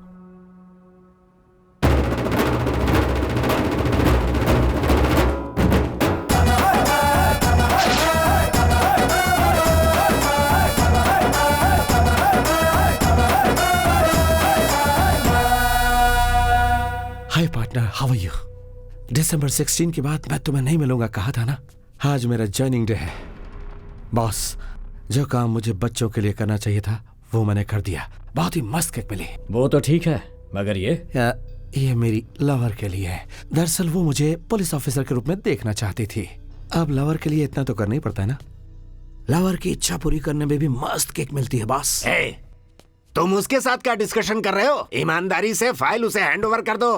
हाय पार्टनर, हाउ आर यू? दिसंबर 16 के बाद मैं तुम्हें नहीं मिलूंगा, कहा था ना। आज मेरा जॉइनिंग डे है। बॉस, जो काम मुझे बच्चों के लिए करना चाहिए था वो मैंने कर दिया। बहुत ही मस्त किक मिली।
वो तो ठीक है, मगर
ये मेरी लवर के लिए है। दरअसल वो मुझे पुलिस ऑफिसर के रूप में देखना चाहती थी। अब लवर के लिए इतना तो करना ही पड़ता है ना। लवर की इच्छा पूरी करने में भी मस्त किक मिलती है बॉस।
तुम उसके साथ क्या डिस्कशन कर रहे हो? ईमानदारी से फाइल उसे हैंड ओवर कर दो।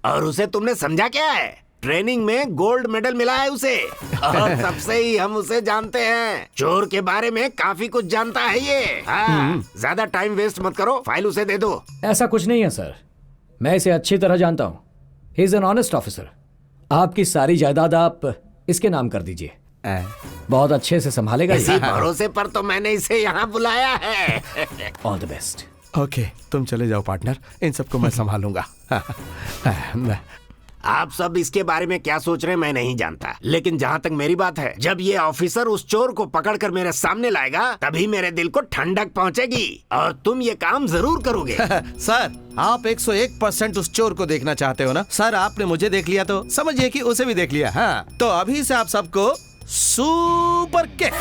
और उसे तुमने समझा क्या है? ट्रेनिंग में गोल्ड मेडल मिला है उसे, और तब से ही हम उसे जानते हैं। चोर के बारे में काफी कुछ जानता है ये। हाँ, ज्यादा टाइम वेस्ट मत करो, फाइल उसे दे दो।
ऐसा कुछ नहीं है सर, मैं इसे अच्छी तरह जानता हूँ। He is an honest officer. आपकी सारी जायदाद आप इसके नाम कर दीजिए, बहुत अच्छे से संभालेगा।
इसी भरोसे पर तो मैंने इसे यहाँ बुलाया है।
All the best.
ओके, तुम चले जाओ पार्टनर, इन सबको मैं संभालूंगा।
आप सब इसके बारे में क्या सोच रहे हैं मैं नहीं जानता, लेकिन जहाँ तक मेरी बात है, जब ये ऑफिसर उस चोर को पकड़कर मेरे सामने लाएगा तभी मेरे दिल को ठंडक पहुँचेगी और तुम ये काम जरूर करोगे।
सर, आप 101% उस चोर को देखना चाहते हो ना? सर, आपने मुझे देख लिया तो समझिए कि उसे भी देख लिया। हाँ, तो अभी से आप सबको सुपर किक।